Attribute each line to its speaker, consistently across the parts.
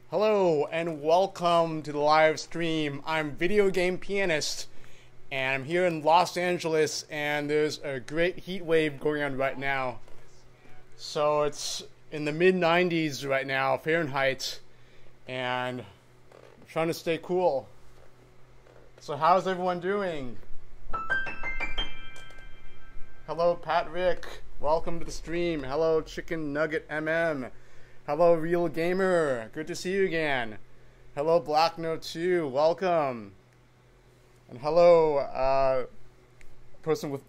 Speaker 1: Hello and welcome to the live stream. I'm Video Game Pianist and I'm here in Los Angeles and there's a great heat wave going on right now. So it's in the mid 90s right now, Fahrenheit, and I'm trying to stay cool. So how's everyone doing? Hello Pat Rick, welcome to the stream. Hello Chicken Nugget MM. Hello, Real Gamer. Good to see you again. Hello, Black Note 2. Welcome. And hello, person with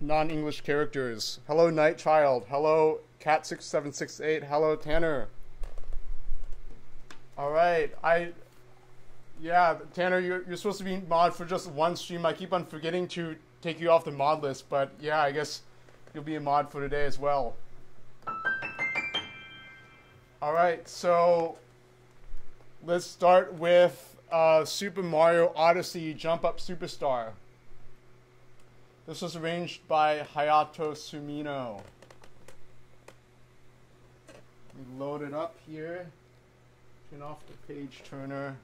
Speaker 1: non-English characters. Hello, Night Child. Hello, Cat6768. Hello, Tanner. All right. Yeah, Tanner, you're supposed to be mod for just one stream. I keep on forgetting to take you off the mod list, but yeah, I guess you'll be a mod for today as well. Alright, so let's start with Super Mario Odyssey Jump Up Superstar. This was arranged by Hayato Sumino. We load it up here. Turn off the page turner.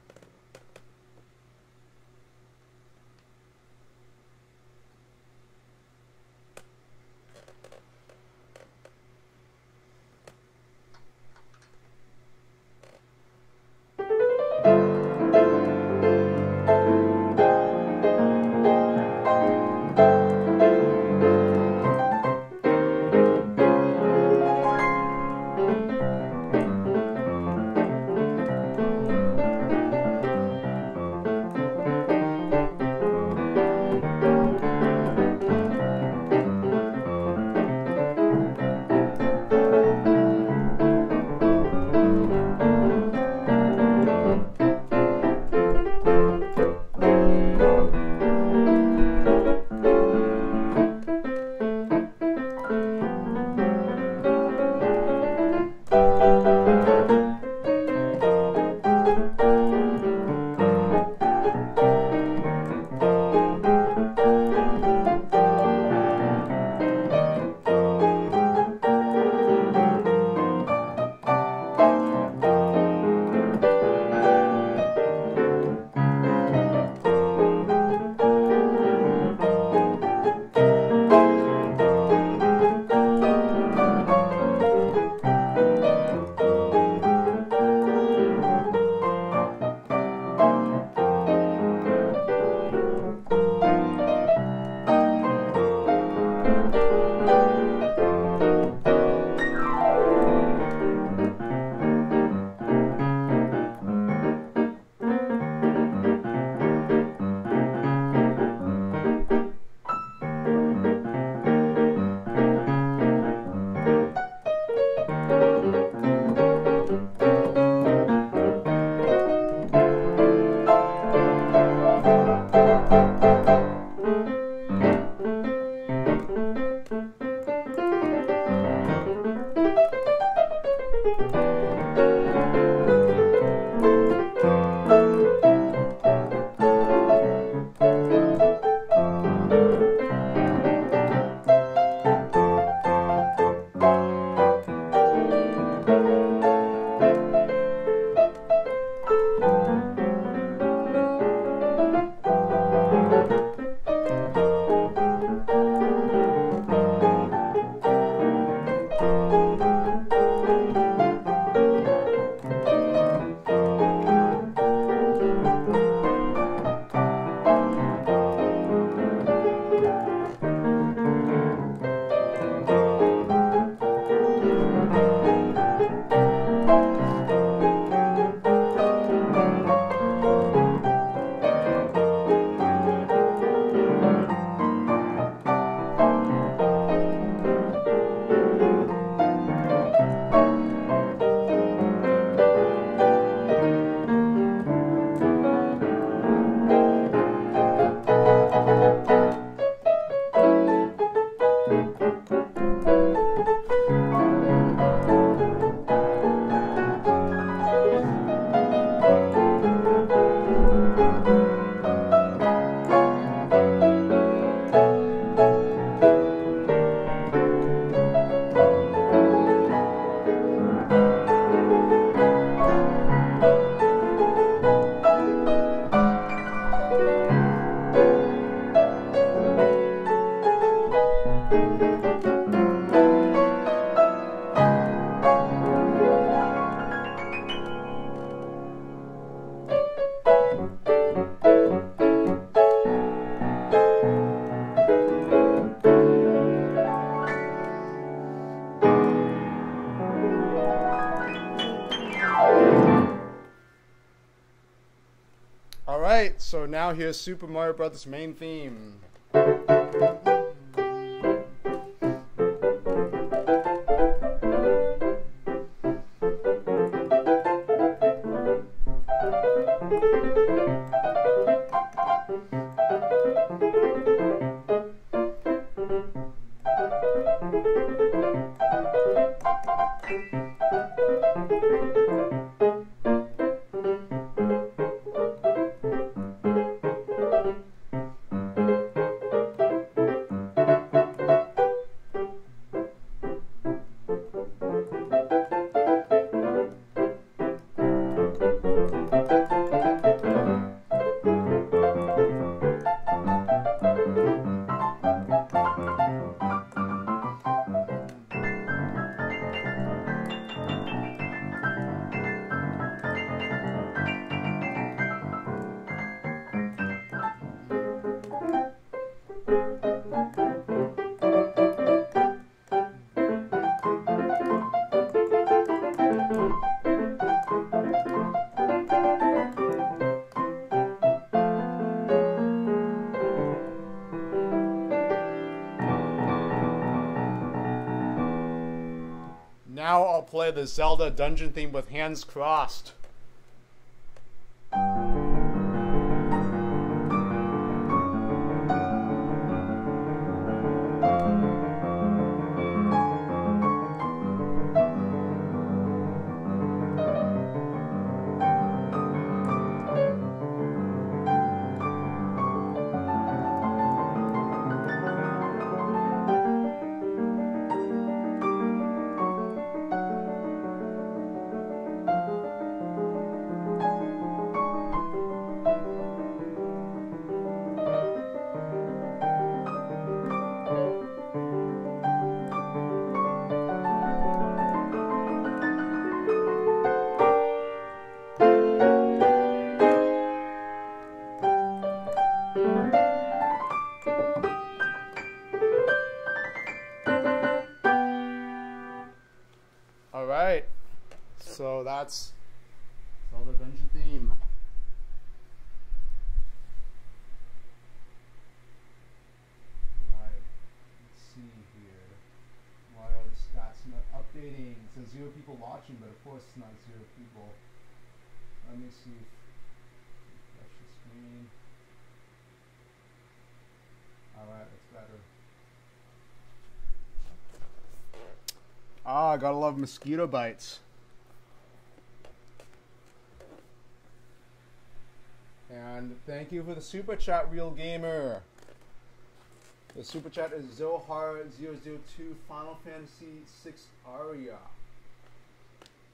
Speaker 1: Alright, so now here's Super Mario Bros. Main theme. Now I'll play the Zelda dungeon theme with hands crossed. Alright, so that's Zelda dungeon theme. Alright, let's see here. Why are the stats not updating? It says 0 people watching, but of course it's not 0 people. Let me see. Refresh the screen. Alright, that's better. Ah, gotta love mosquito bites. And thank you for the super chat, Real Gamer. The super chat is Zohar002 Final Fantasy VI Aria.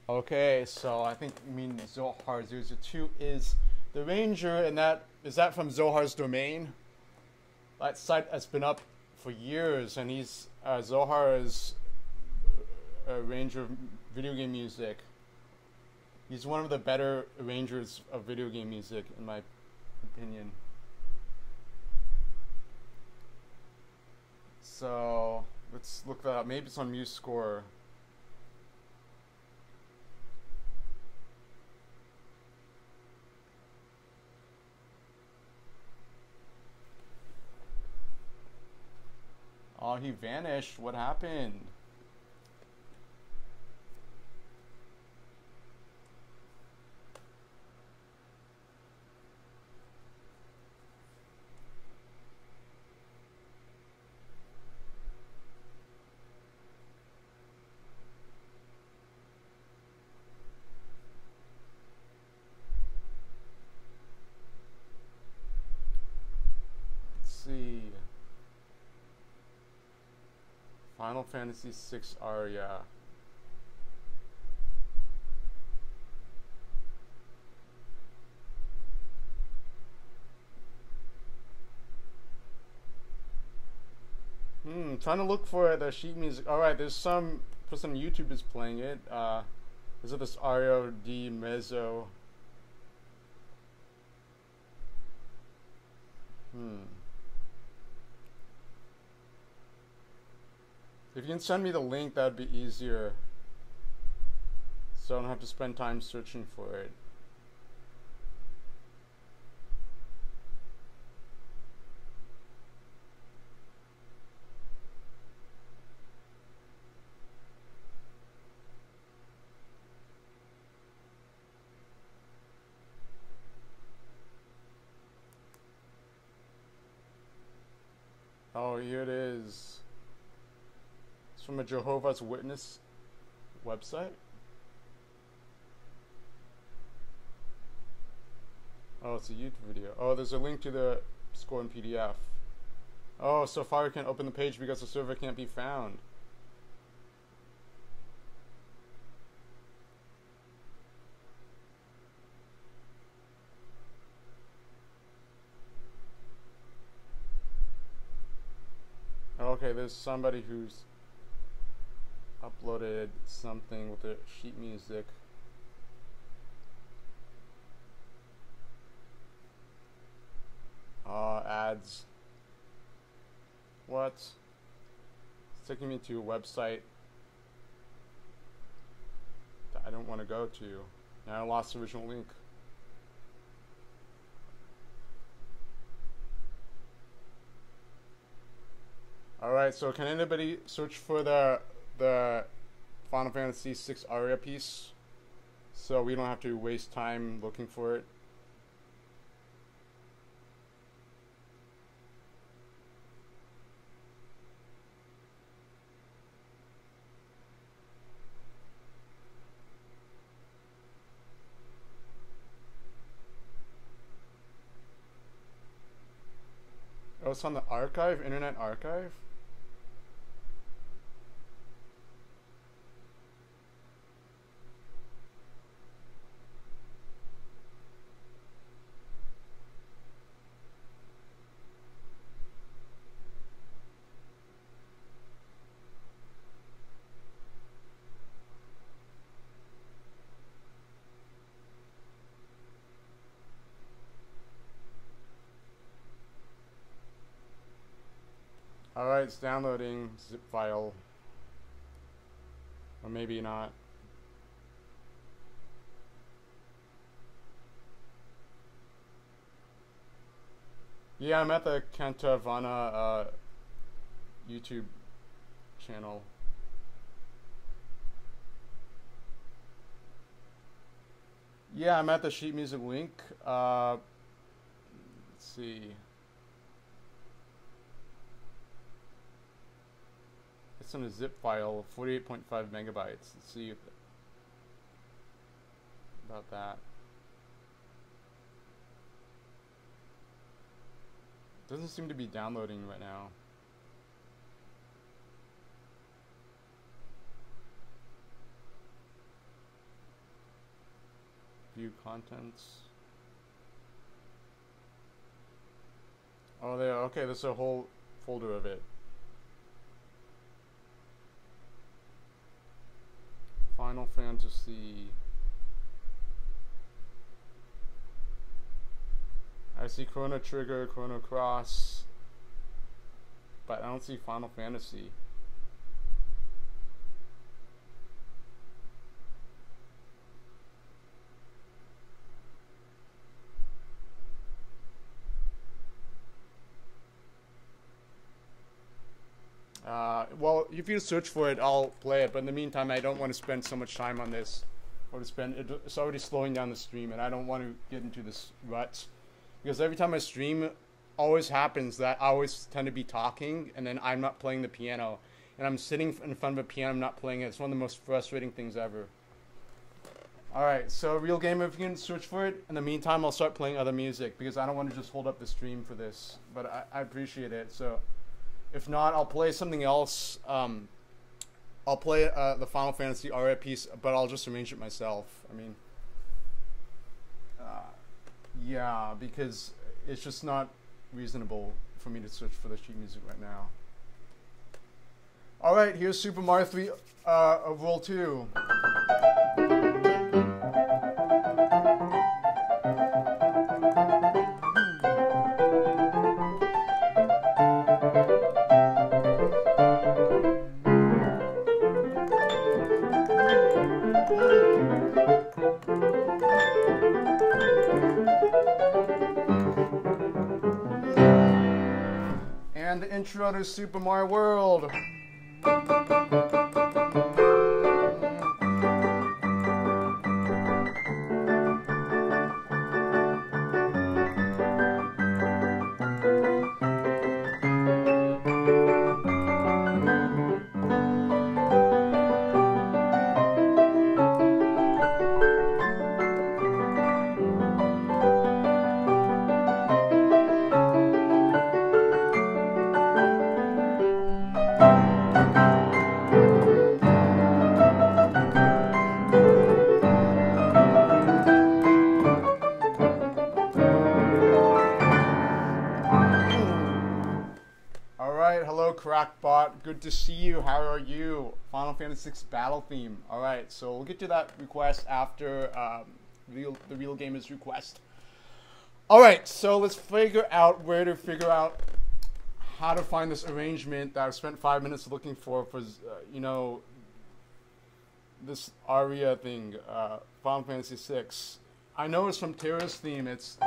Speaker 1: Okay, so I think you mean Zohar002 is the ranger, and is that from Zohar's domain? That site has been up for years, and he's Zohar is arranger of video game music. He's one of the better arrangers of video game music, in my opinion. So let's look that up. Maybe it's on MuseScore. Oh, he vanished. What happened? See, Final Fantasy VI Aria. Trying to look for the sheet music. Alright, there's some person on YouTube is playing it. Is it this Ario di Mezzo? If you can send me the link, that would be easier, so I don't have to spend time searching for it. Oh, here it is. It's from a Jehovah's Witness website. Oh, it's a YouTube video. Oh, there's a link to the score in PDF. Oh, so far we can't open the page because the server can't be found. Okay, there's somebody who's uploaded something with the sheet music. Ads. What? It's taking me to a website that I don't want to go to. Now I lost the original link. Alright, so can anybody search for the Final Fantasy VI aria piece so we don't have to waste time looking for it? Oh, it's on the archive, Internet Archive? Alright, it's downloading zip file. Or maybe not. Yeah, I'm at the Cantavana YouTube channel. Yeah, I'm at the sheet music link. Let's see. It's in a zip file, 48.5 megabytes. Let's see about that. Doesn't seem to be downloading right now. View contents. Oh, there. Okay, there's a whole folder of it. Final Fantasy. I see Chrono Trigger, Chrono Cross, but I don't see Final Fantasy. Well, if you search for it, I'll play it, but in the meantime, I don't want to spend so much time on this, or to spend, it's already slowing down the stream, and I don't want to get into this rut, because every time I stream, always happens that I always tend to be talking, and then I'm not playing the piano, and I'm sitting in front of a piano, I'm not playing it. It's one of the most frustrating things ever. Alright, so Real Gamer, if you can search for it, in the meantime, I'll start playing other music, because I don't want to just hold up the stream for this, but I appreciate it, so... If not, I'll play something else. I'll play the Final Fantasy aria piece, but I'll just arrange it myself. I mean, yeah, because it's just not reasonable for me to search for the sheet music right now. All right, here's Super Mario 3 World 2. And the intro to Super Mario World. Cracktbot, good to see you. How are you? Final Fantasy VI battle theme. Alright, so we'll get to that request after the real gamers request. Alright, so let's figure out how to find this arrangement that I've spent 5 minutes looking for you know, this aria thing, Final Fantasy VI. I know it's from Terra's theme. This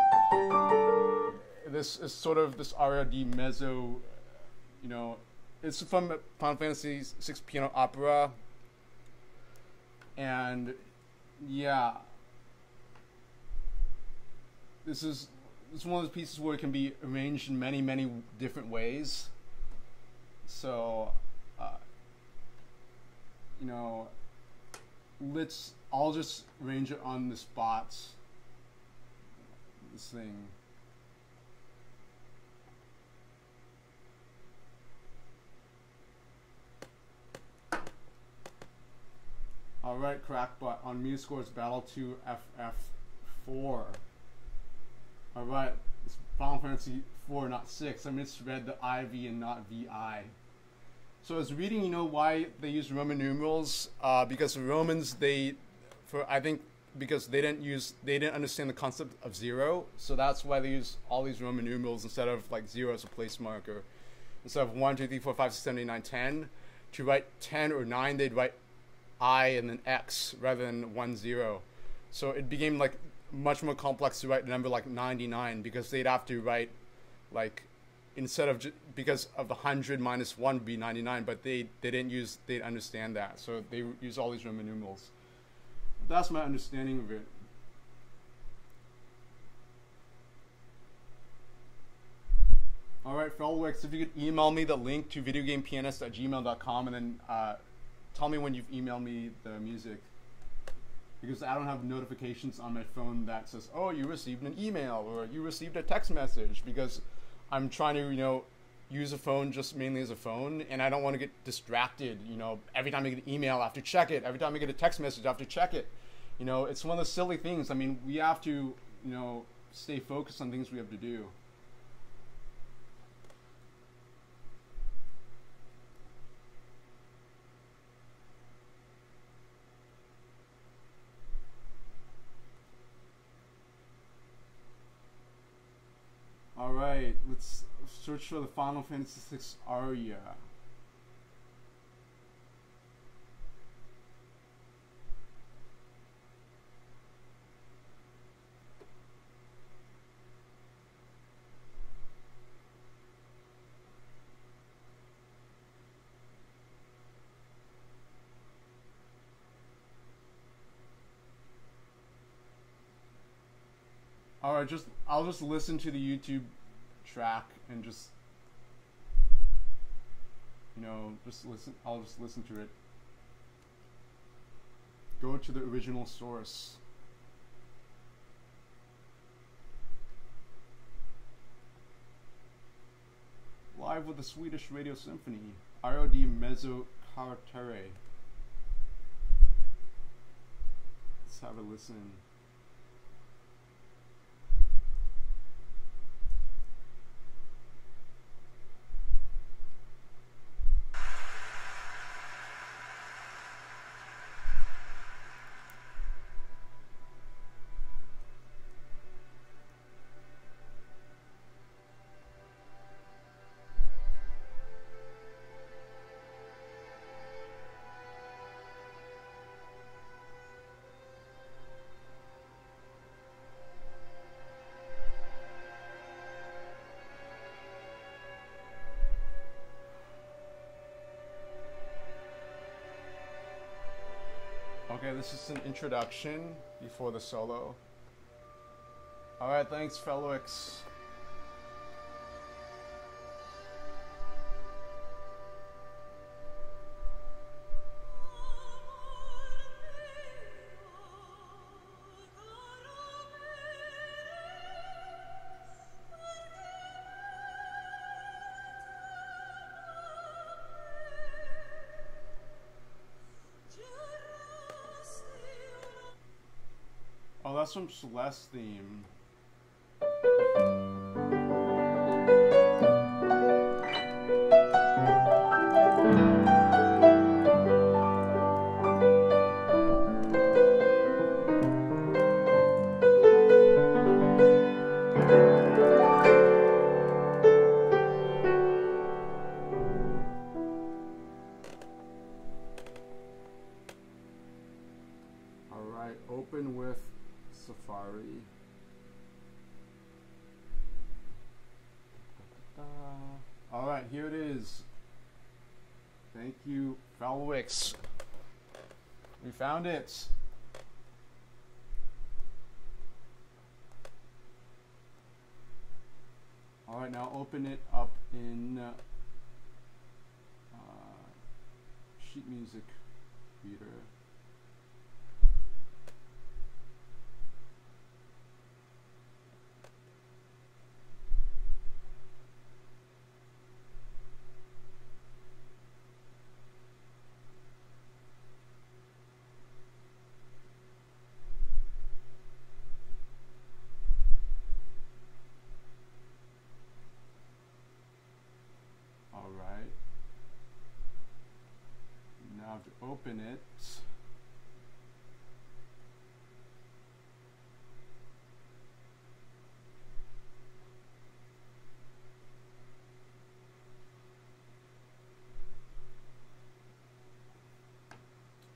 Speaker 1: is sort of this aria di mezzo, you know, it's from Final Fantasy VI piano opera, and yeah, this is one of the pieces where it can be arranged in many different ways. So, you know, I'll just arrange it on the spots. This thing. Alright, Crackbot, on MuseScore's Battle 2 FF4. Alright, it's Final Fantasy 4, not 6. I misread the IV and not VI. So I was reading, you know, why they use Roman numerals. Because the Romans, I think because they didn't understand the concept of 0. So that's why they use all these Roman numerals instead of like 0 as a place marker. Instead of 1, 2, 3, 4, 5, 6, 7, 8, 9, 10. To write 10 or 9, they'd write I and then X rather than 1, 0. So it became like much more complex to write a number like 99 because they'd have to write like, instead of because of the 100 minus 1 would be 99, but they didn't understand that, so they use all these Roman numerals. That's my understanding of it. Alright, Felwix, if you could email me the link to videogamepianist@gmail.com and then tell me when you've emailed me the music, because I don't have notifications on my phone that says, oh, you received an email or you received a text message, because I'm trying to, you know, use a phone just mainly as a phone, and I don't want to get distracted. You know, every time I get an email, I have to check it. Every time I get a text message, I have to check it. You know, it's one of those silly things. I mean, we have to, you know, stay focused on things we have to do. Alright, let's search for the Final Fantasy VI aria. Alright, I'll just listen to the YouTube track and just, you know, I'll just listen to it. Go to the original source. Live with the Swedish Radio Symphony, Ario di Mezzo Carattere. Let's have a listen. Okay, this is an introduction before the solo. Alright, thanks, Felix. Oh, that's from Celeste's theme. Alright, open with Safari. Alright, here it is. Thank you, Felwix. We found it. Alright, now open it up in sheet music reader. Alright. Now to open it.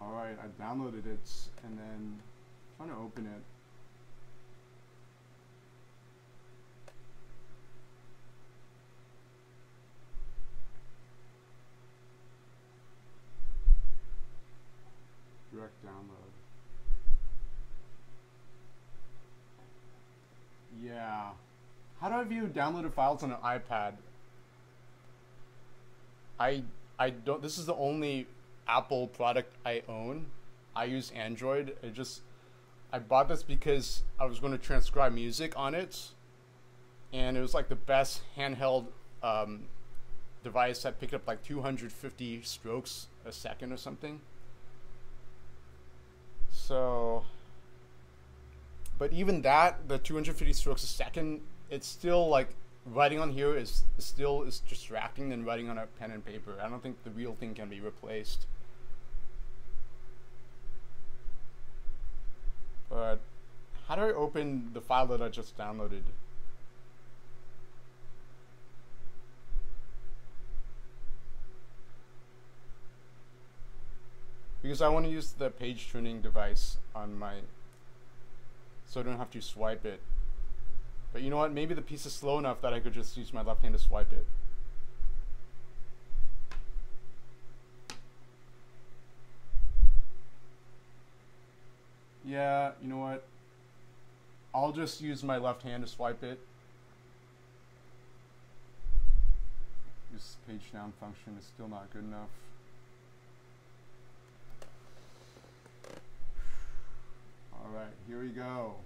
Speaker 1: Alright, I downloaded it and then trying to open it. Direct download. Yeah. How do I view downloaded files on an iPad? I don't. This is the only Apple product I own. I use Android. I bought this because I was going to transcribe music on it, and it was like the best handheld device that picked up like 250 strokes a second or something. So, but even that, the 250 strokes a second, it's still like writing on here is distracting than writing on a pen and paper. I don't think the real thing can be replaced. But how do I open the file that I just downloaded? Because I want to use the page turning device on my, so I don't have to swipe it. But you know what? Maybe the piece is slow enough that I could just use my left hand to swipe it. Yeah, you know what? I'll just use my left hand to swipe it. This page down function is still not good enough. Alright, here we go.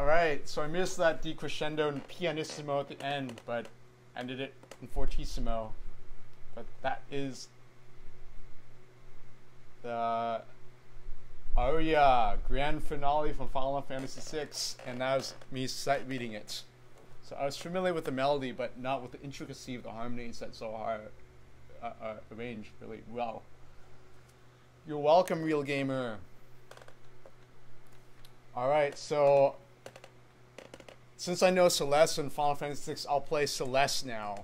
Speaker 1: Alright, so I missed that decrescendo and pianissimo at the end, but ended it in fortissimo. But that is the aria, grand finale from Final Fantasy VI, and that was me sight reading it. So I was familiar with the melody, but not with the intricacy of the harmonies that Zohar arranged really well. You're welcome, Real Gamer. Alright, so since I know Celeste in Final Fantasy VI, I'll play Celeste now.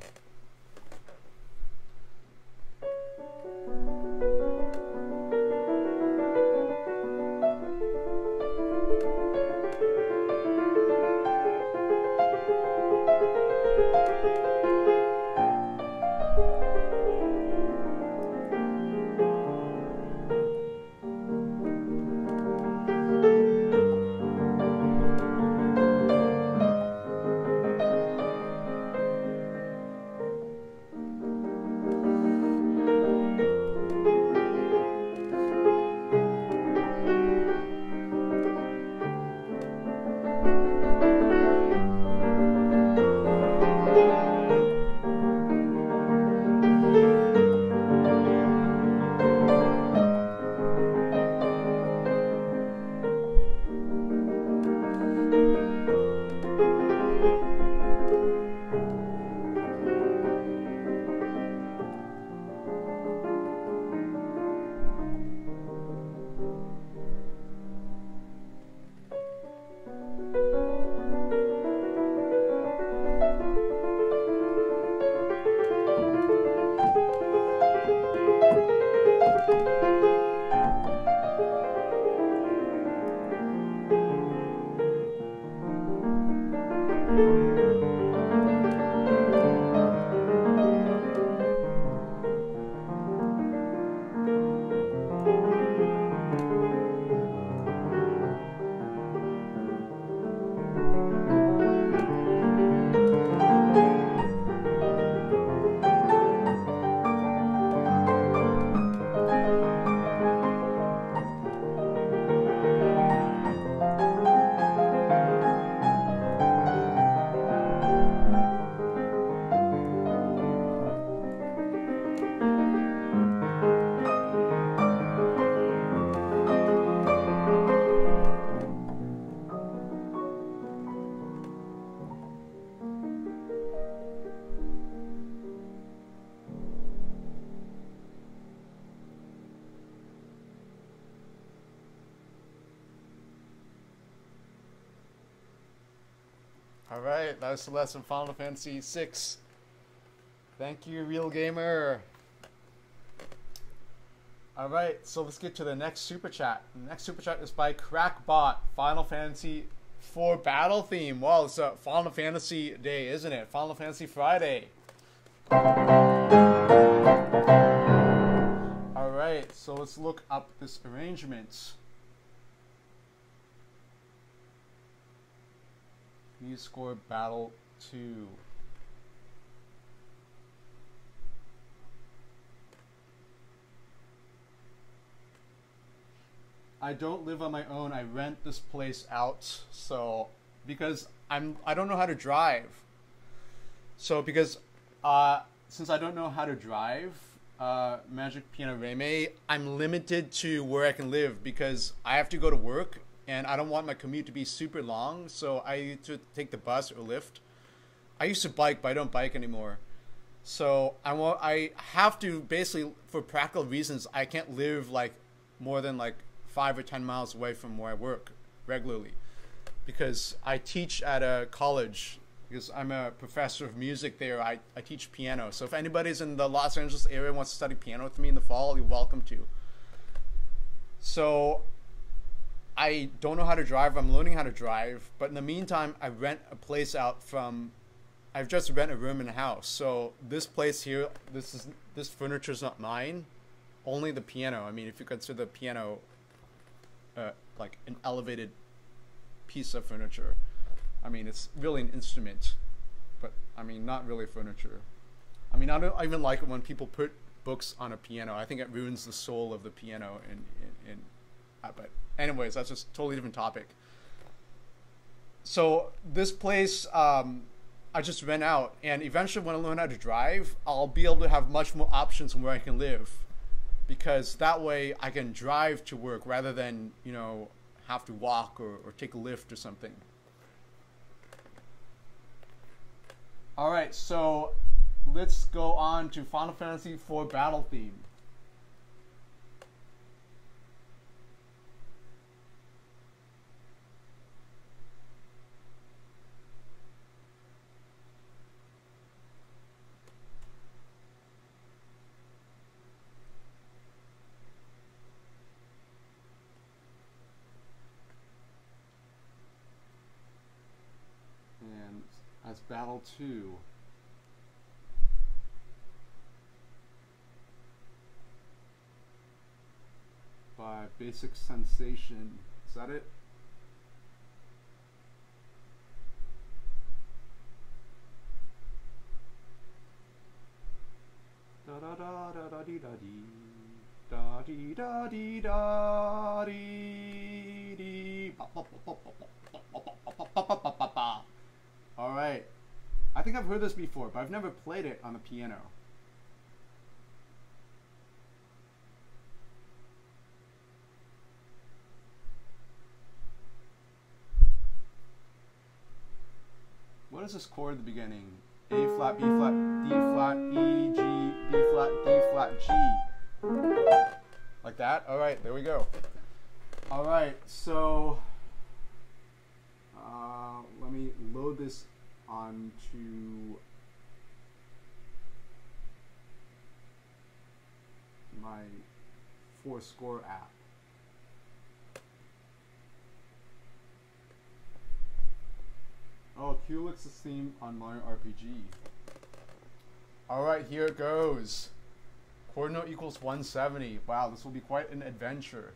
Speaker 1: Alright, that was Celeste in Final Fantasy VI. Thank you, Real Gamer. Alright, so let's get to the next super chat. The next super chat is by Crackbot, Final Fantasy IV battle theme. Well, it's a Final Fantasy day, isn't it? Final Fantasy Friday. Alright, so let's look up this arrangement. You score battle 2. I don't live on my own. I rent this place out. So because I don't know how to drive. So because since I don't know how to drive Magic Piano Reime, I'm limited to where I can live because I have to go to work. And I don't want my commute to be super long, so I need to take the bus or Lyft. I used to bike, but I don't bike anymore. So I have to basically, for practical reasons, I can't live like more than like 5 or 10 miles away from where I work regularly, because I teach at a college. Because I'm a professor of music there, I teach piano. So if anybody's in the Los Angeles area and wants to study piano with me in the fall, you're welcome to. So I don't know how to drive. I'm learning how to drive. But in the meantime, I rent a place out from... I've just rent a room in a house. So this place here, this furniture is not mine. Only the piano. I mean, if you consider the piano like an elevated piece of furniture. I mean, it's really an instrument. But, I mean, not really furniture. I mean, I don't even like it when people put books on a piano. I think it ruins the soul of the piano. But anyways, that's just a totally different topic. So this place, I just rent out, and eventually when I learn how to drive, I'll be able to have much more options on where I can live, because that way I can drive to work rather than, you know, have to walk or take a lift or something. All right, so let's go on to Final Fantasy IV battle theme. And as Battle 2. By Basic Sensation. Is that it? Da da da da da dee da dee. Da dee da dee da dee dee. Alright. I think I've heard this before, but I've never played it on the piano. What is this chord at the beginning? A flat, B flat, D flat, E, G, B flat, D flat, G. Like that? Alright, there we go. Alright, so let me load this onto my Fourscore app. Oh, Kulik's theme on Mario RPG. Alright, here it goes. Chord note equals 170. Wow, this will be quite an adventure.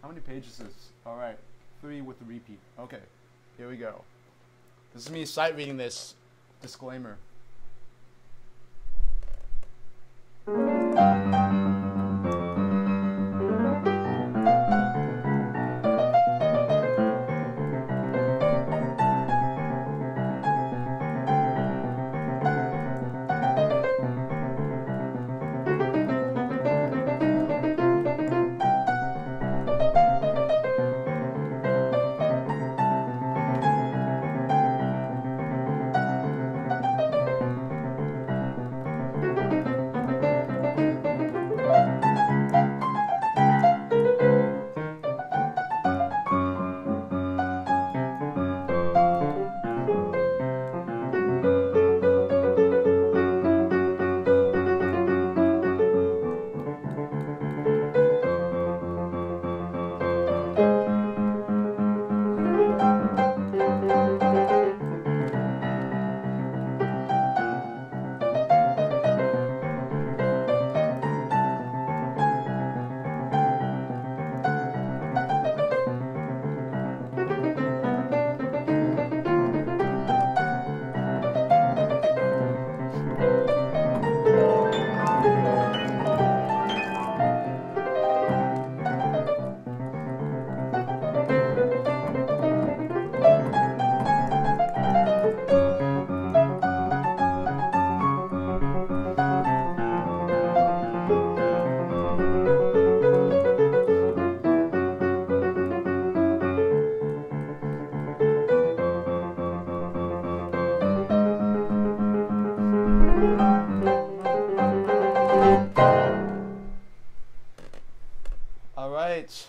Speaker 1: How many pages is this? Alright, 3 with the repeat. Okay, here we go. This is me sight reading this. Disclaimer. Alright.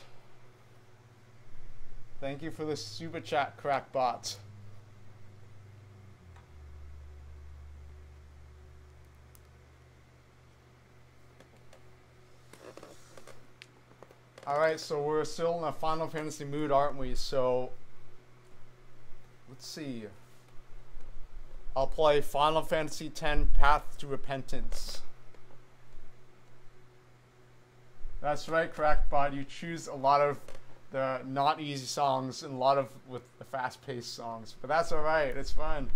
Speaker 1: Thank you for the super chat, Crackbot. Alright, so we're still in a Final Fantasy mood, aren't we? So, let's see. I'll play Final Fantasy X Path to Repentance. That's right, Crackbot. You choose a lot of the not easy songs and a lot of with the fast-paced songs. But that's alright, it's fun.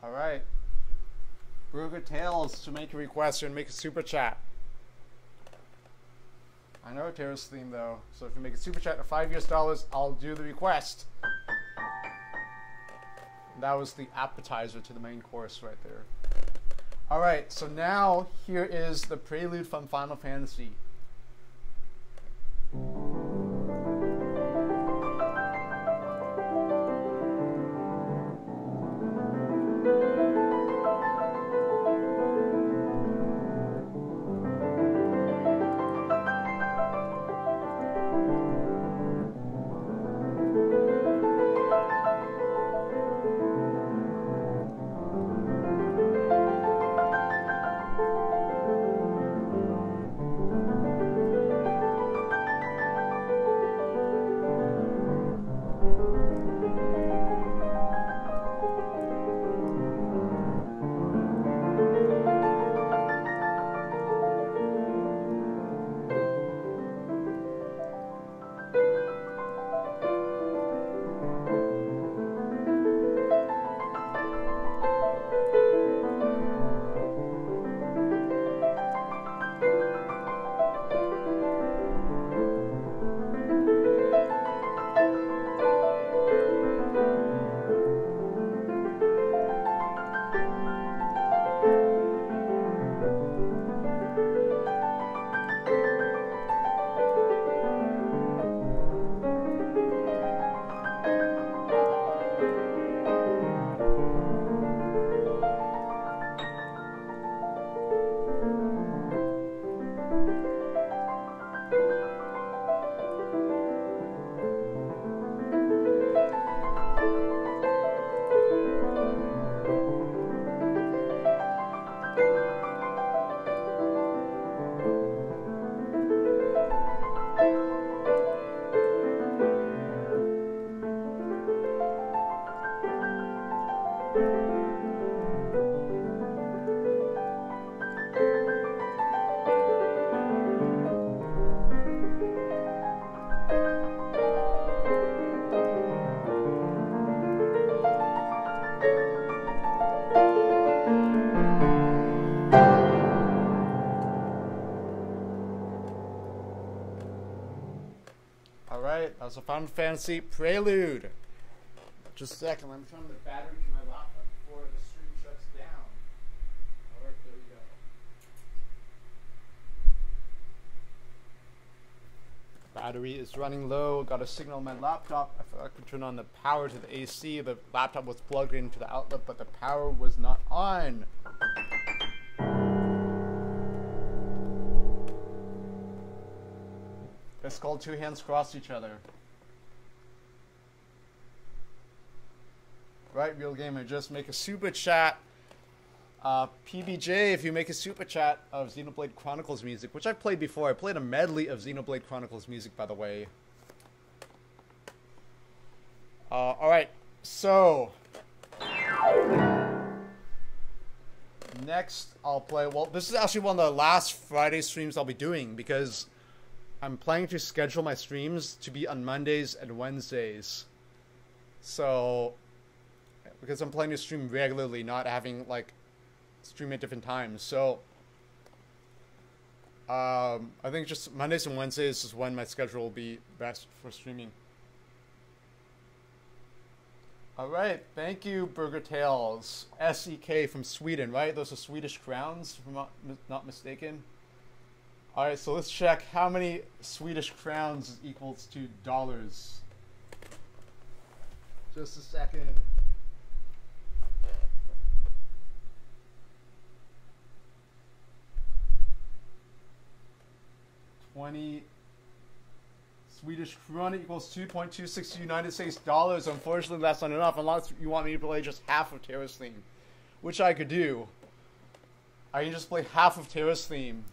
Speaker 1: All right. Burger Tales to make a request and make a super chat. I know a terrorist theme though, so if you make a super chat of $5, I'll do the request. That was the appetizer to the main course right there. All right, so now here is the prelude from Final Fantasy. That was a Final Fantasy Prelude. Just a second, let me turn the battery to my laptop before the stream shuts down. Alright, there we go. Battery is running low, got a signal on my laptop. I forgot to turn on the power to the AC. The laptop was plugged into the outlet, but the power was not on. It's called two hands cross each other. Right, Real Gamer, just make a super chat. PBJ, if you make a super chat of Xenoblade Chronicles music, which I've played before. I played a medley of Xenoblade Chronicles music, by the way. Alright, so next I'll play, well, this is actually one of the last Friday streams I'll be doing, because I'm planning to schedule my streams to be on Mondays and Wednesdays. So, because I'm planning to stream regularly, not having, like, stream at different times. So, I think just Mondays and Wednesdays is when my schedule will be best for streaming. Alright, thank you, Burger Tales. SEK from Sweden, right? Those are Swedish crowns, if I'm not mistaken. Alright, so let's check how many Swedish crowns is equals to dollars. Just a second. $20 Swedish krona equals 2.26 United States dollars. Unfortunately, that's not enough unless you want me to play just half of Terra's theme, which I could do. I can just play half of Terra's theme.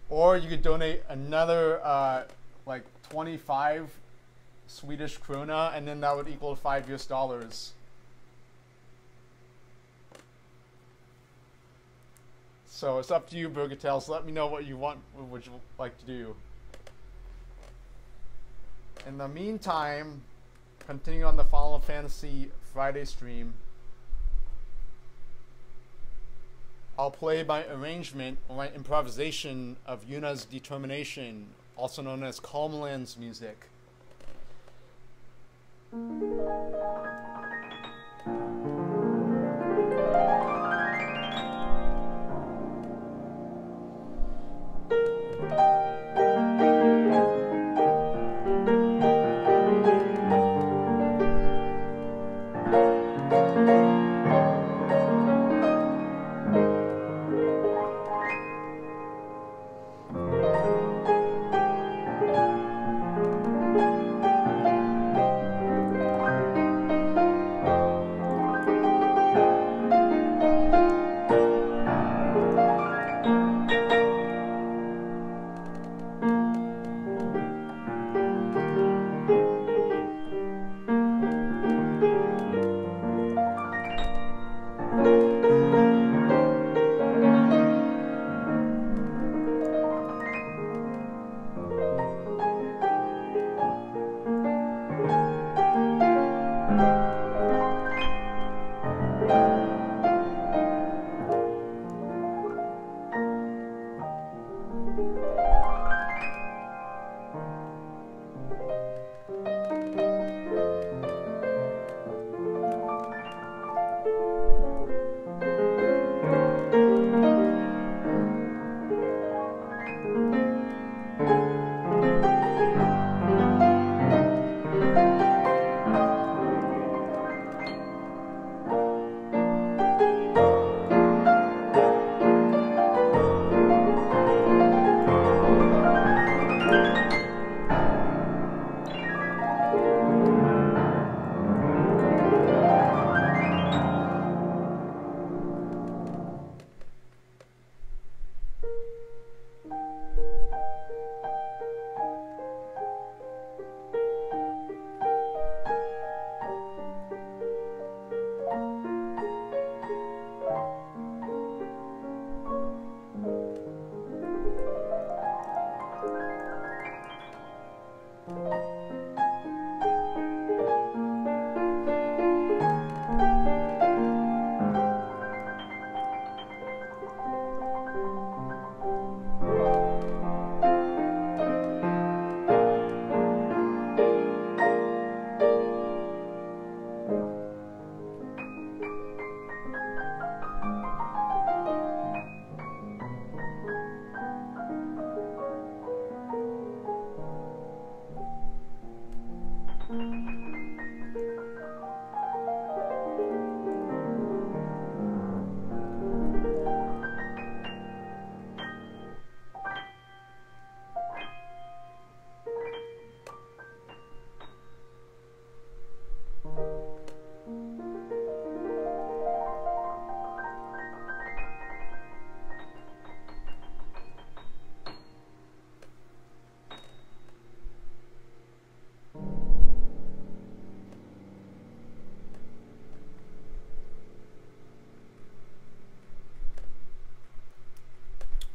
Speaker 1: Or you could donate another like 25 Swedish krona, and then that would equal $5 US. So it's up to you, Burgertail. So let me know what you want, what you like to do. In the meantime, continue on the Final Fantasy Friday stream. I'll play my arrangement or my improvisation of Yuna's Determination, also known as Calmland's music.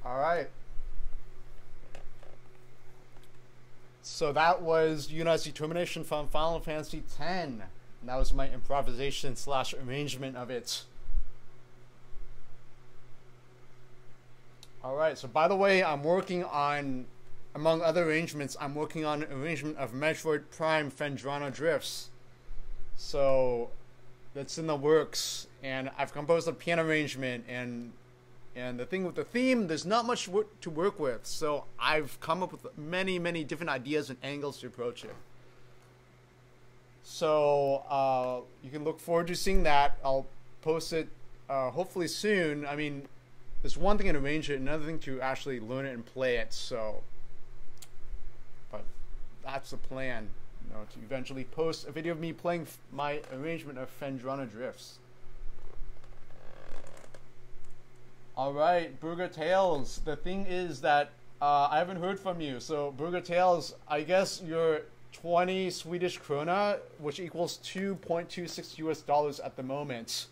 Speaker 1: Alright. So that was Yuna's Determination from Final Fantasy X. And that was my improvisation / arrangement of it. Alright, so by the way, I'm working on, among other arrangements, I'm working on an arrangement of Metroid Prime Phendrana Drifts. So that's in the works, and I've composed a piano arrangement, and the thing with the theme, there's not much to work with, so I've come up with many different ideas and angles to approach it. So you can look forward to seeing that. I'll post it hopefully soon. I mean, there's one thing to arrange it, another thing to actually learn it and play it. So, but that's the plan, you know, to eventually post a video of me playing my arrangement of Phendrana Drifts. All right, Burger Tales. The thing is that I haven't heard from you. So Burger Tales, I guess you're 20 Swedish krona, which equals 2.26 US dollars at the moment.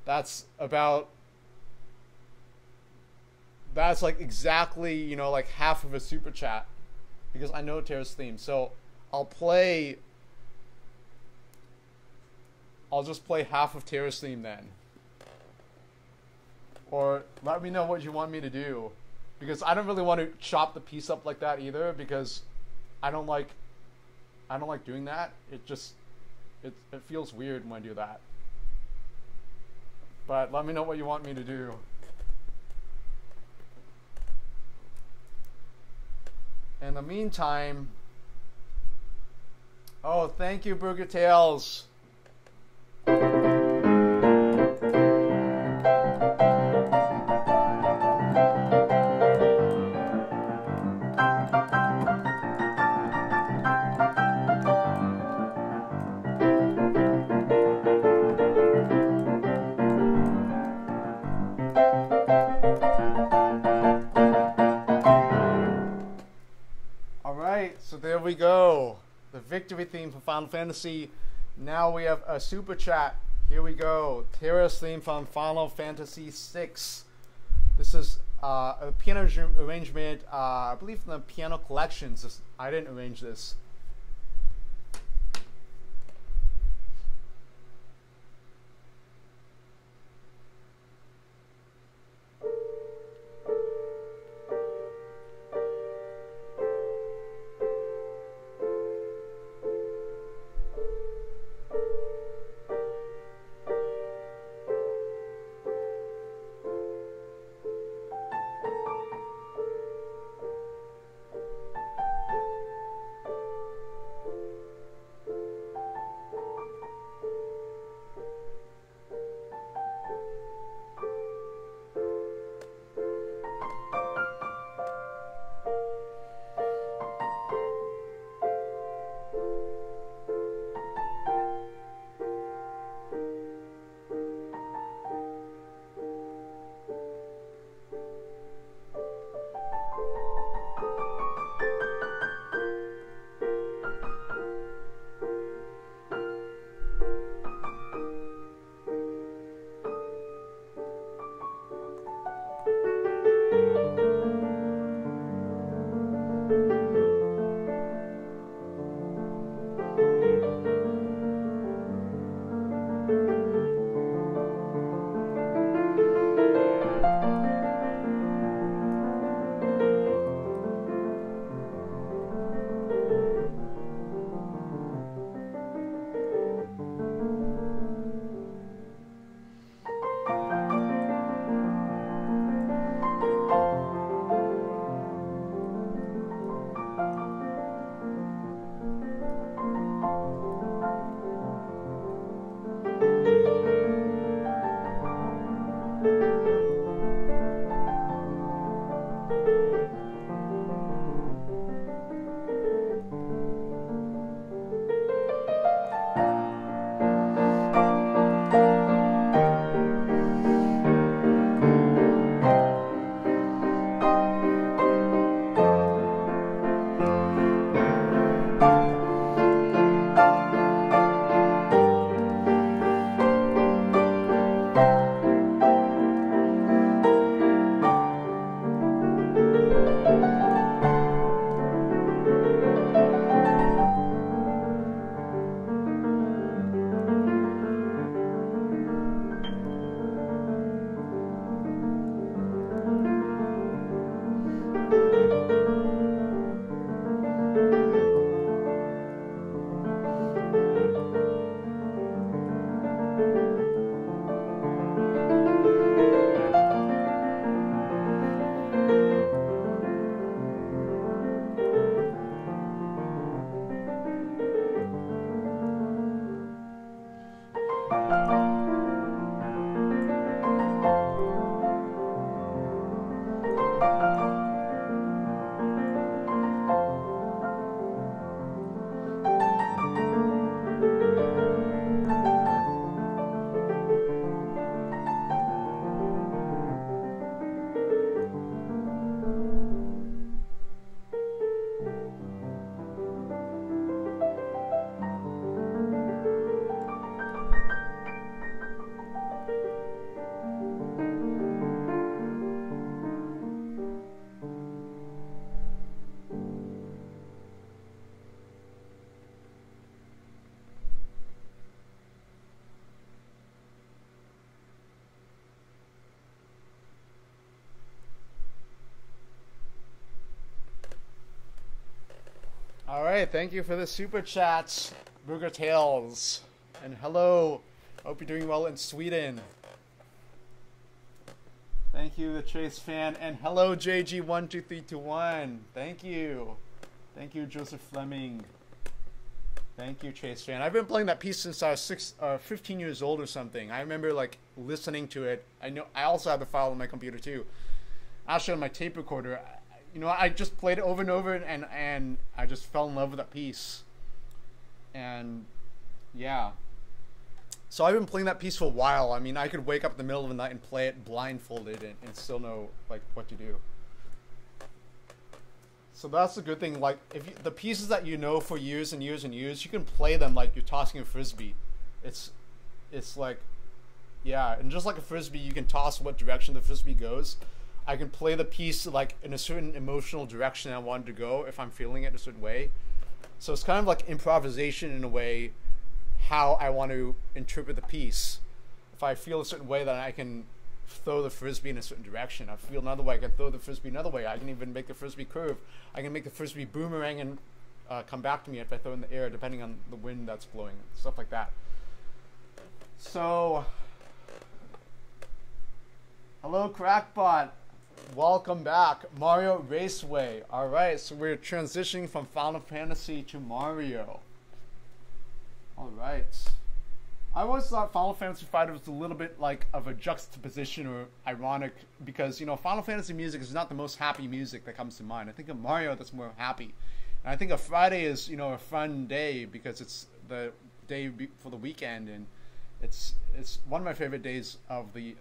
Speaker 1: That's like exactly, you know, like half of a super chat, because I know Terra's theme. So I'll just play half of Terra's theme then. Or let me know what you want me to do, because I don't really want to chop the piece up like that either, because I don't like doing that. It feels weird when I do that. But let me know what you want me to do. In the meantime, oh, thank you, Burger Tales. So there we go. The victory theme for Final Fantasy. Now we have a super chat. Here we go. Terra's theme from Final Fantasy VI. This is a piano arrangement, I believe from the Piano Collections. I didn't arrange this. All right, thank you for the super chats, Burger Tales, and hello. Hope you're doing well in Sweden. Thank you, the Chase fan, and hello, JG12321. Thank you, Joseph Fleming. Thank you, Chase fan. I've been playing that piece since I was 15 years old or something. I remember like listening to it. I also have the file on my computer too. Actually, on my tape recorder. I just played it over and over, and I just fell in love with that piece. And yeah. So I've been playing that piece for a while. I mean, I could wake up in the middle of the night and play it blindfolded and still know like what to do. So that's the good thing. Like, the pieces that you know for years and years and years, you can play them like you're tossing a frisbee. It's like, yeah, and just like a frisbee, you can toss what direction the frisbee goes. I can play the piece like in a certain emotional direction I want it to go if I'm feeling it a certain way. So it's kind of like improvisation in a way, how I want to interpret the piece. If I feel a certain way, then I can throw the frisbee in a certain direction. I feel another way, I can throw the frisbee another way. I can even make the frisbee curve. I can make the frisbee boomerang and come back to me if I throw it in the air, depending on the wind that's blowing, stuff like that. So, hello Crackbot, welcome back. Mario Raceway. All right, so we're transitioning from Final Fantasy to Mario. All right. I always thought Final Fantasy V was a little bit like of a juxtaposition or ironic because, Final Fantasy music is not the most happy music that comes to mind. I think of Mario that's more happy. And I think of Friday is, a fun day because it's the day for the weekend, and it's one of my favorite days of the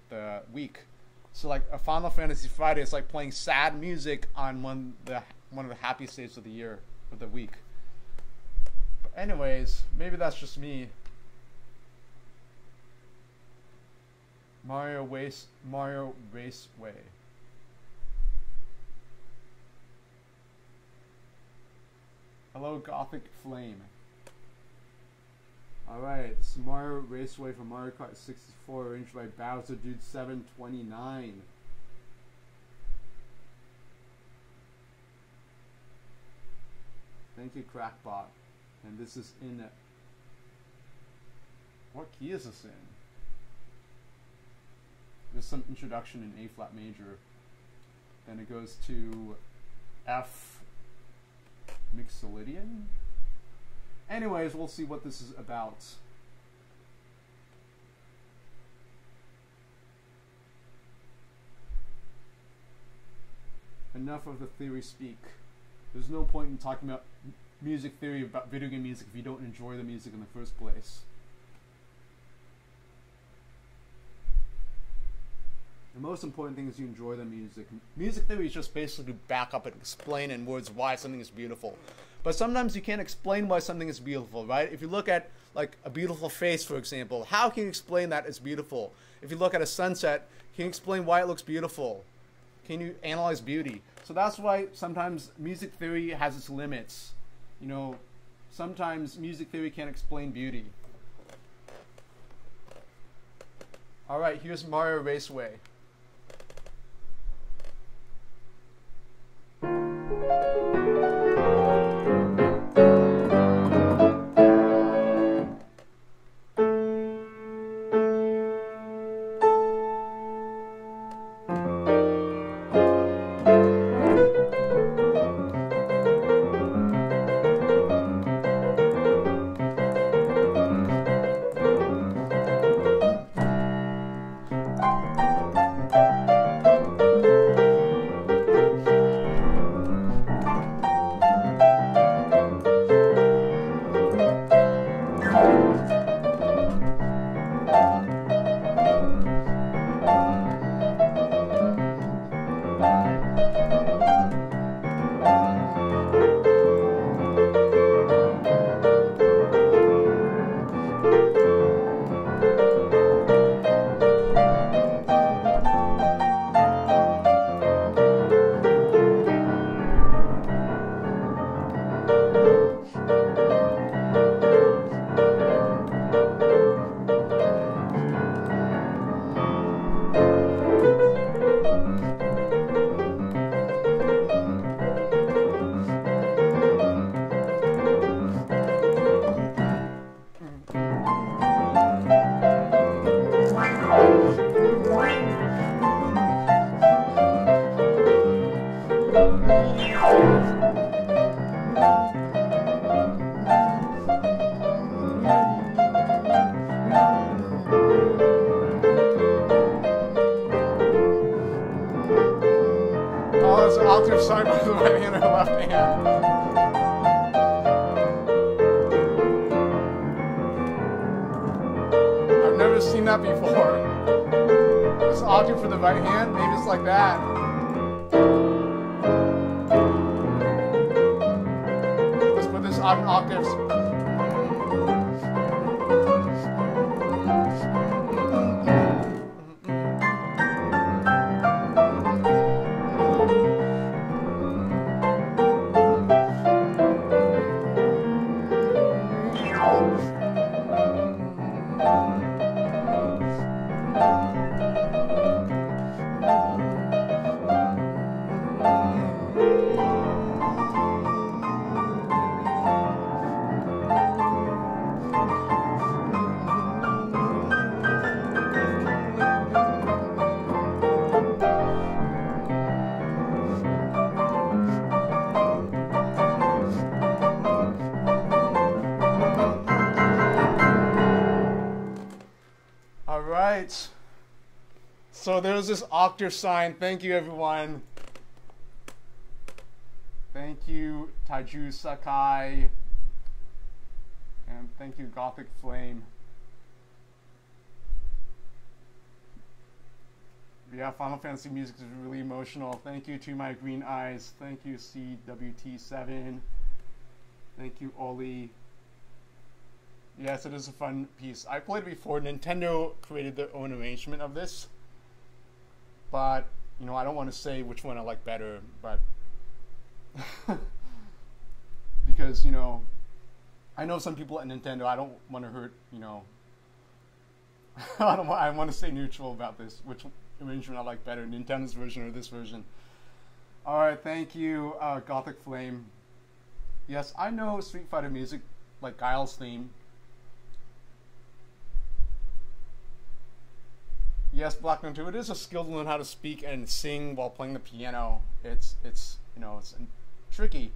Speaker 1: week. So like a Final Fantasy Friday, it's like playing sad music on one of the happiest days of the year, of the week. But anyways, maybe that's just me. Mario Raceway. Hello, Gothic Flame. Alright, this is Mario Raceway from Mario Kart 64, arranged by Bowser Dude 729. Thank you, Crackbot. And this is in... What key is this in? There's some introduction in A flat major. Then it goes to F Mixolydian. Anyways, we'll see what this is about. Enough of the theory speak. There's no point in talking about music theory about video game music if you don't enjoy the music in the first place. The most important thing is you enjoy the music. Music theory is just basically to back up and explain in words why something is beautiful. But sometimes you can't explain why something is beautiful, right? If you look at like a beautiful face, for example, how can you explain that it's beautiful? If you look at a sunset, can you explain why it looks beautiful? Can you analyze beauty? So that's why sometimes music theory has its limits. Sometimes music theory can't explain beauty. Alright, here's Mario Raceway. seen that before. This octave for the right hand, maybe it's like that. Let's put this on octaves. So there's this octave sign. Thank you, everyone. Thank you, Taiju Sakai. And thank you, Gothic Flame. Yeah, Final Fantasy music is really emotional. Thank you to my green eyes. Thank you, CWT7. Thank you, Oli. Yes, it is a fun piece. I played it before. Nintendo created their own arrangement of this. But, you know, I don't want to say which one I like better, but because, you know, I know some people at Nintendo, I don't want to hurt, you know, I want to stay neutral about this, which arrangement I like better, Nintendo's version or this version. Alright, thank you, Gothic Flame. Yes, I know Street Fighter music, like Guile's theme. Yes, Black Nun 2, it is a skill to learn how to speak and sing while playing the piano. It's you know, it's tricky.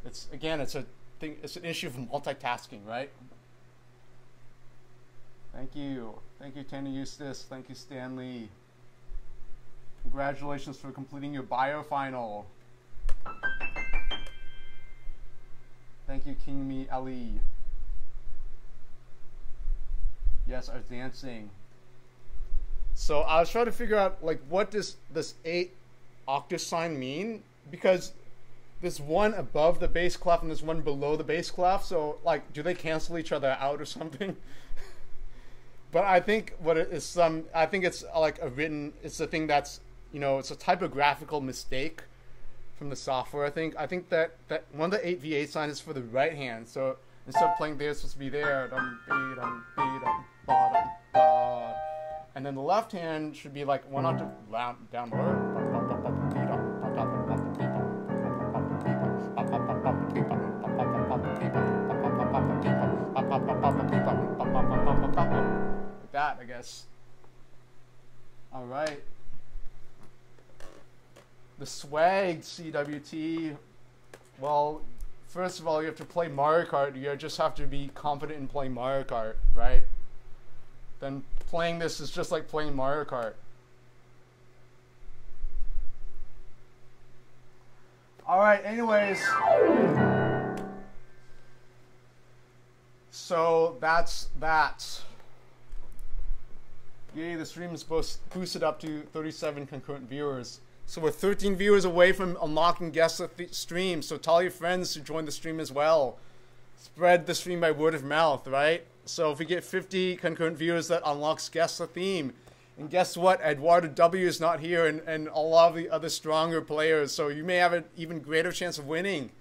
Speaker 1: It's an issue of multitasking, right? Thank you, Tana Eustace. Thank you, Stanley. Congratulations for completing your bio final. Thank you, King Me Ellie. Yes, our dancing. So I was trying to figure out, like, what does this 8 octave sign mean? Because there's one above the bass clef and there's one below the bass clef. So, like, do they cancel each other out or something? But I think what it is, I think it's like it's a thing that's, you know, it's a typographical mistake from the software. I think that one of the 8 V8 signs is for the right hand. So instead of playing there, it's supposed to be there. And then the left hand should be like one octave downward. Like that, I guess. All right. The swag, CWT. Well, first of all, you have to play Mario Kart. You just have to be confident in playing Mario Kart, right? Then playing this is just like playing Mario Kart. Alright, anyways. So that's that. Yay, the stream is boosted up to 37 concurrent viewers. So we're 13 viewers away from unlocking guests of the stream. So tell your friends to join the stream as well. Spread the stream by word of mouth, right? So if we get 50 concurrent viewers, that unlocks Guess the Theme. And guess what? Eduardo W is not here, and a lot of the other stronger players. So you may have an even greater chance of winning.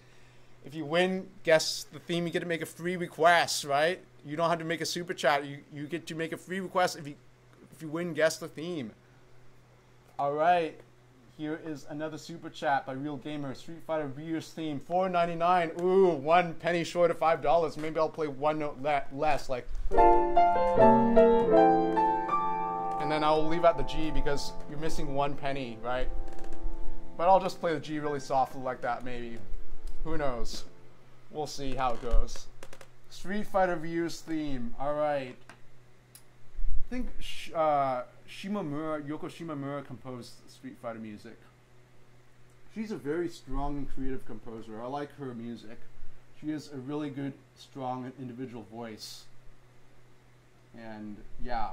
Speaker 1: If you win Guess the Theme, you get to make a free request, right? You don't have to make a super chat. You get to make a free request if you win Guess the Theme. All right. Here is another super chat by Real Gamer. Street Fighter Viewers Theme, $4.99. Ooh, 1 penny short of $5. Maybe I'll play one note less, like. And then I'll leave out the G because you're missing 1 penny, right? But I'll just play the G really softly like that, maybe. Who knows? We'll see how it goes. Street Fighter Viewers Theme. All right. I think Yoko Shimamura composed Street Fighter music. She's a very strong and creative composer. I like her music. She has a really good, strong, and individual voice. And yeah,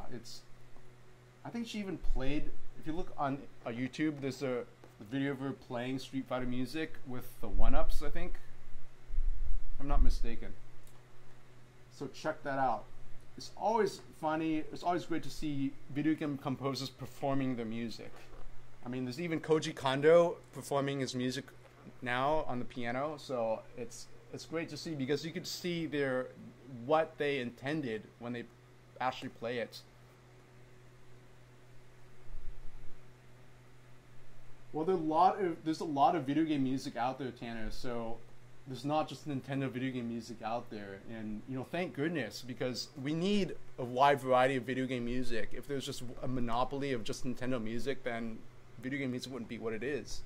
Speaker 1: I think she even played, if you look on YouTube, there's a video of her playing Street Fighter music with the 1-ups, I think, if I'm not mistaken. So check that out. It's always funny, it's always great to see video game composers performing their music. I mean, there's even Koji Kondo performing his music now on the piano, so it's great to see, because you could see what they intended when they actually play it. Well, there's a lot of video game music out there, Tanner, so there's not just Nintendo video game music out there. And, you know, thank goodness, because we need a wide variety of video game music. If there's just a monopoly of just Nintendo music, then video game music wouldn't be what it is.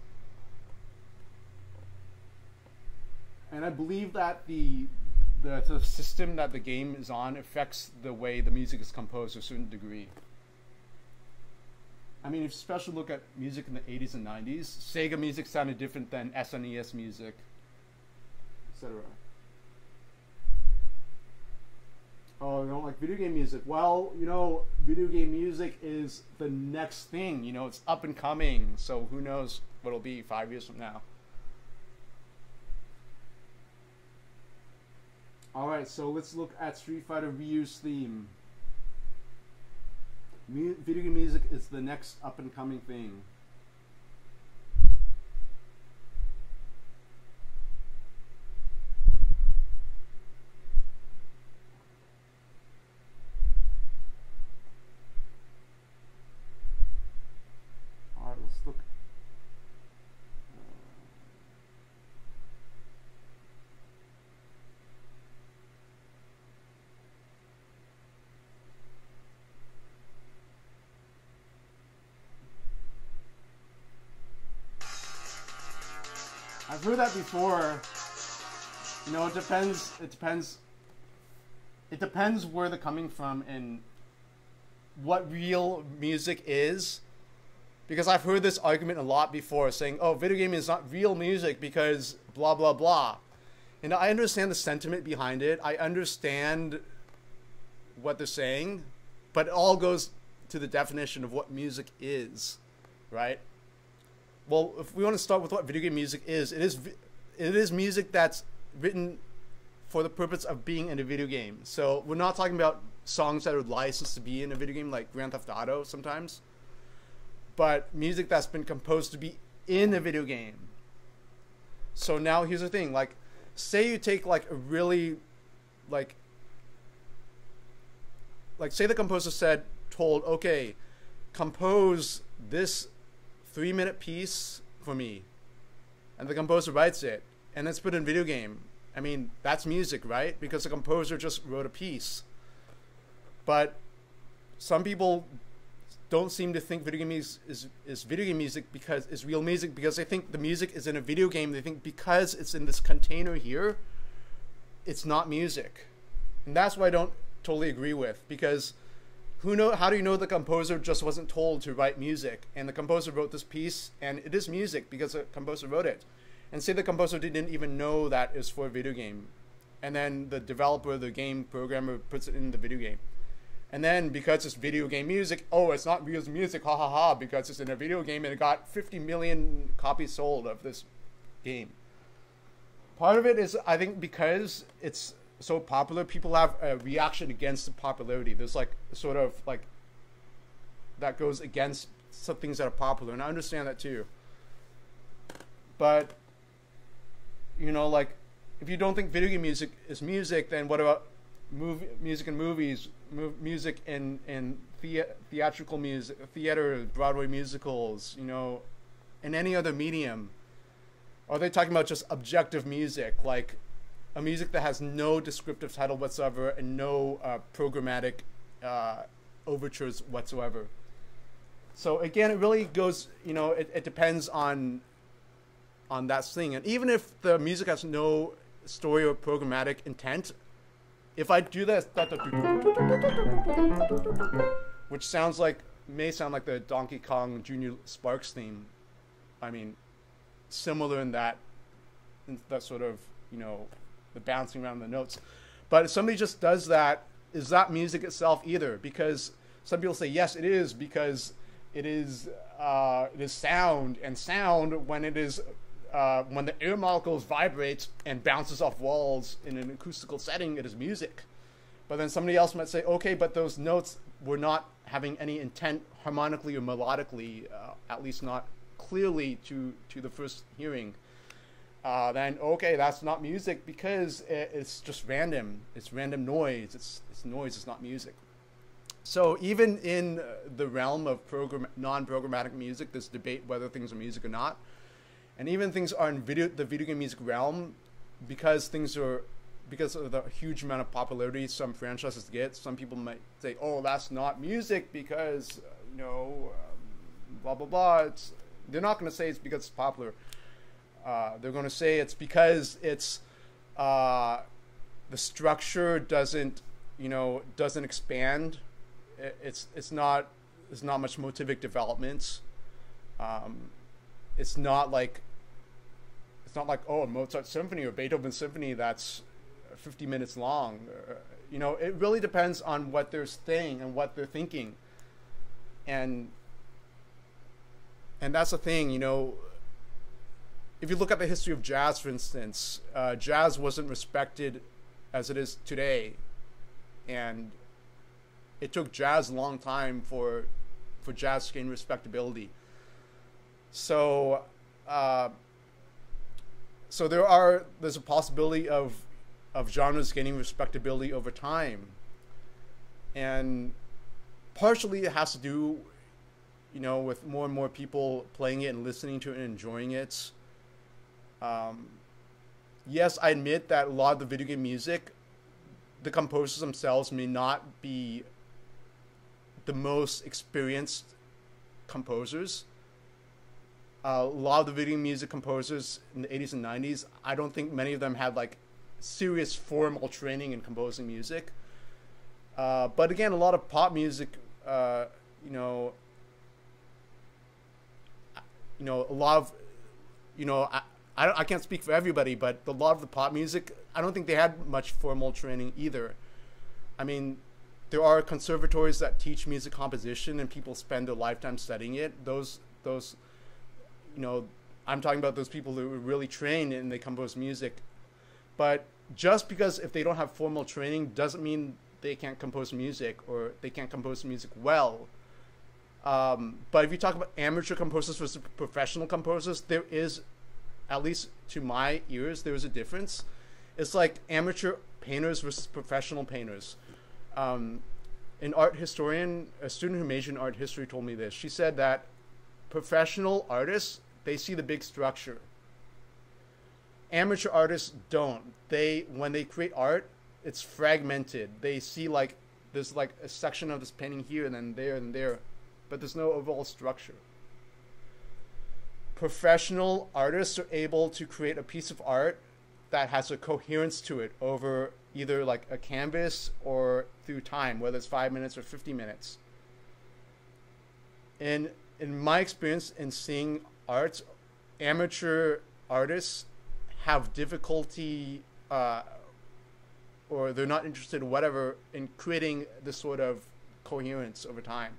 Speaker 1: And I believe that the system that the game is on affects the way the music is composed to a certain degree. I mean, if you especially look at music in the 80s and 90s, Sega music sounded different than SNES music, etc. Oh, you don't like video game music? Well, you know, video game music is the next thing. You know, it's up and coming, so who knows what it'll be 5 years from now. Alright, so let's look at Street Fighter Ryu's theme. Video game music is the next up and coming thing. Alright, let's look. I've heard that before. You know, it depends where they're coming from and what real music is. Because I've heard this argument a lot before, saying, oh, video game is not real music because blah, blah, blah. And I understand the sentiment behind it. I understand what they're saying. But it all goes to the definition of what music is, right? Well, if we want to start with what video game music is, it is music that's written for the purpose of being in a video game. So we're not talking about songs that are licensed to be in a video game like Grand Theft Auto sometimes, but music that's been composed to be in a video game. So now here's the thing, like, say you take like a really, like say the composer told, okay, compose this 3-minute piece for me, and the composer writes it, and it's put in video game. I mean, that's music, right? Because the composer just wrote a piece. But some people don't seem to think video game music is video game music because it's real music, because they think the music is in a video game. They think because it's in this container here, it's not music. And that's what I don't totally agree with, because how do you know the composer just wasn't told to write music, and the composer wrote this piece, and it is music because the composer wrote it. And say the composer didn't even know that it's for a video game, and then the developer, the game programmer, puts it in the video game. And then because it's video game music, oh, it's not real music, ha ha ha, because it's in a video game and it got 50 million copies sold of this game. Part of it is, I think, because it's so popular, people have a reaction against the popularity. There's like sort of like that goes against some things that are popular, and I understand that too. But you know, like, if you don't think video game music is music, then what about music in movies, music in theatrical music, theater, Broadway musicals, you know, in any other medium? Are they talking about just objective music, like a music that has no descriptive title whatsoever and no programmatic overtures whatsoever? So again, it really goes, you know, it depends on that thing. And even if the music has no story or programmatic intent, if I do this, which may sound like the Donkey Kong Jr. Sparks theme, I mean, similar in that sort of, you know, the bouncing around the notes. But if somebody just does that is that music itself either, because some people say yes, it is, because it is sound, and sound, when it is when the air molecules vibrate and bounces off walls in an acoustical setting, it is music. But then somebody else might say, okay, but those notes were not having any intent harmonically or melodically, at least not clearly to the first hearing. Then okay, that's not music, because it's just random. It's random noise. It's noise. It's not music. So even in the realm of non-programmatic music, there's debate whether things are music or not. And even things are in the video game music realm, because of the huge amount of popularity some franchises get, some people might say, oh, that's not music because, blah, blah, blah. They're not going to say it's because it's popular. They're going to say it's because it's the structure doesn't expand. It's not much motivic development. It's not like oh, a Mozart symphony or Beethoven symphony that's 50 minutes long. It really depends on what they're saying and what they're thinking. And that's the thing, if you look at the history of jazz, for instance, jazz wasn't respected as it is today. And it took jazz a long time for jazz to gain respectability. So there's a possibility of genres gaining respectability over time. And partially it has to do, with more and more people playing it and listening to it and enjoying it. Yes, I admit that a lot of the video game music, the composers themselves may not be the most experienced composers. A lot of the video music composers in the 80s and 90s, I don't think many of them had like serious formal training in composing music. But again, a lot of pop music, a lot of, I can't speak for everybody, but a lot of the pop music, I don't think they had much formal training either. I mean, there are conservatories that teach music composition and people spend their lifetime studying it. Those, I'm talking about those people who are really trained and they compose music. But just because if they don't have formal training doesn't mean they can't compose music or they can't compose music well. But if you talk about amateur composers versus professional composers, there is, at least to my ears, there is a difference. It's like amateur painters versus professional painters. An art historian, a student who majored in art history, told me this. She said that professional artists, they see the big structure. Amateur artists don't. When they create art, it's fragmented. They see like there's like a section of this painting here and then there and there, but there's no overall structure. Professional artists are able to create a piece of art that has a coherence to it over either like a canvas or through time, whether it's 5 minutes or 50 minutes. And in my experience in seeing art, amateur artists have difficulty or they're not interested or whatever in creating this sort of coherence over time.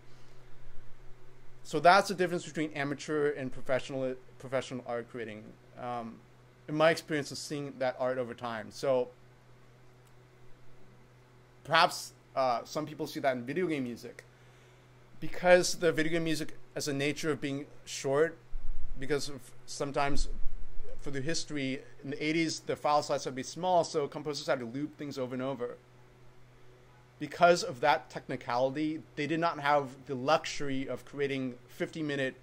Speaker 1: So that's the difference between amateur and professional art creating. In my experience of seeing that art over time. So perhaps some people see that in video game music. Because the video game music as a nature of being short, because of sometimes for the history, in the 80s, the file size would be small, so composers had to loop things over and over. Because of that technicality, they did not have the luxury of creating 50-minute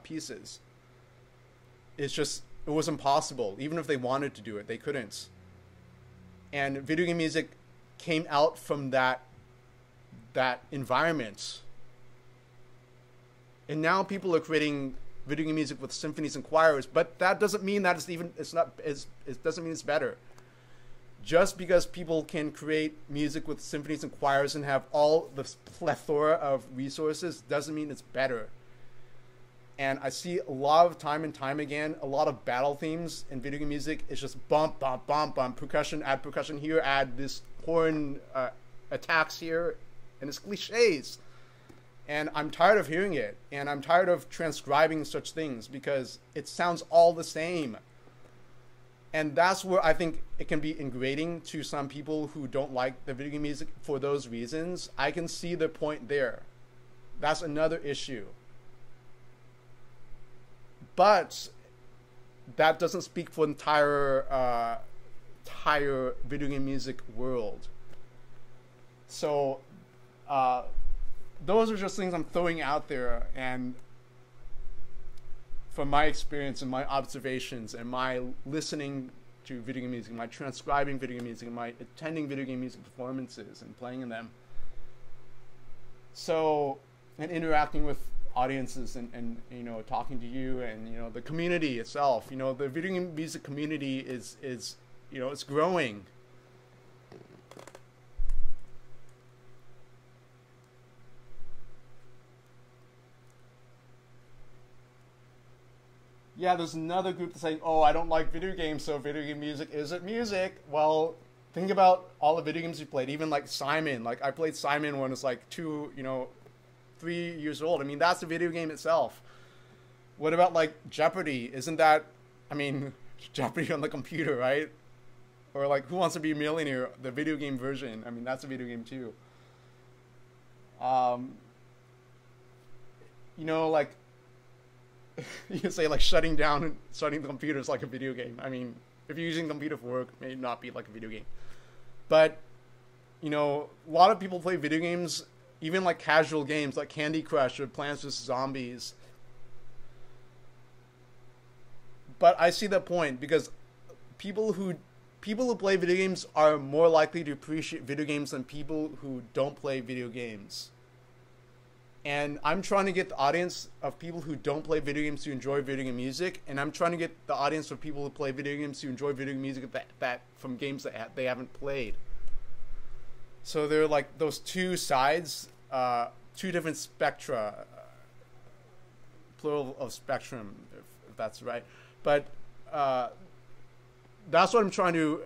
Speaker 1: pieces. It was impossible. Even if they wanted to do it, they couldn't. And video game music came out from that environment. And now people are creating video game music with symphonies and choirs, but that doesn't mean that it doesn't mean it's better. Just because people can create music with symphonies and choirs and have all the plethora of resources doesn't mean it's better. And I see a lot of time and time again, a lot of battle themes in video game music. It's just bump, bump, bump, bump, percussion, add percussion here, add this horn attacks here, and it's cliches. And I'm tired of hearing it, and I'm tired of transcribing such things because it sounds all the same. And that's where I think it can be ingrating to some people who don't like the video game music for those reasons. I can see the point there. That's another issue. But that doesn't speak for the entire video game music world. So those are just things I'm throwing out there, and from my experience and my observations and my listening to video game music, my transcribing video game music, and my attending video game music performances and playing in them. So, and interacting with audiences and you know, talking to you and, you know, the community itself. You know, the video game music community is you know, it's growing. Yeah, there's another group that's saying, oh, I don't like video games, so video game music isn't music. Well, think about all the video games you played, even like Simon. Like, I played Simon when I was like 3 years old. I mean, that's a video game itself. What about like Jeopardy? Isn't that, I mean, Jeopardy on the computer, right? Or like Who Wants to Be a Millionaire, the video game version. I mean, that's a video game too. You know, like, you can say like shutting the computer is like a video game. I mean, if you're using the computer for work, it may not be like a video game. But, you know, a lot of people play video games, even like casual games like Candy Crush or Plants vs. Zombies. But I see that point, because people who play video games are more likely to appreciate video games than people who don't play video games. And I'm trying to get the audience of people who don't play video games to enjoy video game music, and I'm trying to get the audience of people who play video games to enjoy video game music that from games that they haven't played. So they're like those two sides, two different spectra, plural of spectrum, if that's right. But that's what I'm trying to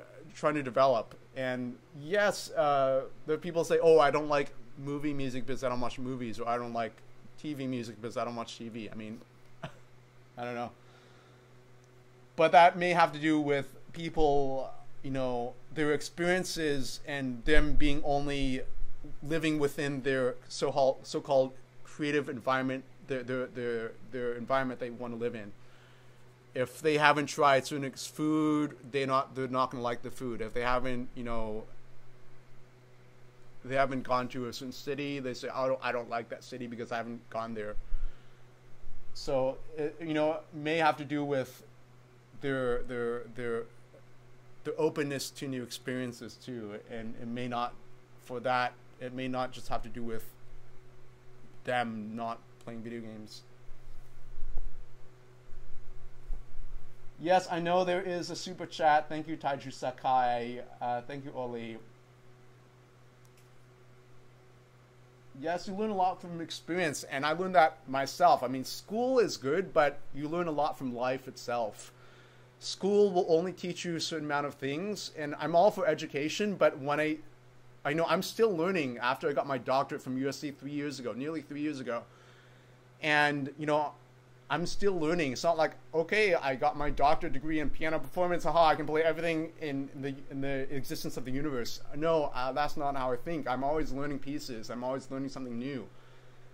Speaker 1: develop. And yes, there are people say, oh, I don't like movie music because I don't watch movies, or I don't like TV music because I don't watch TV. I mean, I don't know. But that may have to do with people, you know, their experiences and them being only living within their so-called creative environment, their environment they want to live in. If they haven't tried certain food, they're not going to like the food. If they haven't, you know, they haven't gone to a certain city, they say, I don't like that city because I haven't gone there. So, you know, it may have to do with their openness to new experiences too, and it may not just have to do with them not playing video games. Yes, I know there is a super chat. Thank you, Taiju Sakai. Thank you, Oli. Yes, you learn a lot from experience, and I learned that myself. I mean, school is good, but you learn a lot from life itself. School will only teach you a certain amount of things, and I'm all for education, but when I know I'm still learning after I got my doctorate from USC 3 years ago, nearly 3 years ago. And, you know, I'm still learning. It's not like, okay, I got my doctorate degree in piano performance, haha, I can play everything in the existence of the universe. No, that's not how I think. I'm always learning pieces. I'm always learning something new.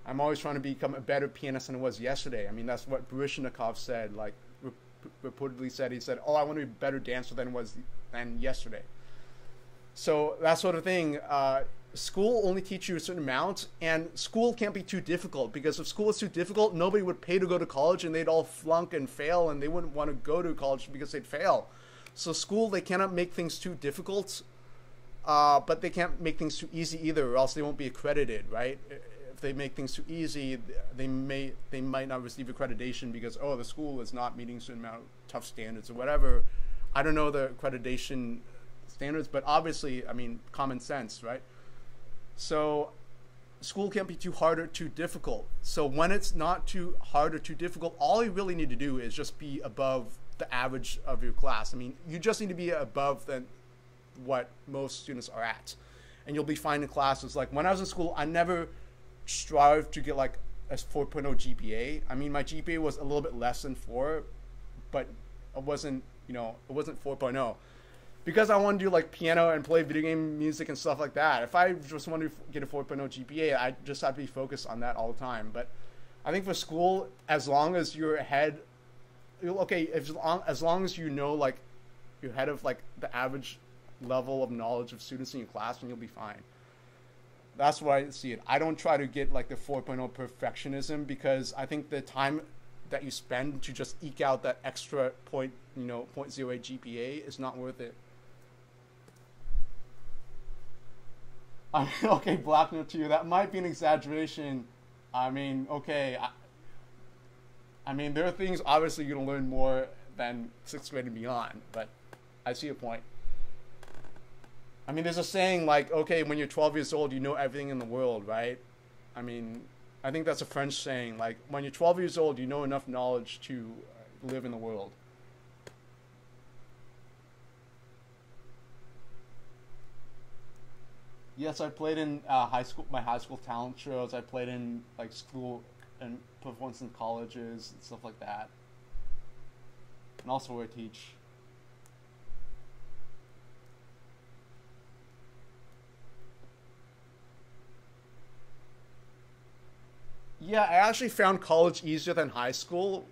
Speaker 1: I'm always trying to become a better pianist than I was yesterday. I mean, that's what Baryshnikov said, like, reportedly said. He said, oh, I want to be a better dancer than yesterday. So that sort of thing. School only teaches you a certain amount, and school can't be too difficult, because if school is too difficult, nobody would pay to go to college, and they'd all flunk and fail, and they wouldn't want to go to college because they'd fail. So school, they cannot make things too difficult, but they can't make things too easy either, or else they won't be accredited, right? If they make things too easy, they might not receive accreditation because, oh, the school is not meeting a certain amount of tough standards or whatever. I don't know the accreditation standards, but obviously, I mean, common sense, right? So school can't be too hard or too difficult. So when it's not too hard or too difficult, all you really need to do is just be above the average of your class. I mean, you just need to be above than what most students are at. and you'll be fine in classes. Like when I was in school, I never strived to get like a 4.0 GPA. I mean, my GPA was a little bit less than 4, but it wasn't, it wasn't 4.0. Because I want to do like piano and play video game music and stuff like that. If I just want to get a 4.0 GPA, I just have to be focused on that all the time. But I think for school, as long as you're ahead, okay, as long as you know like you're ahead of like the average level of knowledge of students in your class, then you'll be fine. That's what I see it. I don't try to get like the 4.0 perfectionism, because I think the time that you spend to just eke out that extra point, zero 0.08 GPA is not worth it. I mean, okay, Black Note 2, that might be an exaggeration. I mean, okay. I mean, there are things obviously you're going to learn more than 6th grade and beyond, but I see a point. I mean, there's a saying like, okay, when you're 12 years old, you know everything in the world, right? I mean, I think that's a French saying. Like, when you're 12 years old, you know enough knowledge to live in the world. Yes, I played in my high school talent shows. I played in like school and performance in colleges and stuff like that. And also where I teach. Yeah, I actually found college easier than high school.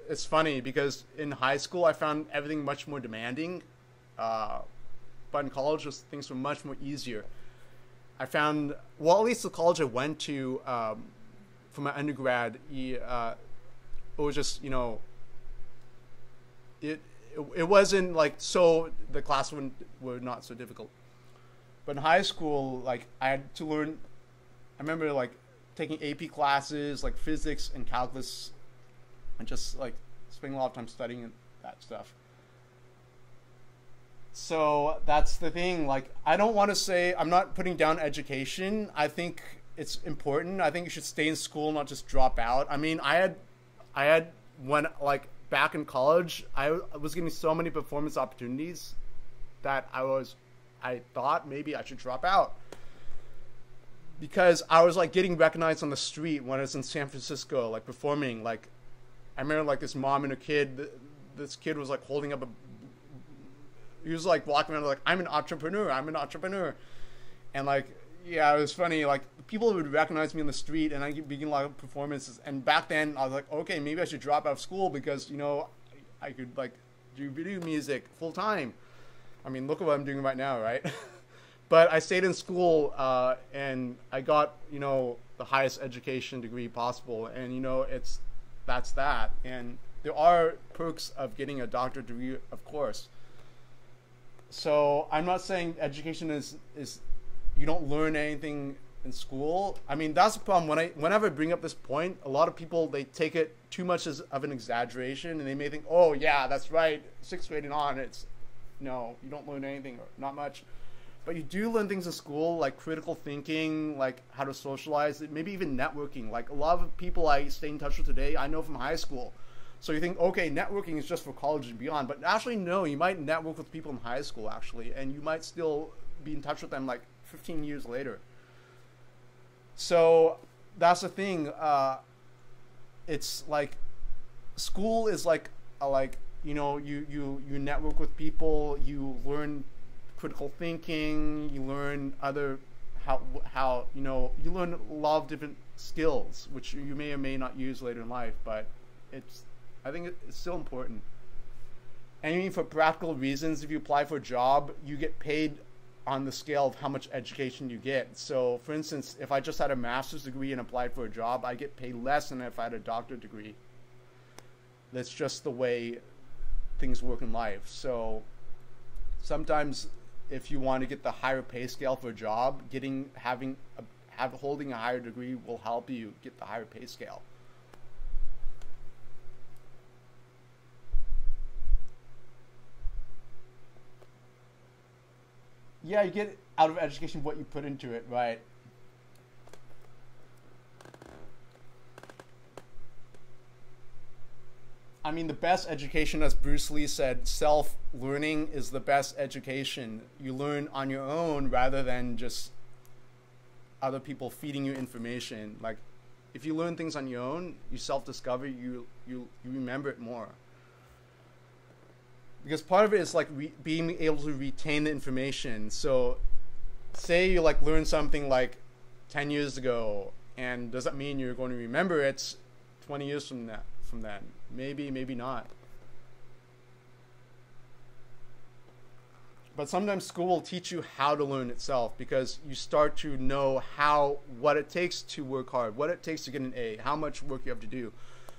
Speaker 1: It's funny because in high school I found everything much more demanding, but in college things were much more easier. I found, well, at least the college I went to for my undergrad, it was just, it wasn't like, so the classes were not so difficult. But in high school, like I had to learn, I remember like taking AP classes like physics and calculus and just like spending a lot of time studying that stuff. So that's the thing. Like, I don't want to say, I'm not putting down education. I think it's important. I think you should stay in school, not just drop out. I mean, I had when like back in college, I was getting so many performance opportunities that I thought maybe I should drop out, because I was like getting recognized on the street when I was in San Francisco, like performing. Like, I remember like this mom and a kid. This kid was like holding up he was like walking around like, I'm an entrepreneur. And like, yeah, it was funny. Like, people would recognize me on the street and I would begin a lot of performances. And back then I was like, okay, maybe I should drop out of school because, I could like do video music full time. I mean, look at what I'm doing right now, right? But I stayed in school and I got, the highest education degree possible. And, that's that. And there are perks of getting a doctorate degree, of course. So I'm not saying education is you don't learn anything in school. I mean, that's the problem. Whenever I bring up this point, a lot of people, they take it too much as of an exaggeration, and they may think, oh yeah, that's right, 6th grade and on, it's no, you don't learn anything, or not much. But you do learn things in school, like critical thinking, like how to socialize, maybe even networking. Like a lot of people I stay in touch with today, I know from high school. So you think, okay, networking is just for college and beyond. But actually, no, you might network with people in high school, actually. And you might still be in touch with them like 15 years later. So that's the thing. It's like, school is like, you network with people, you learn critical thinking, you learn how you learn a lot of different skills, which you may or may not use later in life, but I think it's still important. And even for practical reasons, if you apply for a job, you get paid on the scale of how much education you get. So, for instance, if I just had a master's degree and applied for a job, I get paid less than if I had a doctorate degree. That's just the way things work in life. So, sometimes if you want to get the higher pay scale for a job, holding a higher degree will help you get the higher pay scale. Yeah, you get out of education what you put into it, right? I mean, the best education, as Bruce Lee said, self-learning is the best education. You learn on your own rather than just other people feeding you information. Like, if you learn things on your own, you self-discover, you remember it more. Because part of it is like being able to retain the information. So, say you like learn something like 10 years ago, and does that mean you're going to remember it 20 years from then? Maybe, maybe not. But sometimes school will teach you how to learn itself, because you start to know what it takes to work hard, what it takes to get an A, how much work you have to do.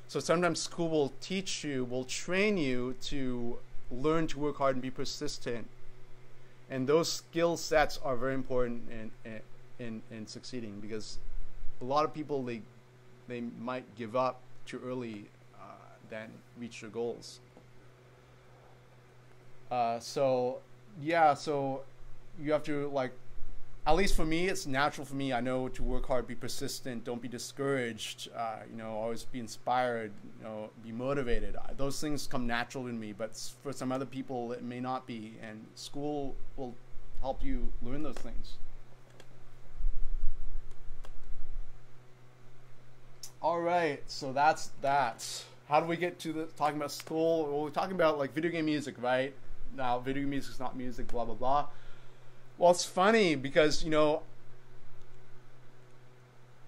Speaker 1: So sometimes school will teach you, will train you to learn to work hard and be persistent. And those skill sets are very important in succeeding, because a lot of people, they might give up too early than reach their goals. So you have to, like, at least for me, it's natural for me. I know to work hard, be persistent, don't be discouraged, always be inspired, be motivated. Those things come natural in me, but for some other people, it may not be, and school will help you learn those things. All right, so that's that. How do we get to talking about school? Well, we're talking about like video game music, right? Now, video music is not music, blah, blah, blah. Well, it's funny because,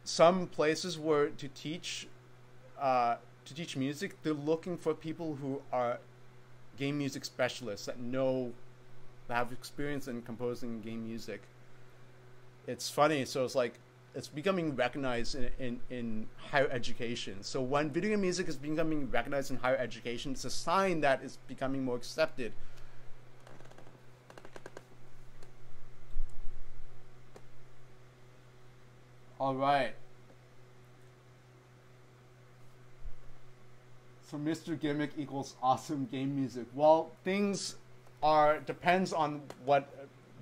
Speaker 1: some places where to teach music, they're looking for people who are game music specialists that have experience in composing game music. It's funny. So it's like, it's becoming recognized in higher education. So when video game music is becoming recognized in higher education, it's a sign that it's becoming more accepted. All right. So Mr. Gimmick equals awesome game music. Well, things depends on what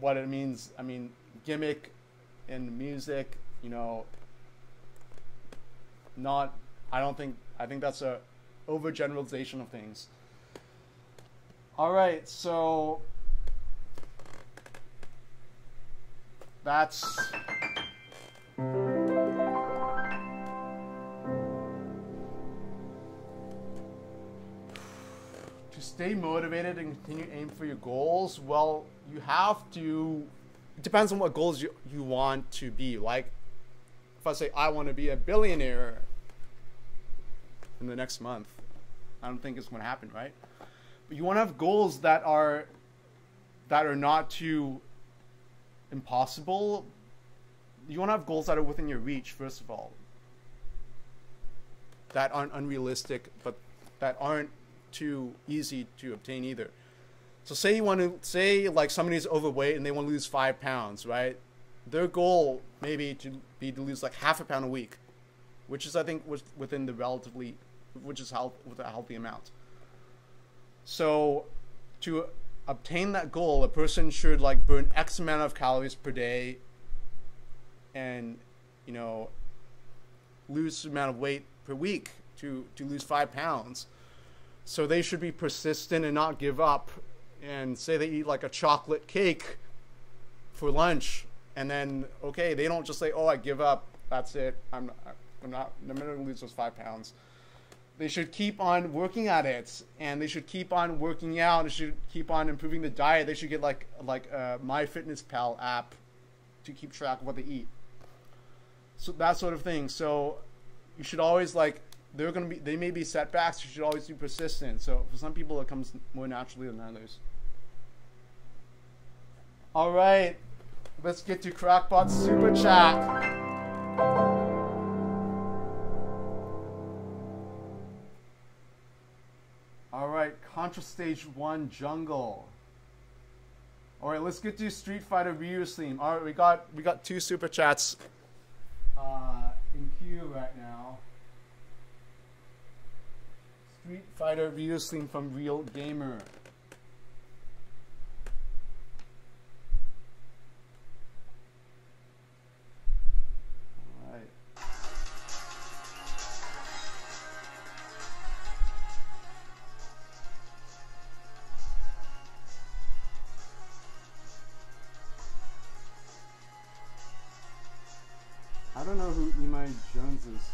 Speaker 1: it means. I mean, gimmick in music, I think that's a overgeneralization of things. All right, so that's to stay motivated and continue to aim for your goals. Well, you have to, it depends on what goals you want to be. Like, if I say I want to be a billionaire in the next month, I don't think it's going to happen, right? But you want to have goals that are not too impossible. You want to have goals that are within your reach, first of all, that aren't unrealistic, but that aren't too easy to obtain either. So say like somebody's overweight and they want to lose 5 pounds, right? Their goal maybe to lose like half a pound a week, which is, I think, within the with a healthy amount. So to obtain that goal, a person should like burn X amount of calories per day and, lose the amount of weight per week to lose 5 pounds. So they should be persistent and not give up, and say they eat like a chocolate cake for lunch, and then, okay, they don't just say, oh, I give up, that's it, I'm not going to lose those 5 pounds. They should keep on working at it, and they should keep on working out. They should keep on improving the diet. They should get like a MyFitnessPal app to keep track of what they eat. So that sort of thing. So you should always, like, they may be setbacks. You should always be persistent. So for some people, it comes more naturally than others. All right, let's get to Crackbot's Super Chat. All right, Contra Stage 1 Jungle. All right, let's get to Street Fighter Ryu theme. All right, we got 2 Super Chats in queue right now. Street Fighter Ryu theme from Real Gamer. don't know who Imai Jones is.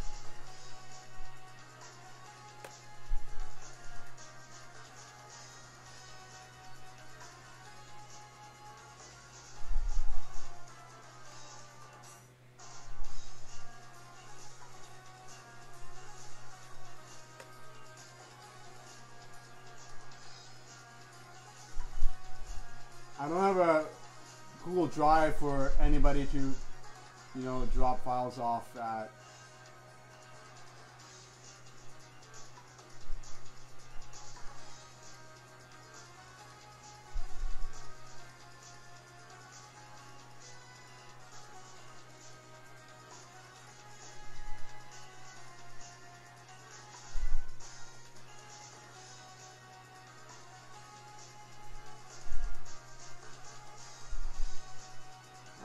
Speaker 1: I don't have a Google Drive for anybody to, you know, drop files off at.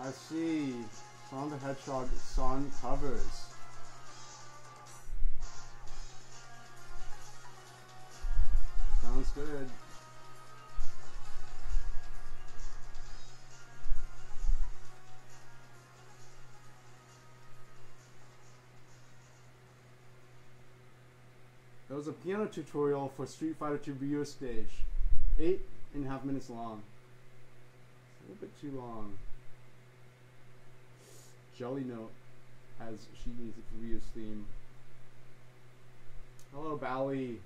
Speaker 1: I see. Sonic the Hedgehog song covers. Sounds good. There was a piano tutorial for Street Fighter 2 Viewer Stage. 8.5 minutes long. It's a little bit too long. Jelly Note has sheet music for Ryu's theme. Hello, Bally.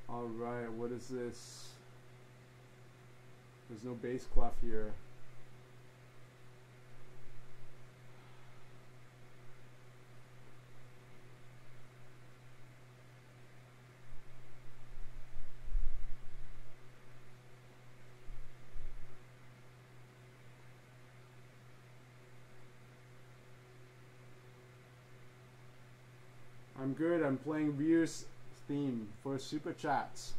Speaker 1: Alright, what is this? There's no bass clef here. I'm good. I'm playing Ryu's theme for super chats.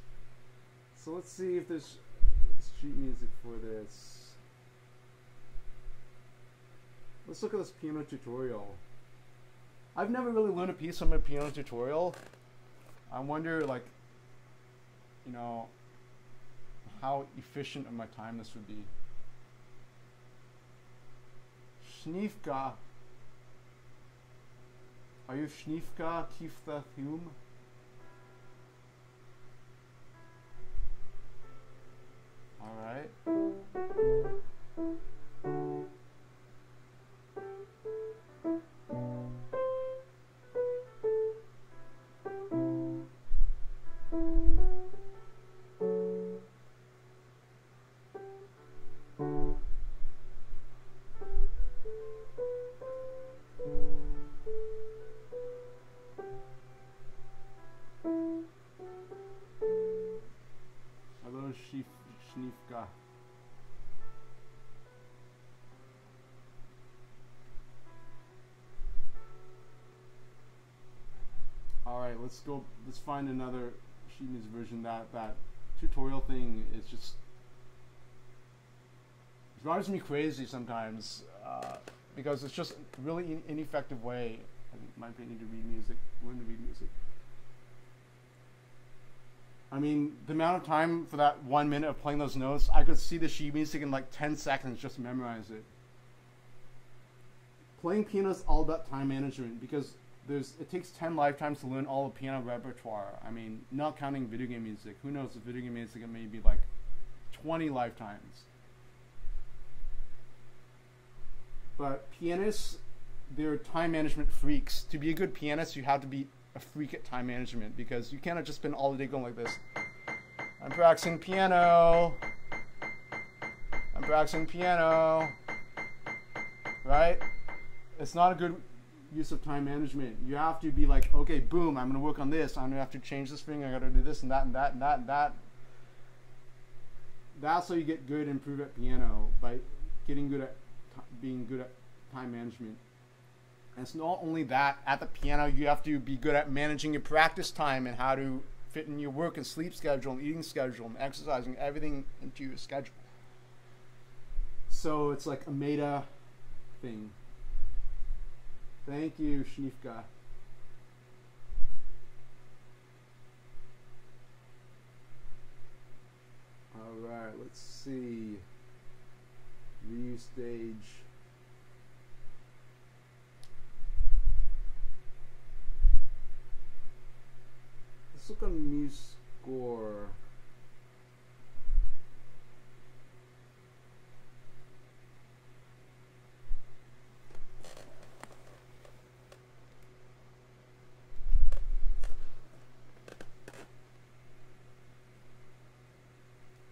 Speaker 1: So let's see if there's sheet music for this. Let's look at this piano tutorial. I've never really learned a piece from a piano tutorial. I wonder, like, you know, how efficient of my time this would be. Schnifka. Are you Schnifka Kifta Hume? Alright. Schnifka. Alright, let's go, let's find another sheet music version. That tutorial thing is just, it drives me crazy sometimes, because it's just a really ineffective way, in my opinion, to read music, learn to read music. I mean, the amount of time for that 1 minute of playing those notes, I could see the sheet music in like 10 seconds, just memorize it. Playing piano is all about time management, because it takes 10 lifetimes to learn all the piano repertoire. I mean, not counting video game music. Who knows, if video game music, it may be like 20 lifetimes. But pianists, they're time management freaks. To be a good pianist, you have to be a freak at time management, because you cannot just spend all the day going like this. I'm practicing piano. I'm practicing piano. Right? It's not a good use of time management. You have to be like, okay, boom, I'm going to work on this. I'm going to have to change this finger. I got to do this and that and that and that and that. That's how you get good and improve at piano, by getting good at being good at time management. And it's not only that, at the piano you have to be good at managing your practice time and how to fit in your work and sleep schedule and eating schedule and exercising, everything into your schedule. So it's like a meta thing. Thank you, Schnifka.
Speaker 2: Alright, let's see. View stage. Let's look on Muse score.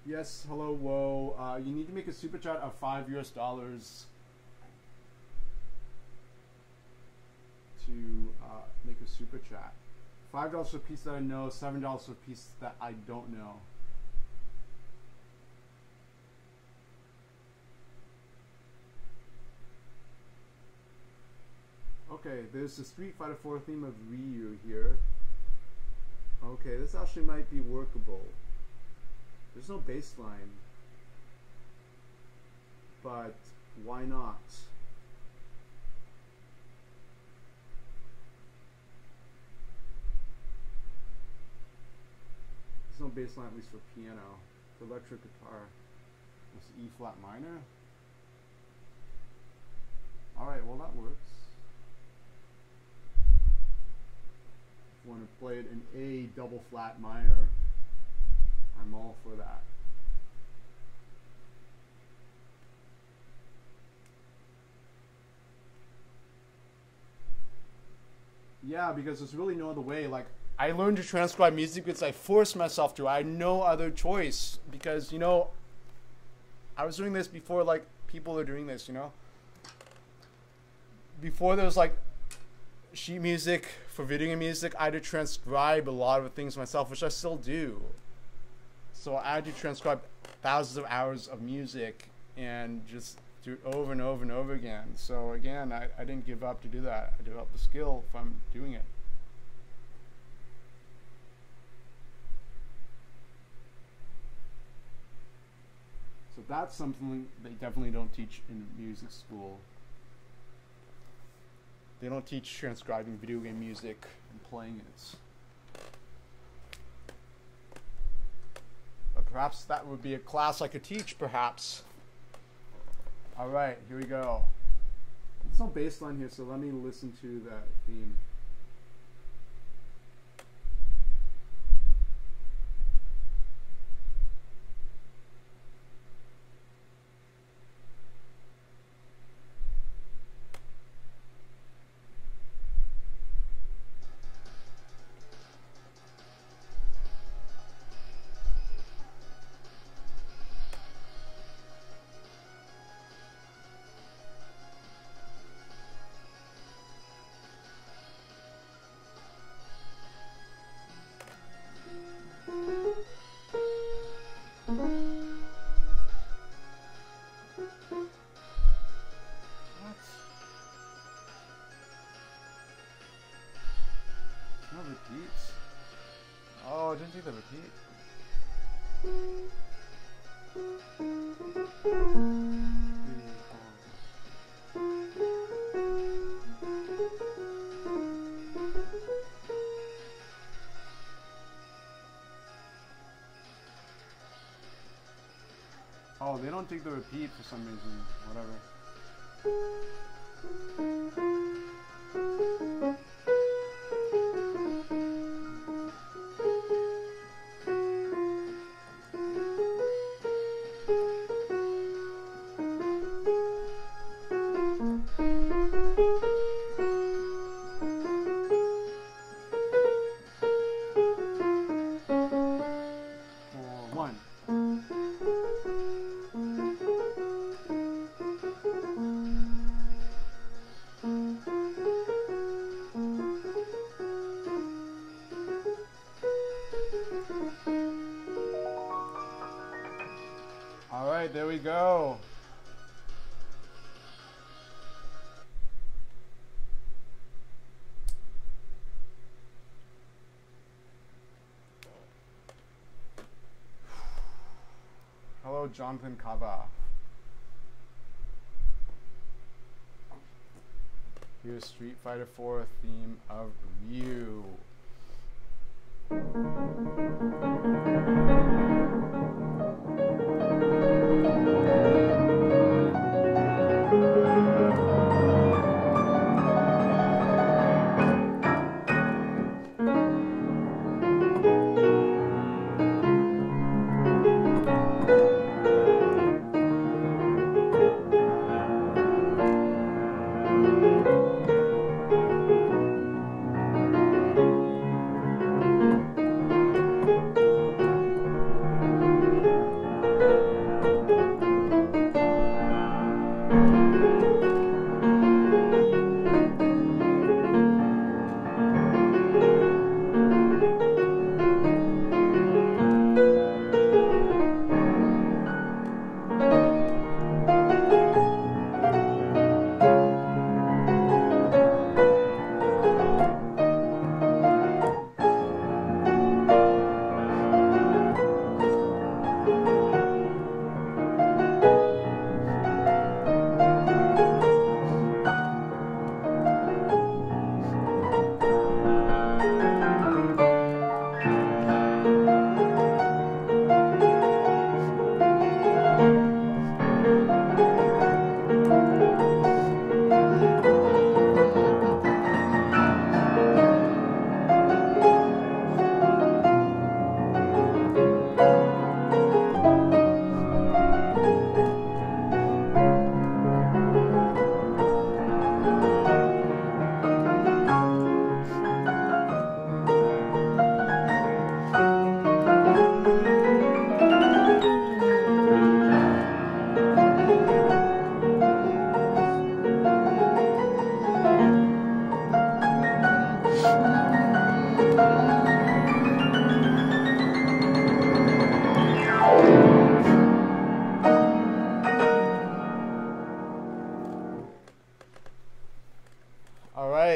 Speaker 2: Yes, hello, whoa. You need to make a super chat of $5 US to make a super chat. $5 for a piece that I know, $7 for a piece that I don't know. Okay, there's the Street Fighter 4 theme of Ryu here. Okay, this actually might be workable. There's no bass line, but why not? There's no bass line, at least for piano. For electric guitar, it's E flat minor. Alright, well that works. If you want to play it in A double flat minor, I'm all for that. Yeah, because there's really no other way. Like, I learned to transcribe music because I forced myself to. I had no other choice because, you know, I was doing this before, like, people are doing this, you know? Before there was, like, sheet music for video game music, I had to transcribe a lot of things myself, which I still do. So I had to transcribe thousands of hours of music and just do it over and over and over again. So again, I didn't give up to do that. I developed the skill if I'm doing it. So that's something they definitely don't teach in music school. They don't teach transcribing video game music and playing it. Perhaps that would be a class I could teach, perhaps. Alright, here we go. There's no bass line here, so let me listen to that theme. Repeats. Oh, I didn't do the repeat. Oh, they don't take the repeat for some reason. Whatever. Alright, there we go. Hello, Jonathan Kava. Here's Street Fighter 4 theme of Ryu.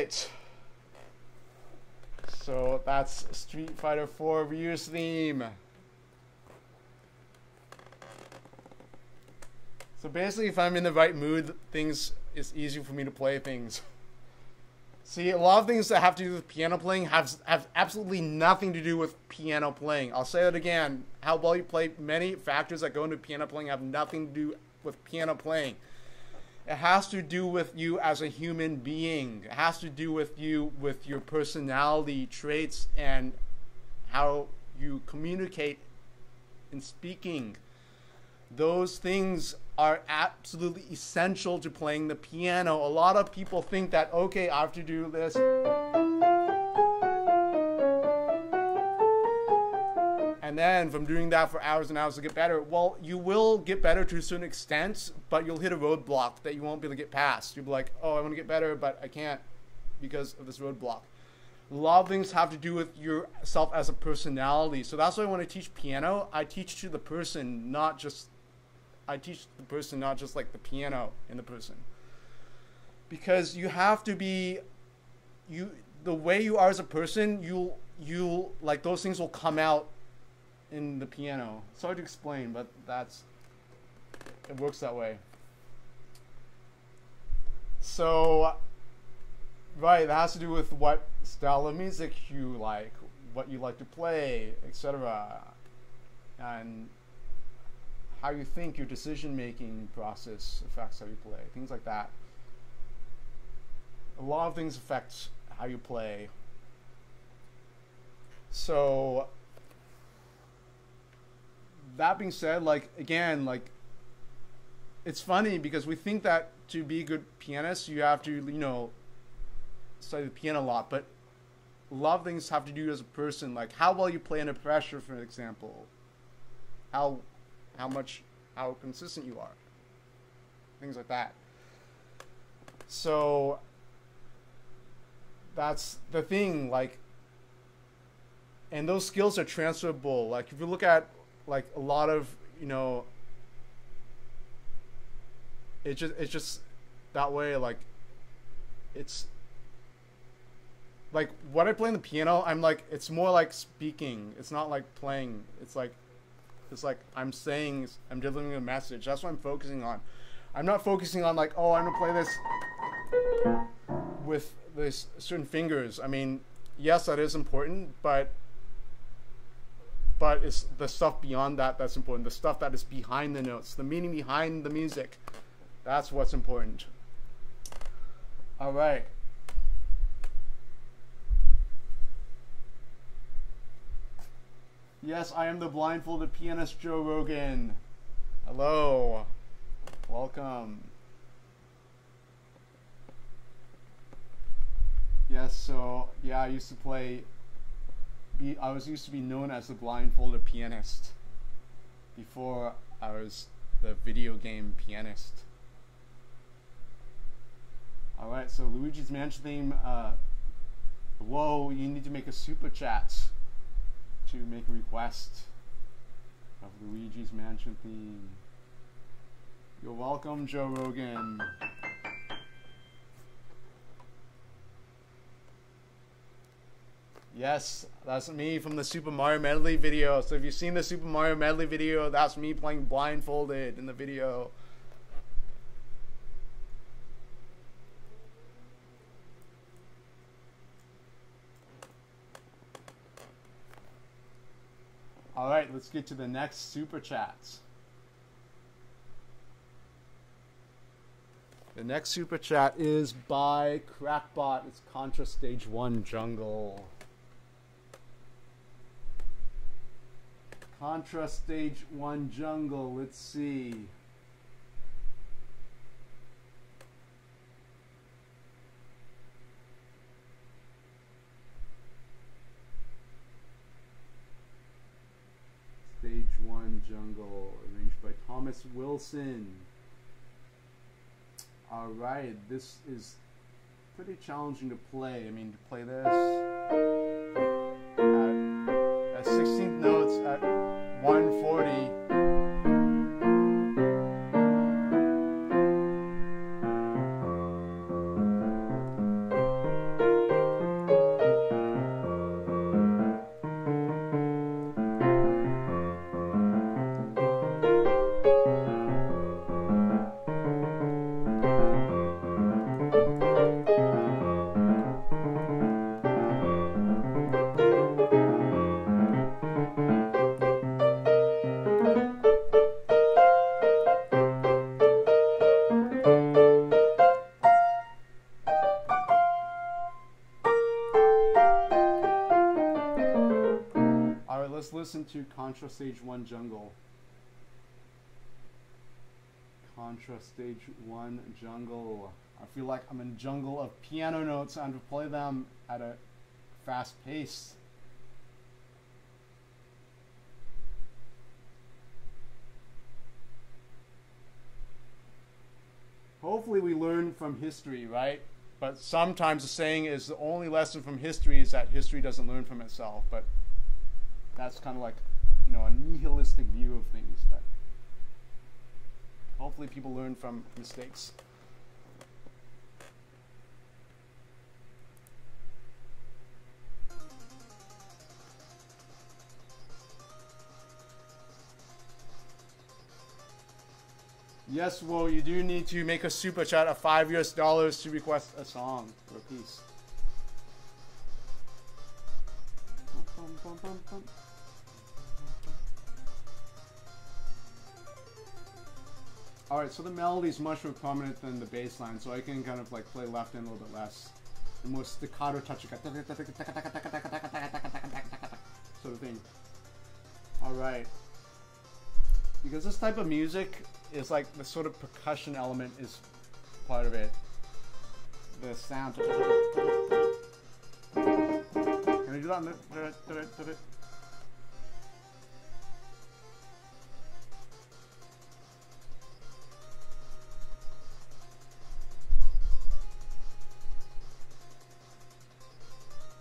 Speaker 2: right. So that's Street Fighter 4 Ryu's theme. So basically, if I'm in the right mood, it's easy for me to play things. See, a lot of things that have to do with piano playing have absolutely nothing to do with piano playing. I'll say that again. How well you play, many factors that go into piano playing have nothing to do with piano playing. It has to do with you as a human being. It has to do with you, with your personality traits and how you communicate in speaking. Those things are absolutely essential to playing the piano. A lot of people think that, okay, I have to do this. And then from doing that for hours and hours to get better. Well, you will get better to a certain extent, but you'll hit a roadblock that you won't be able to get past. You'll be like, oh, I want to get better, but I can't because of this roadblock. A lot of things have to do with yourself as a personality. So that's why when I teach piano, I teach to the person, not just like the piano in the person. Because you have to be, the way you are as a person, you'll like those things will come out in the piano. It's hard to explain, but it works that way. So, right, that has to do with what style of music you like, what you like to play, etc. And how you think, your decision-making process affects how you play, things like that. A lot of things affect how you play. So, that being said, like, again, like, it's funny because we think that to be a good pianist, you have to, you know, study the piano a lot, but a lot of things have to do as a person, like how well you play under pressure, for example, how consistent you are, things like that. So that's the thing, like, and those skills are transferable. Like if you look at like a lot of, you know, it's just that way. Like it's like what I play on the piano, I'm like, it's more like speaking. It's not like playing. It's like I'm saying, I'm delivering a message. That's what I'm focusing on. I'm not focusing on like, oh, I'm gonna play this with this certain fingers. I mean, yes, that is important, but it's the stuff beyond that that's important. The stuff that is behind the notes, the meaning behind the music. That's what's important. All right. Yes, I am the blindfolded pianist, Joe Rogan. Hello. Welcome. Yes, so yeah, I used to be known as the blindfolded pianist before I was the video game pianist. Alright, so Luigi's Mansion theme, whoa, you need to make a super chat to make a request of Luigi's Mansion theme. You're welcome, Joe Rogan. Yes, that's me from the Super Mario Medley video. So if you've seen the Super Mario Medley video, that's me playing blindfolded in the video. Alright, let's get to the next super chats. The next super chat is by Crackbot. It's Contra Stage 1 Jungle. Contra Stage 1 Jungle, let's see. Stage 1 Jungle, arranged by Thomas Wilson. Alright, this is pretty challenging to play. I mean, to play this at 16th notes at 140. to Contra Stage 1 Jungle. Contra Stage 1 Jungle. I feel like I'm in jungle of piano notes and I have to play them at a fast pace. Hopefully we learn from history, right? But sometimes the saying is the only lesson from history is that history doesn't learn from itself. But that's kind of like, you know, a nihilistic view of things. But hopefully people learn from mistakes. Yes, well, you do need to make a super chat of $5 to request a song or a piece. Alright, so the melody is much more prominent than the bass line, so I can kind of like play left and a little bit less. The more staccato touch, sort of thing. Alright. Because this type of music is like the sort of percussion element is part of it. The sound. Can I do that?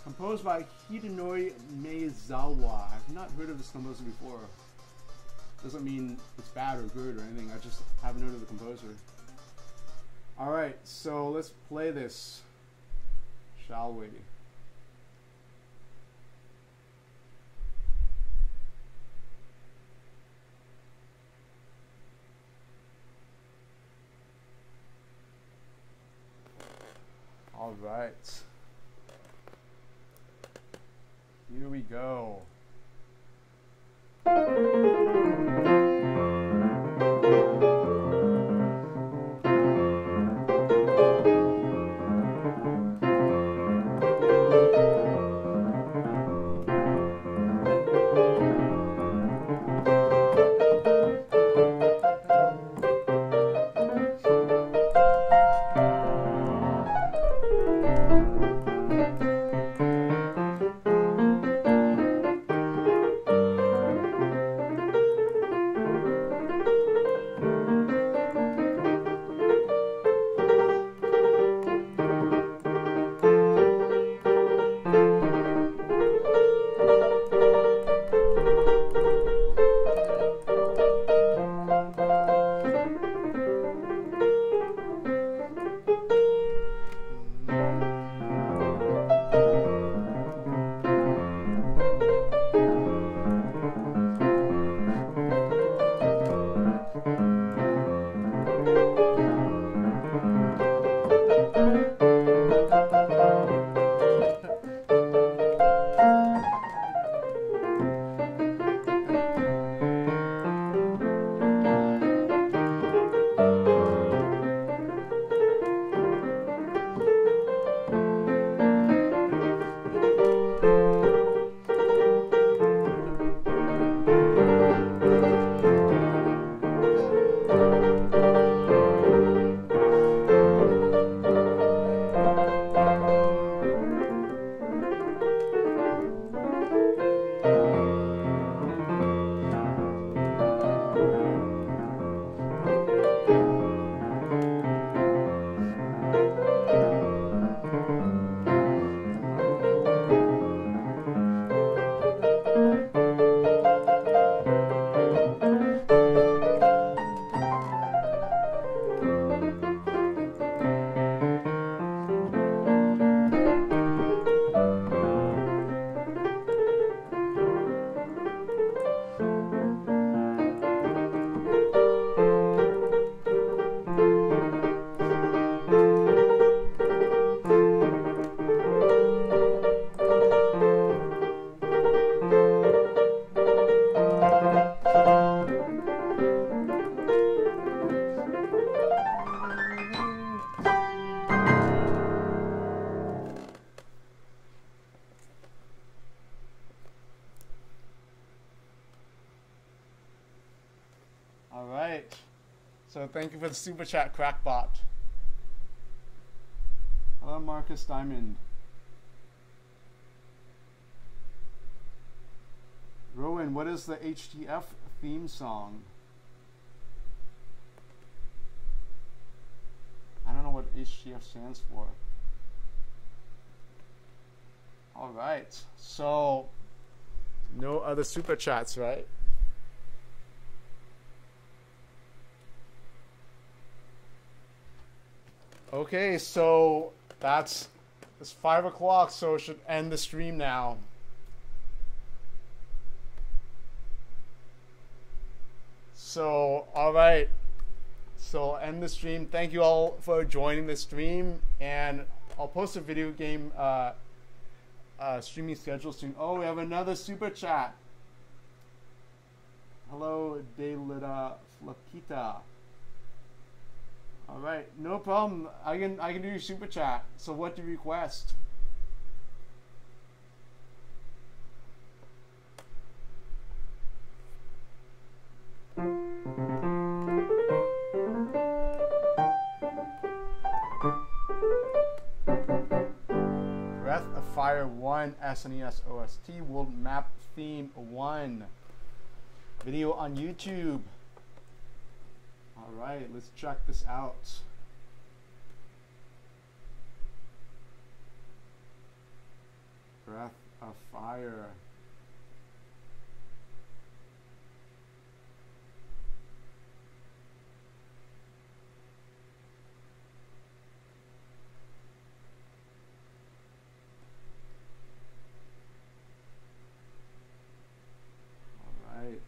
Speaker 2: Composed by Hidenori Meizawa. I've not heard of this composer before. Doesn't mean it's bad or good or anything. I just haven't heard of the composer. Alright, so let's play this. Shall we? Alright. Here we go. So thank you for the super chat, Crackbot. Hello, Marcus Diamond. Rowan, what is the HTF theme song? I don't know what HTF stands for. Alright, so no other super chats, right? Okay, so it's 5 o'clock, so it should end the stream now. So, alright. So, end the stream. Thank you all for joining the stream. And I'll post a video game streaming schedule soon. Oh, we have another super chat. Hello, Delita Flapita. Alright, no problem. I can do your super chat. So what do you request? Breath of Fire 1 SNES OST World Map Theme 1. Video on YouTube. Alright, let's check this out. Breath of Fire. Alright.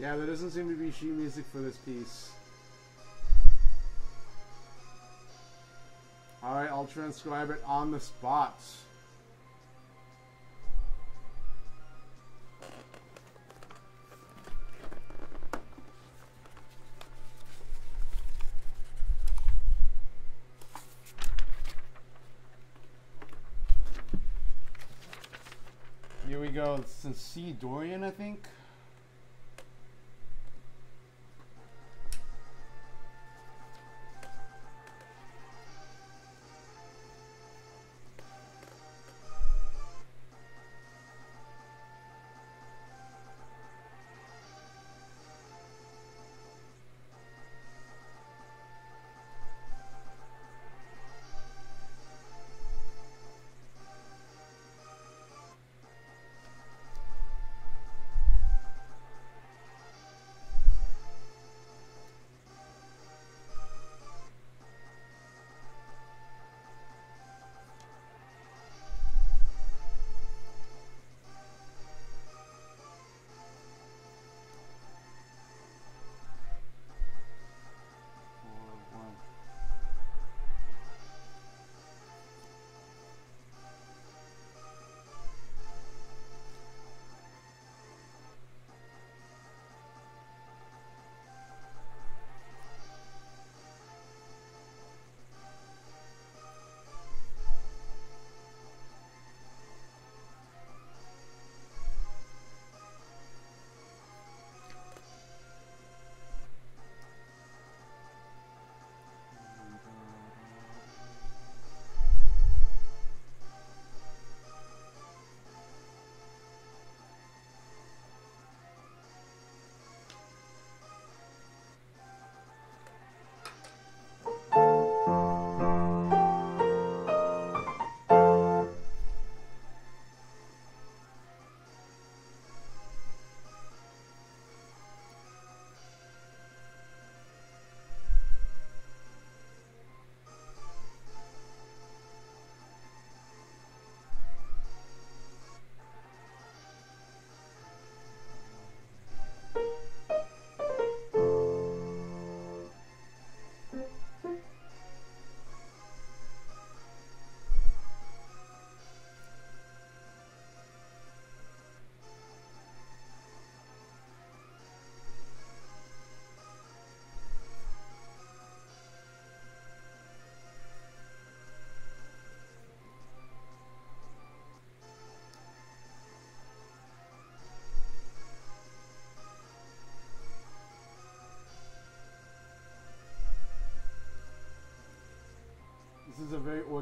Speaker 2: Yeah, there doesn't seem to be sheet music for this piece. Alright, I'll transcribe it on the spot. Here we go. It's in C Dorian, I think.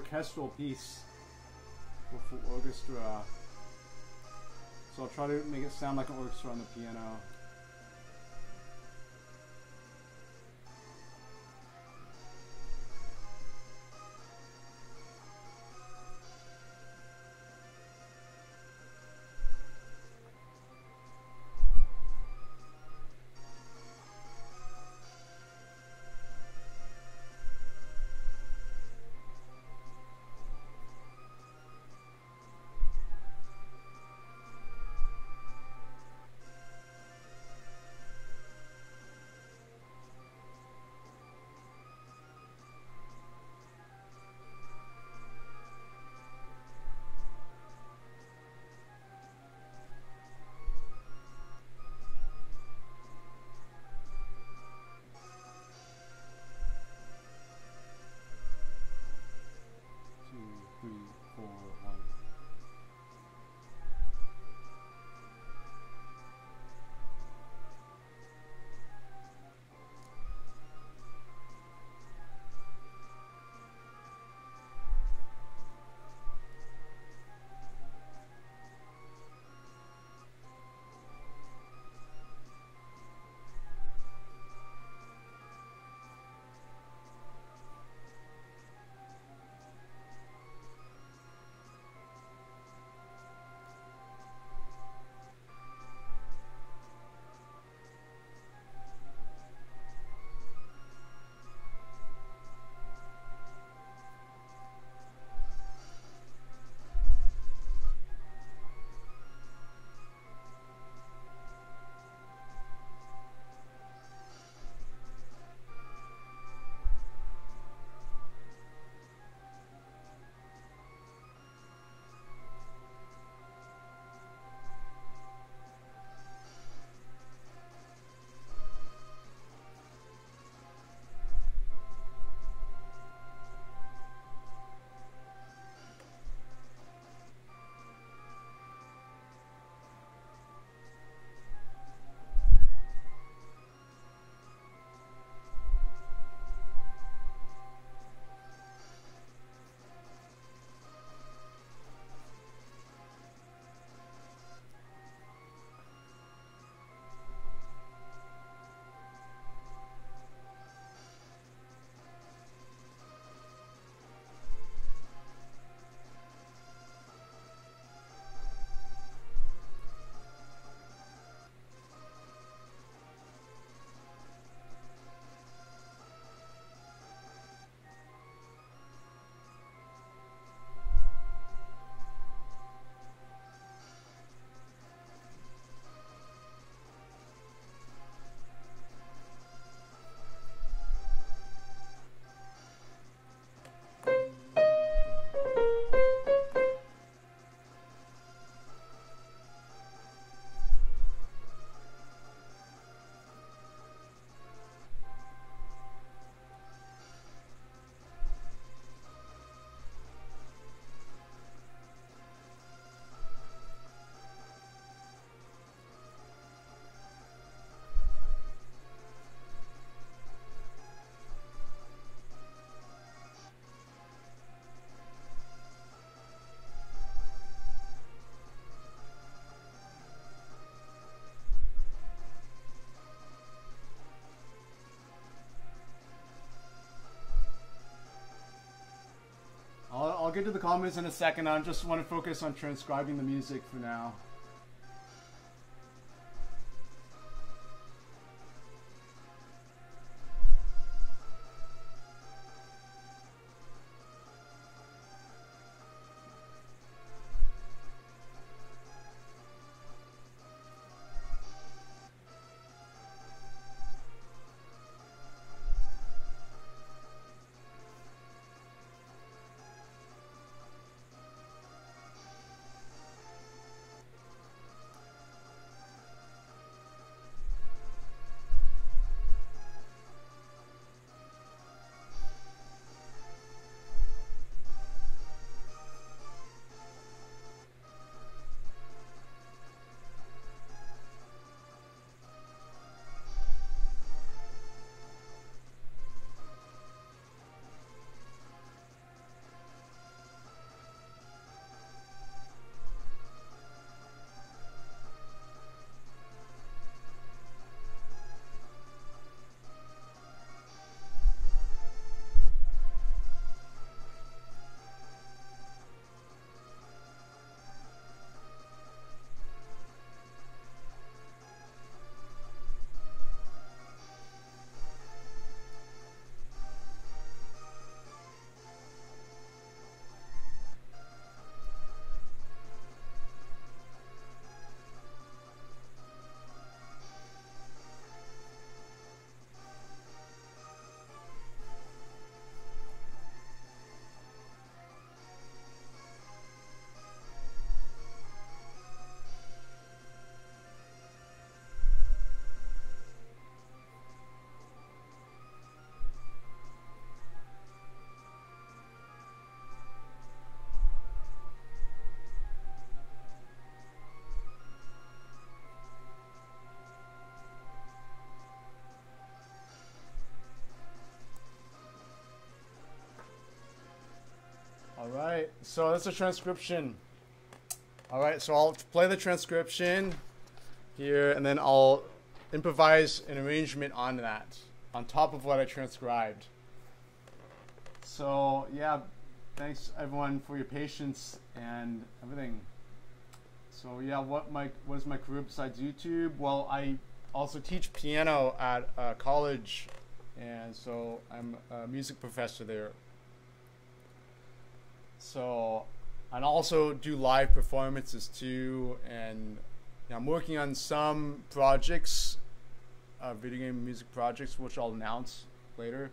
Speaker 2: orchestral piece for full orchestra. So I'll try to make it sound like an orchestra on the piano. I'll get to the comments in a second. I just want to focus on transcribing the music for now. So that's a transcription. All right, so I'll play the transcription here, and then I'll improvise an arrangement on that, on top of what I transcribed. So yeah, thanks everyone for your patience and everything. So yeah, what is my career besides YouTube? Well, I also teach piano at college, and so I'm a music professor there. So, and also do live performances too, and I'm working on some projects, video game music projects, which I'll announce later.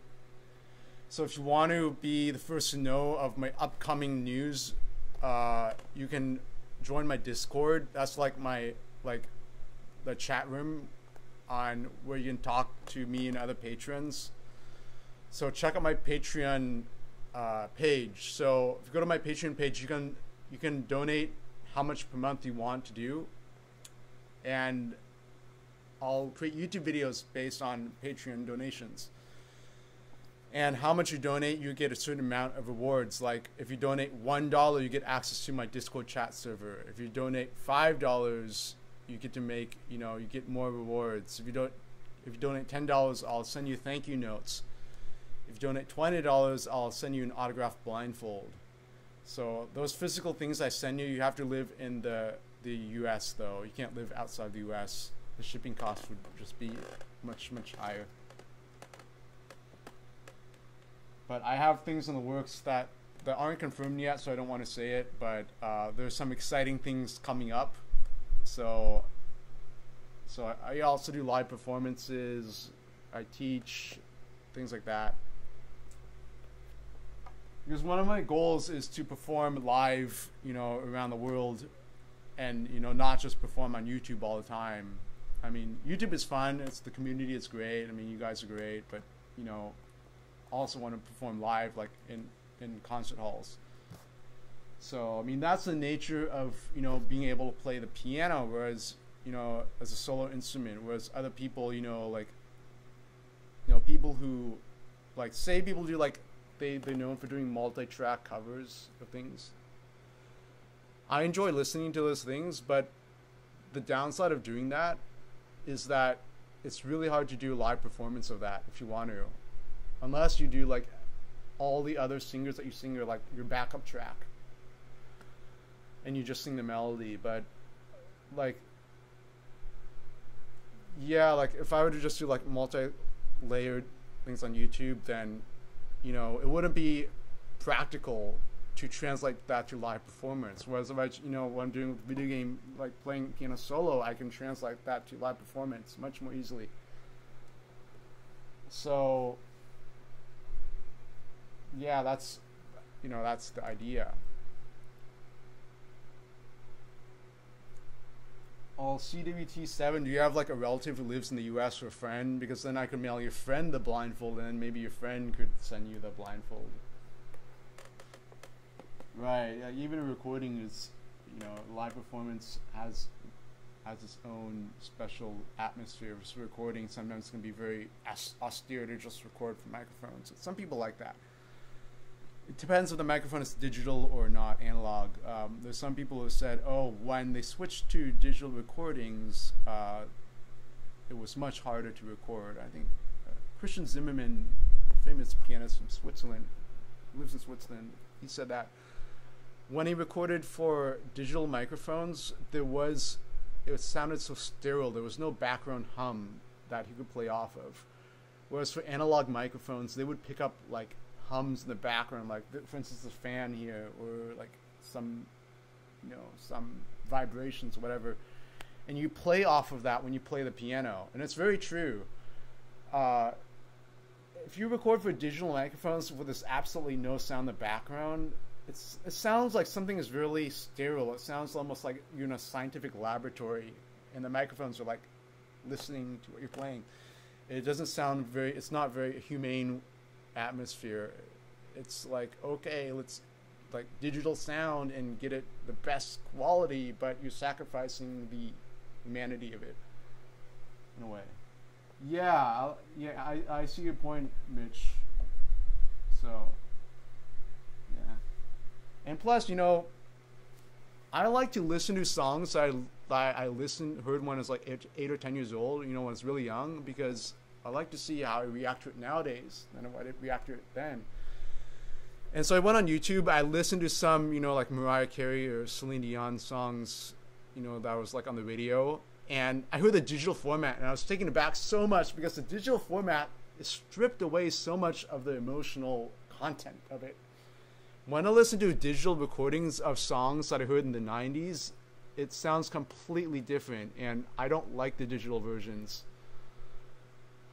Speaker 2: So if you want to be the first to know of my upcoming news, you can join my Discord. That's like the chat room on where you can talk to me and other patrons. So check out my Patreon page. So if you go to my Patreon page, you can donate how much per month you want to do, and I'll create YouTube videos based on Patreon donations. And how much you donate, you get a certain amount of rewards. Like if you donate $1, you get access to my Discord chat server. If you donate $5, you get to make, you get more rewards. If you donate $10, I'll send you thank you notes. If you donate $20, I'll send you an autographed blindfold. So those physical things I send you, you have to live in the US though. You can't live outside the US. The shipping cost would just be much, much higher. But I have things in the works that aren't confirmed yet, so I don't want to say it. But there's some exciting things coming up. So I also do live performances. I teach things like that. Because one of my goals is to perform live, around the world, and not just perform on YouTube all the time. I mean, YouTube is fun. It's the community is great. I mean, you guys are great, but also want to perform live, like in concert halls. So I mean, that's the nature of being able to play the piano, whereas as a solo instrument, whereas other people people who say people do they're known for doing multi-track covers of things. I enjoy listening to those things, but the downside of doing that is that it's really hard to do a live performance of that if you want to. Unless you do all the other singers that you sing are your backup track, and you just sing the melody. But if I were to just do multi-layered things on YouTube, then it wouldn't be practical to translate that to live performance. Whereas if when I'm doing video game, playing piano solo, I can translate that to live performance much more easily. So yeah, that's the idea. Oh, CWT7, do you have a relative who lives in the US or a friend? Because then I could mail your friend the blindfold, and then maybe your friend could send you the blindfold. Right, yeah, even a recording is, live performance has its own special atmosphere. Just recording sometimes can be very austere to just record from microphones. Some people like that. It depends if the microphone is digital or not analog. There's some people who said, when they switched to digital recordings, it was much harder to record. I think Christian Zimmerman, famous pianist from Switzerland, lives in Switzerland, he said that when he recorded for digital microphones, it sounded so sterile. There was no background hum that he could play off of. Whereas for analog microphones, they would pick up hums in the background, for instance the fan here, or some some vibrations or whatever, and you play off of that when you play the piano. And it's very true. If you record for digital microphones with this absolutely no sound in the background, it sounds like something is really sterile. It sounds almost like you're in a scientific laboratory and the microphones are listening to what you're playing. It doesn't sound it's not very humane atmosphere. It's okay, let's digital sound and get it the best quality, but you're sacrificing the humanity of it in a way. Yeah, I see your point, Mitch. So yeah, And plus, you know, I like to listen to songs I heard when I was like 8 or 10 years old, you know, when I was really young, because I like to see how I react to it nowadays than I react to it then. And so I went on YouTube. I listened to some, you know, like Mariah Carey or Celine Dion songs, you know, that was like on the radio. And I heard the digital format, and I was taken aback so much because the digital format is stripped away so much of the emotional content of it. When I listen to digital recordings of songs that I heard in the 90s, it sounds completely different, and I don't like the digital versions.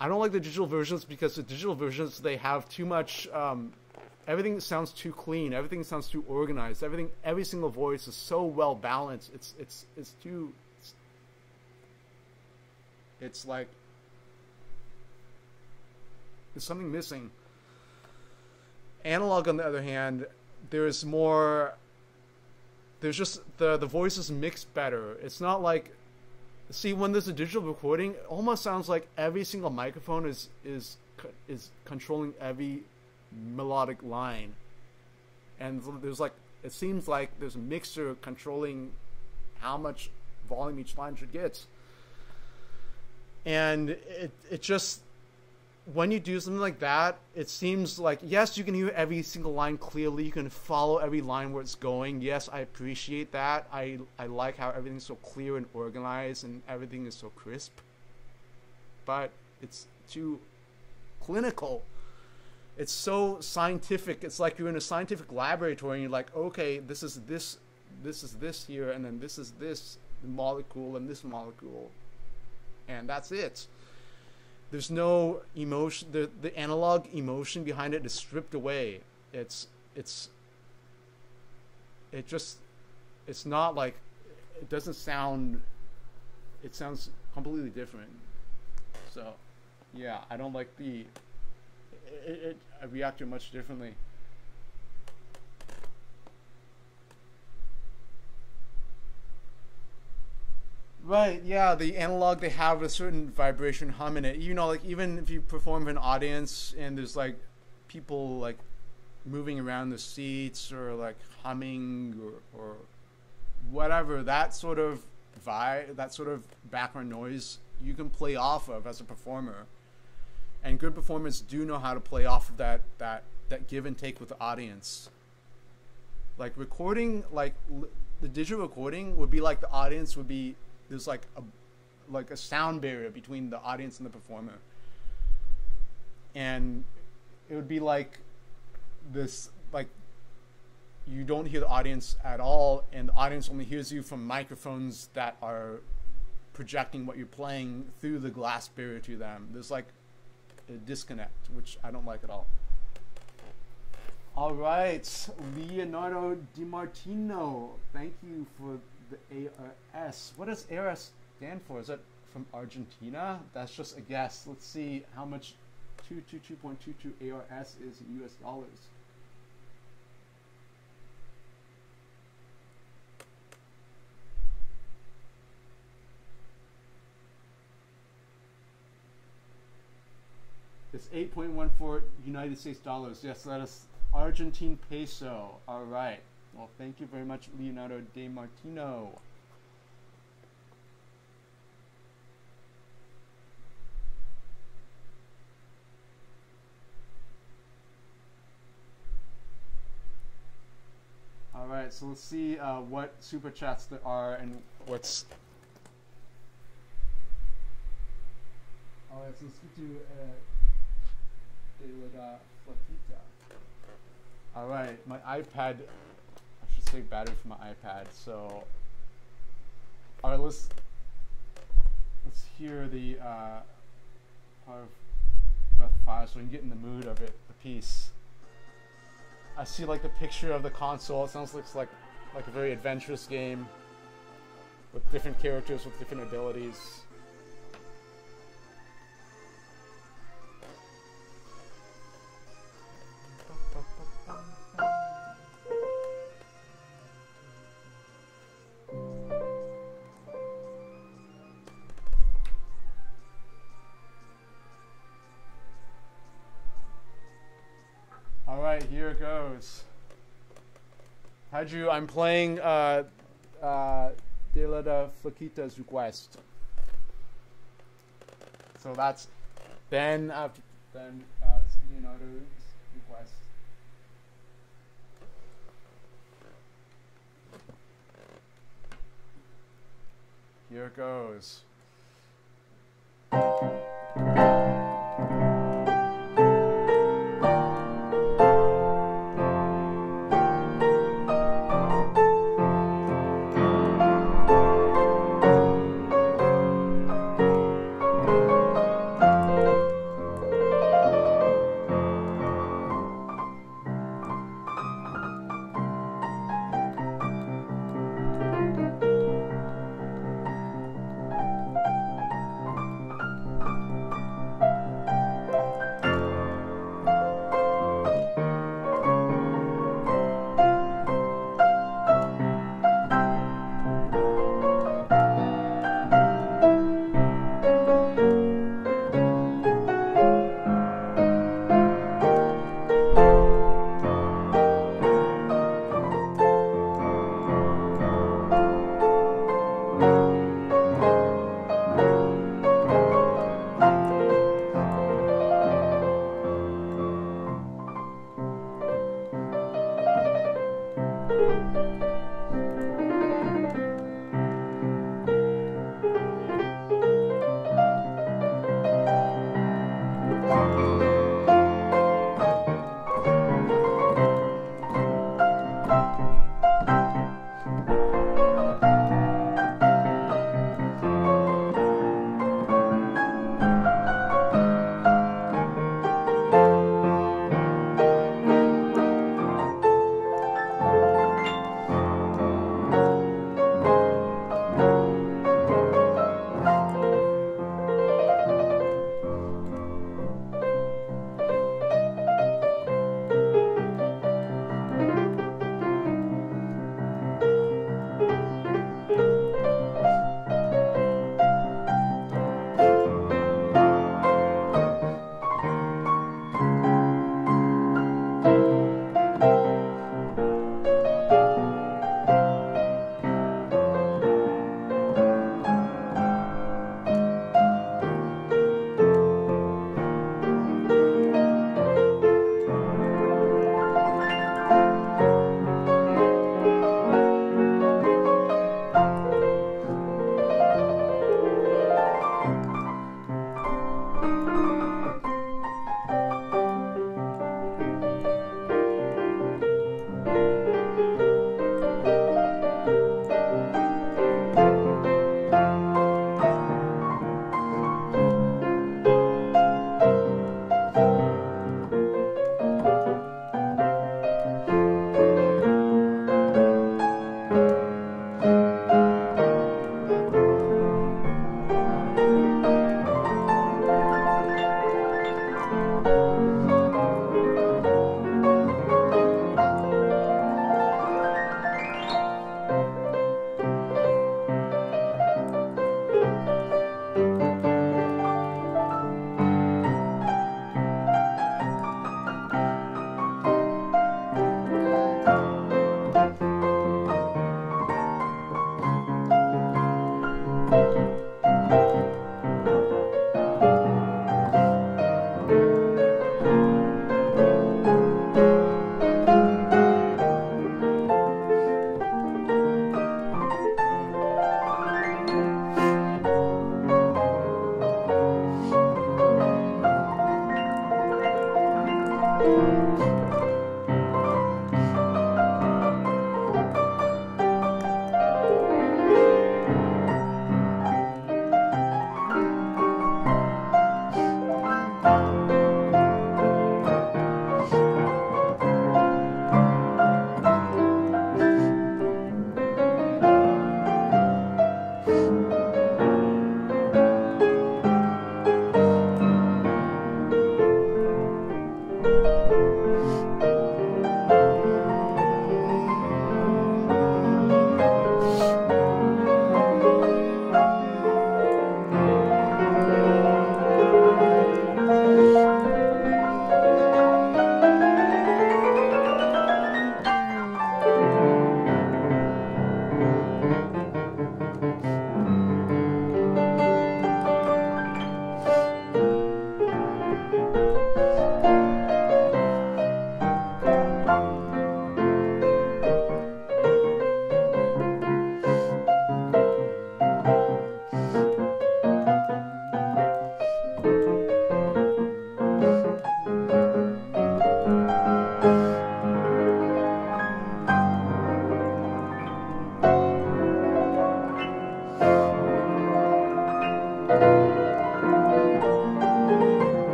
Speaker 2: I don't like the digital versions because the digital versions, they have too much, everything sounds too clean, everything sounds too organized, every single voice is so well balanced. It's like there's something missing. Analog, on the other hand, there's just the voices mixed better. It's not like, see, when there's a digital recording, it almost sounds like every single microphone is controlling every melodic line, and there's like, it seems like there's a mixer controlling how much volume each line should get. And it just, when you do something like that, it seems like, yes, you can hear every single line clearly. You can follow every line where it's going. Yes, I appreciate that. I like how everything's so clear and organized and everything is so crisp. But it's too clinical. It's so scientific. It's like you're in a scientific laboratory and you're like, okay, this is this here, and then this is this molecule and this molecule. And that's it. There's no emotion. The analog emotion behind it is stripped away. It's not like, it doesn't sound, it sounds completely different. So yeah, I don't like I react to it much differently. Right, yeah, the analog, they have a certain vibration hum in it. You know, like, even if you perform for an audience and there's like people like moving around the seats or like humming or whatever, that sort of vibe, that sort of background noise, you can play off of as a performer. And good performers do know how to play off of that give and take with the audience. Like recording, like the digital recording would be like the audience would be, there's like a sound barrier between the audience and the performer. And it would be like this, like, you don't hear the audience at all, and the audience only hears you from microphones that are projecting what you're playing through the glass barrier to them. There's like a disconnect, which I don't like at all. All right, Leonardo DiMartino, thank you for the ARS. What does ARS stand for? Is that from Argentina? That's just a guess. Let's see how much 222.22 ARS is in US dollars. It's 8.14 United States dollars. Yes, that is Argentine peso. All right. Well, thank you very much, Leonardo De Martino. All right, so let's see what super chats there are and what's. All right, so let's get to De La Flatita. All right, my iPad. I should save battery for my iPad. So, all right, let's hear the part of Breath of Fire so we can get in the mood of it, the piece. I see like the picture of the console. It sounds like a very adventurous game with different characters with different abilities. All right, here it goes. Haju, I'm playing De La Flaquita's request. So that's then after then Leonardo's request. Here it goes.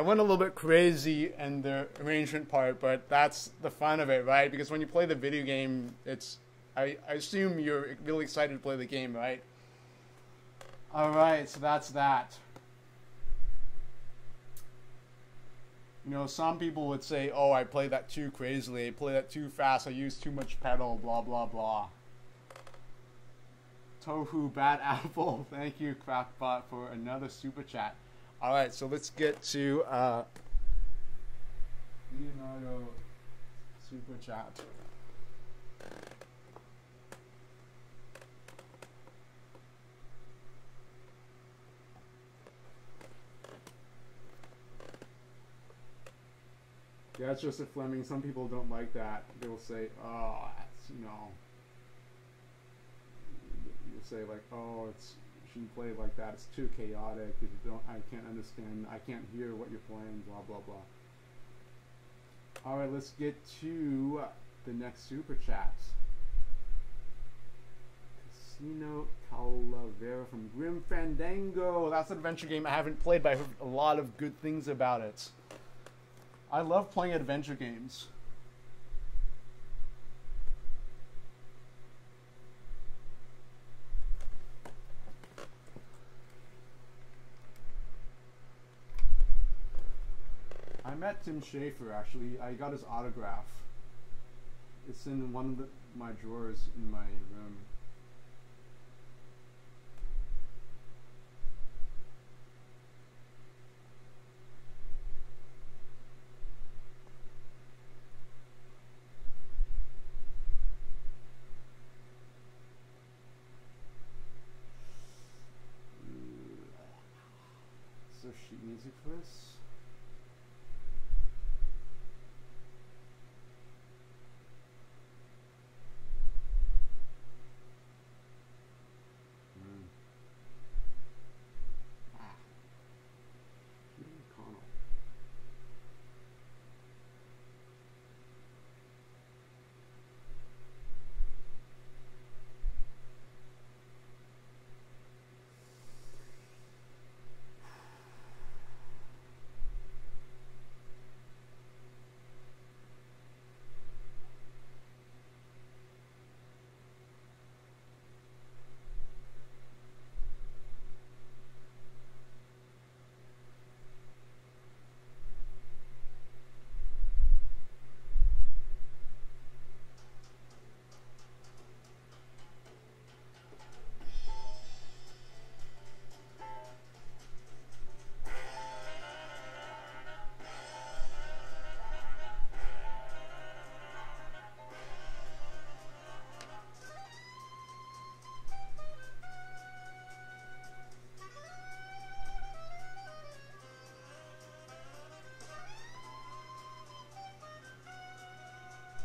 Speaker 1: went a little bit crazy in the arrangement part, but that's the fun of it, right? Because when you play the video game, I assume you're really excited to play the game, right? Alright, so that's that. You know, some people would say, oh, I played that too crazily, I played that too fast, I used too much pedal, blah, blah, blah. Tofu Bad Apple, thank you, Crackbot, for another super chat. Alright, so let's get to Leonardo super chat. Yeah, it's Joseph Fleming. Some people don't like that. They will say, oh, that's, you know, you'll say like, oh, you shouldn't play it like that. It's too chaotic. I can't understand. I can't hear what you're playing. Blah blah blah. All right, let's get to the next super chat. Casino Calavera from Grim Fandango. That's an adventure game I haven't played, but I heard a lot of good things about it. I love playing adventure games. I met Tim Schafer, actually. I got his autograph. It's in one of my drawers in my room. So sheet music for this.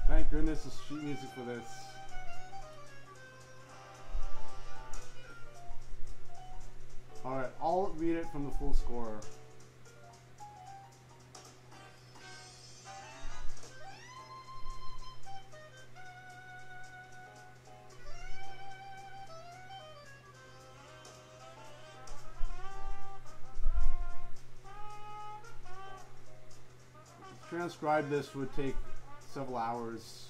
Speaker 1: Thank goodness there's sheet music for this. Alright, I'll read it from the full score. To transcribe this would take several hours.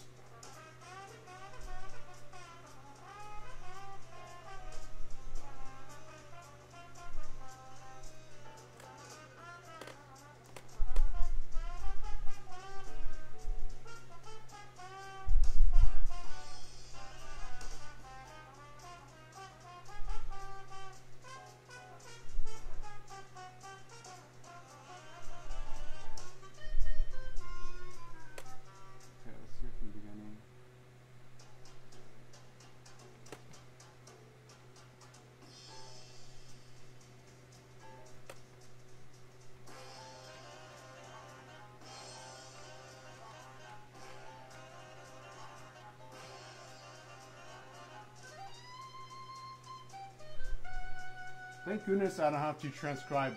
Speaker 1: Thank goodness I don't have to transcribe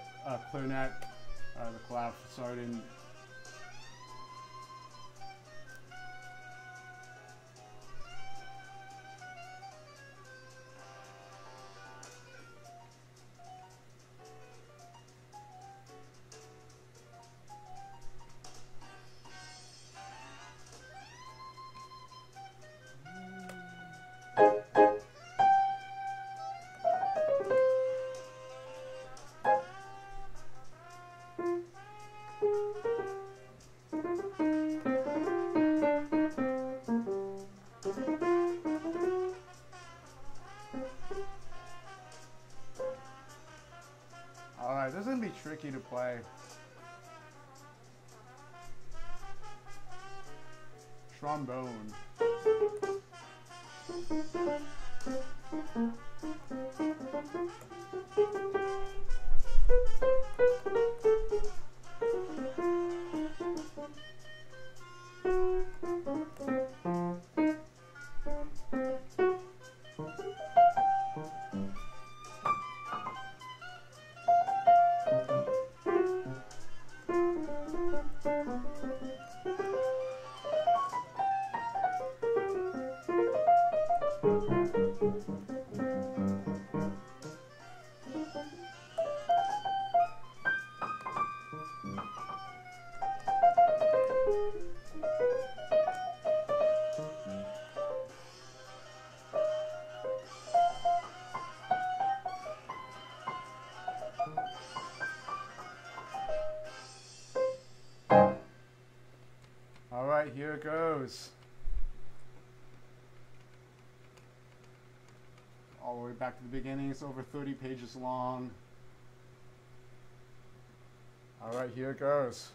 Speaker 1: clarinet, the clav, sorry I didn't.
Speaker 2: Alright, this is gonna be tricky to play. Trombone. Alright, here it goes. All the way back to the beginning. It's over 30 pages long. Alright, here it goes.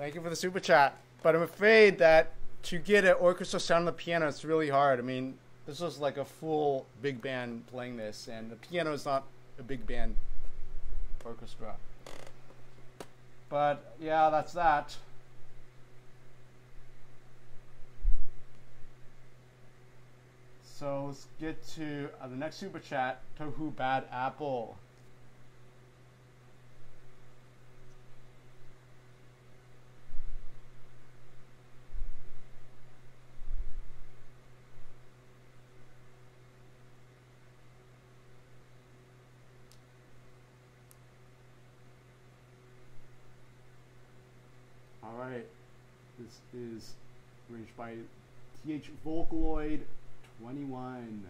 Speaker 2: Thank you for the super chat. But I'm afraid that to get an orchestra sound on the piano, it's really hard. I mean, this was like a full big band playing this, and the piano is not a big band orchestra. But yeah, that's that. So let's get to the next super chat. Tohu Bad Apple. This is arranged by TH Vocaloid 21.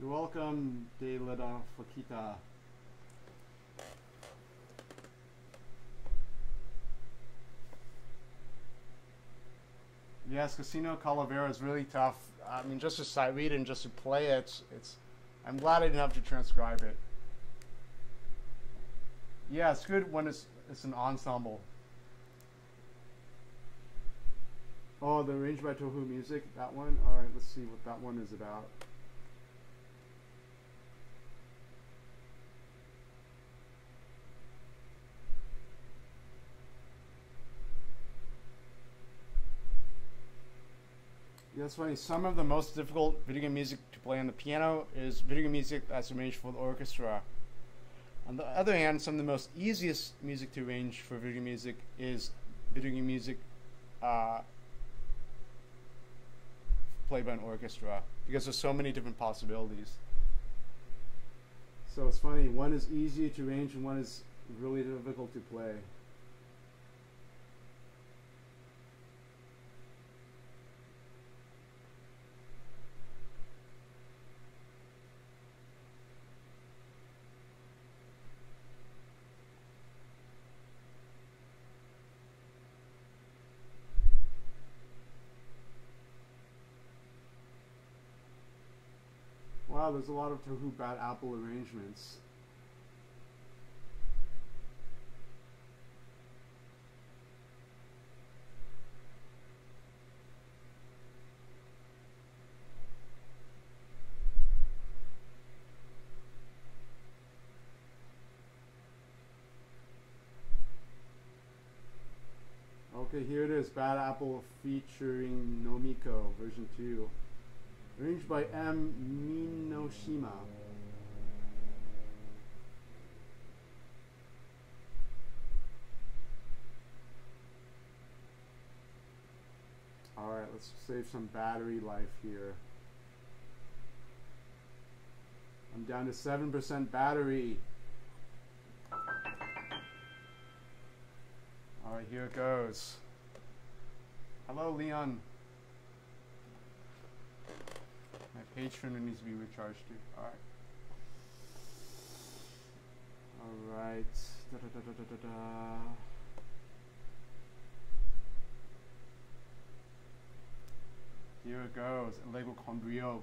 Speaker 2: You're welcome, De La Flaquita. Yes, Casino Calavera is really tough. I mean, just to sight read and just to play it, I'm glad I didn't have to transcribe it. Yeah, it's good when it's an ensemble. Oh, the arranged by Toho Music, that one? Alright, let's see what that one is about. Yeah, that's funny. Some of the most difficult video game music to play on the piano is video game music that's arranged for the orchestra. On the other hand, some of the most easiest music to arrange for video game music is video game music played by an orchestra, because there's so many different possibilities. So it's funny, one is easier to arrange and one is really difficult to play. Wow, there's a lot of Toho Bad Apple arrangements. Okay, here it is, Bad Apple featuring Nomiko, version 2. Arranged by M. Minoshima. Alright, let's save some battery life here. I'm down to 7% battery. Alright, here it goes. Hello, Leon. My patron needs to be recharged too. Alright. Alright. Da, da, da, da, da, da. Here it goes. Lego con brio.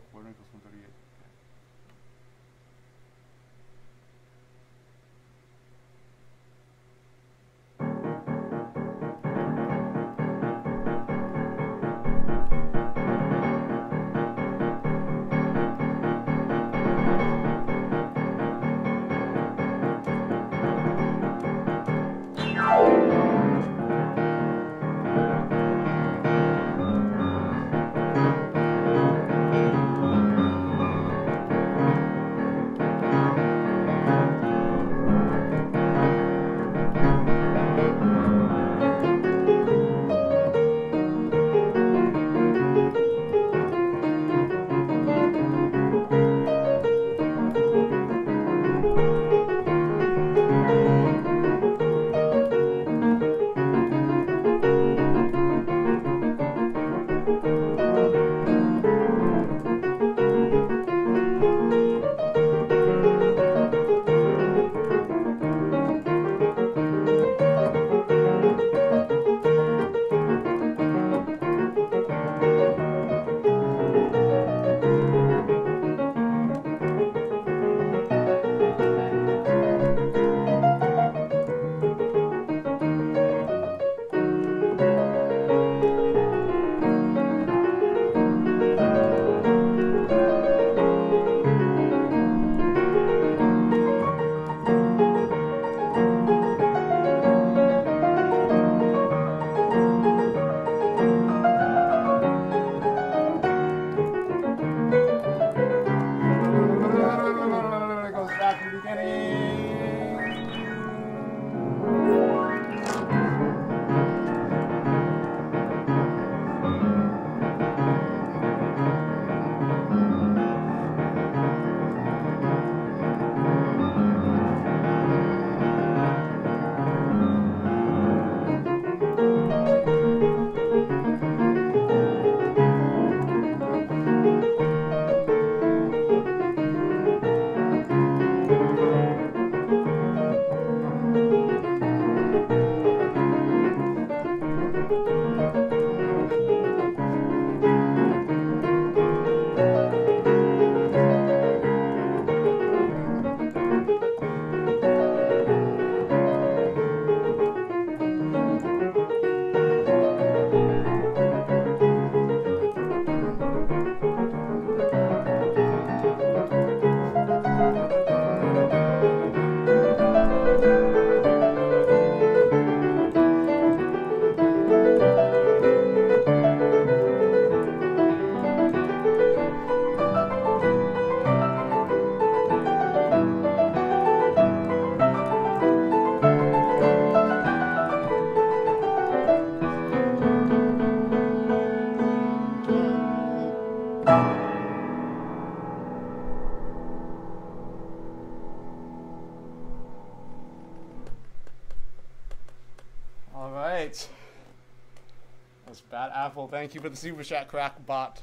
Speaker 1: Yes, Bad Apple. Thank you for the super chat, Crackbot.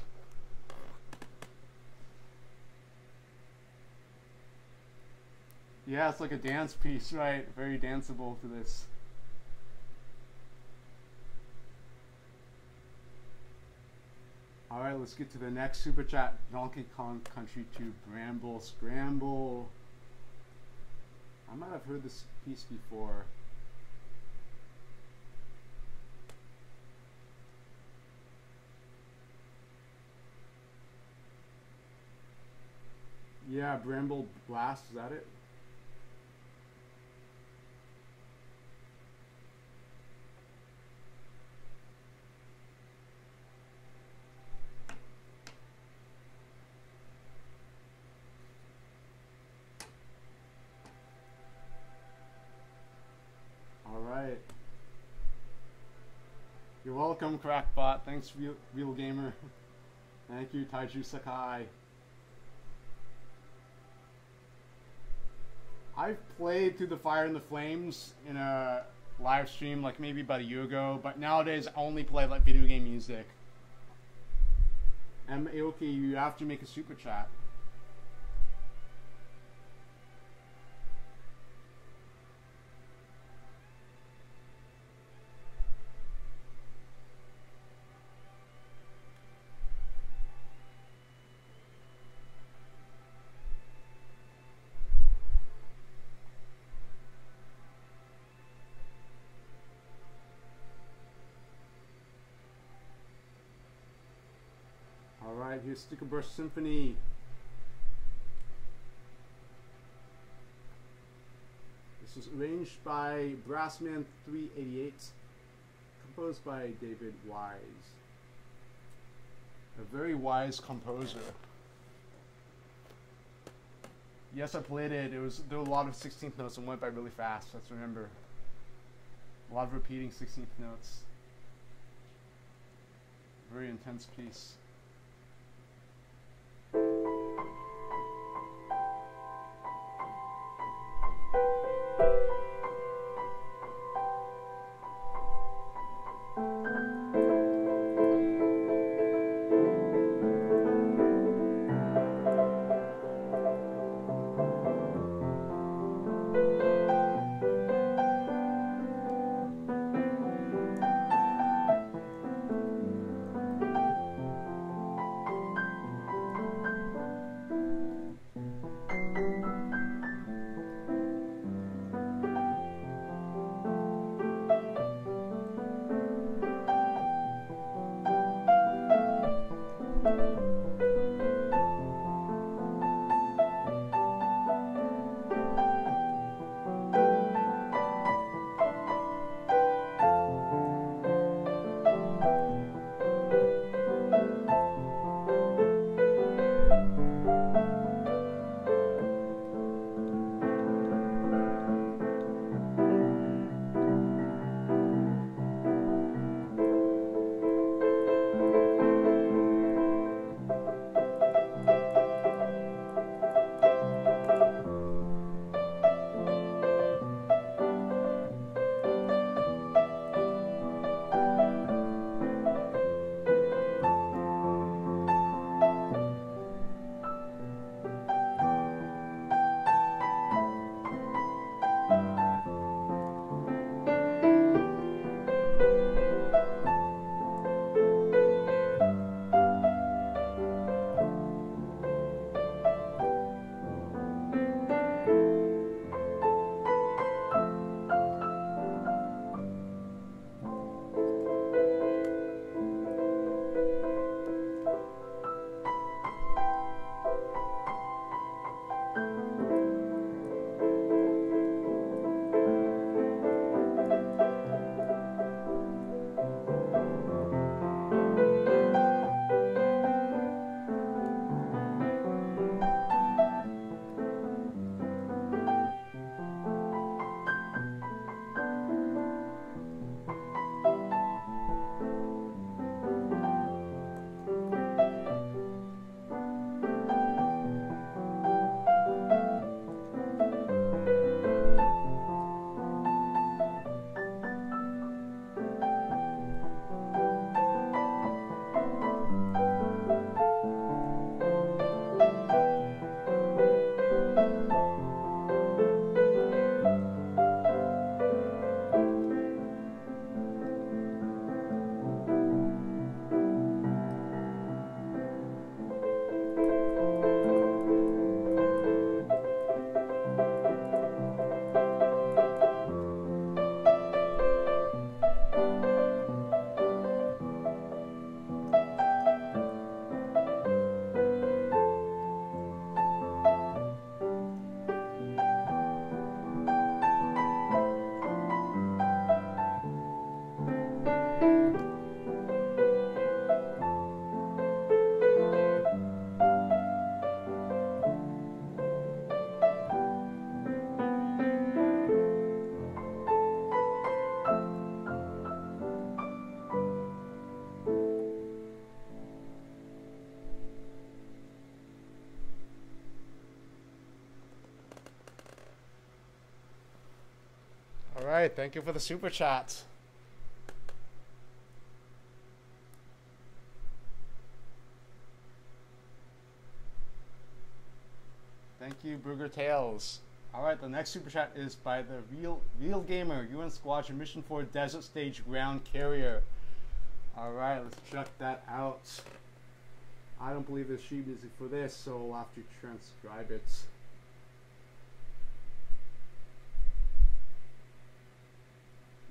Speaker 1: Yeah, it's like a dance piece, right? Very danceable to this. Alright, let's get to the next super chat. Donkey Kong Country 2 Bramble Scramble. I might have heard this piece before. Yeah, Bramble Blast, is that it? Alright. You're welcome, Crackbot. Thanks, Real Gamer. Thank you, Taiju Sakai. I've played Through the Fire and the Flames in a live stream like maybe about a year ago, but nowadays I only play like video game music. And Aoki, you have to make a super chat. Alright, here's Sticker Brush Symphony. This was arranged by Brassman 388, composed by David Wise. A very wise composer. Yes, I played it. There were a lot of 16th notes and went by really fast. Let's remember. A lot of repeating 16th notes. Very intense piece.
Speaker 2: Alright, thank you for the super chat. Thank you, Booger Tales. Alright, the next super chat is by the Real Gamer, UN Squadron Mission 4 Desert Stage Ground Carrier. Alright, let's check that out. I don't believe there's sheet music for this, so I'll have to transcribe it.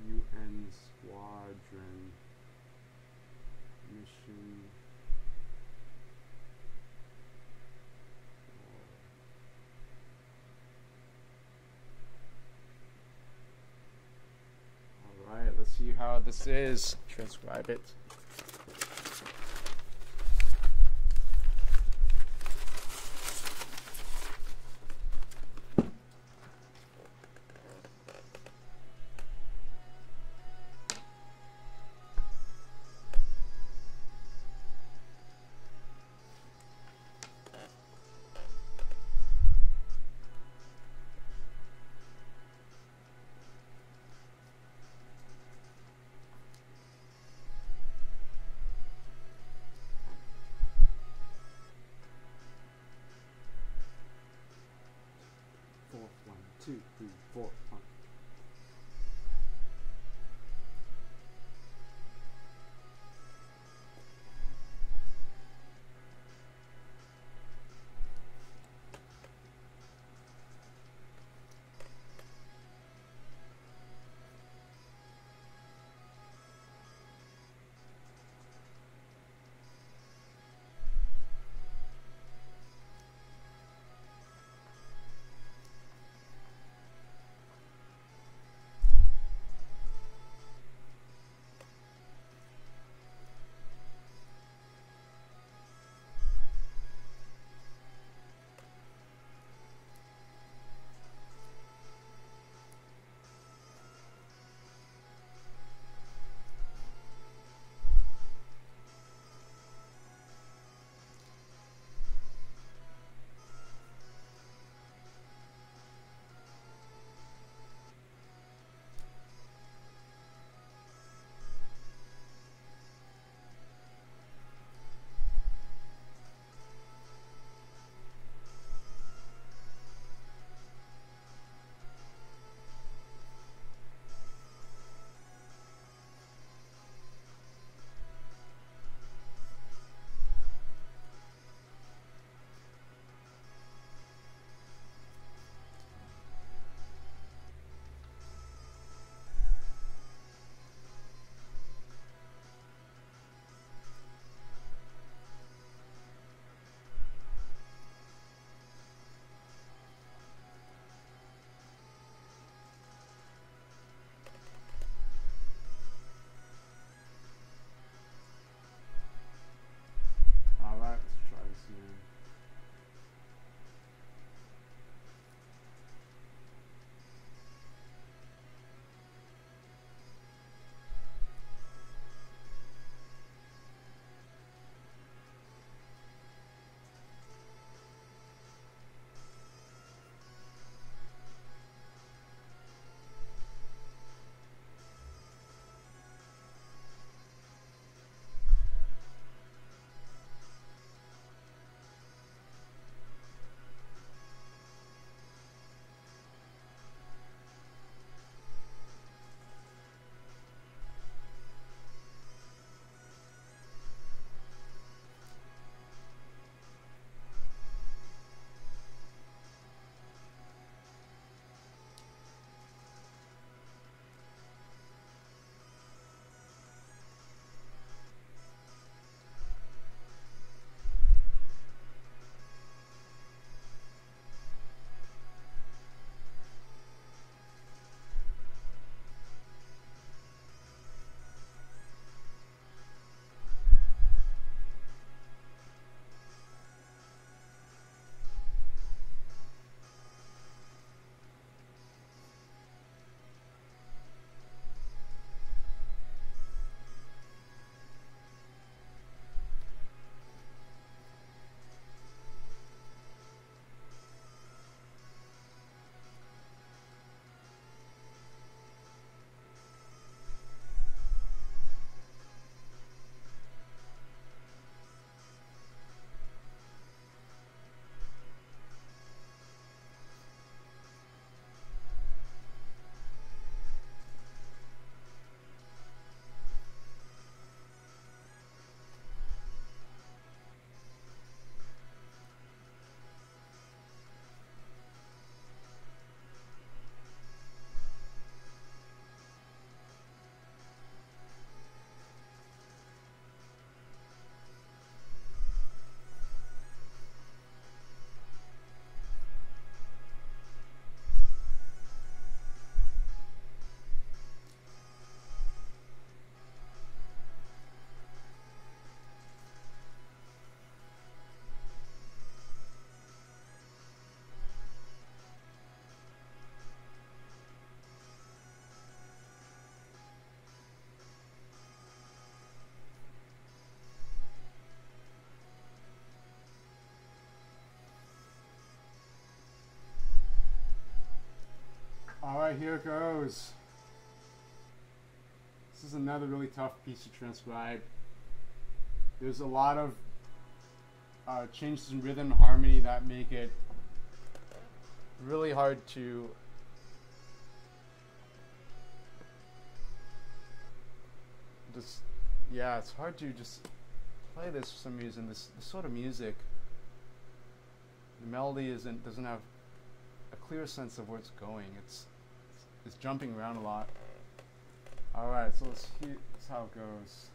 Speaker 2: UN Squadron Mission. Alright, let's see how this is. Transcribe it. One, two, three, four, one.
Speaker 1: Alright, here it goes. This is another really tough piece to transcribe. There's a lot of changes in rhythm and harmony that make it really hard to just, yeah, it's hard to just play this for some reason. This sort of music, the melody doesn't have a clear sense of where it's going. It's jumping around a lot. All right, so let's see how it goes.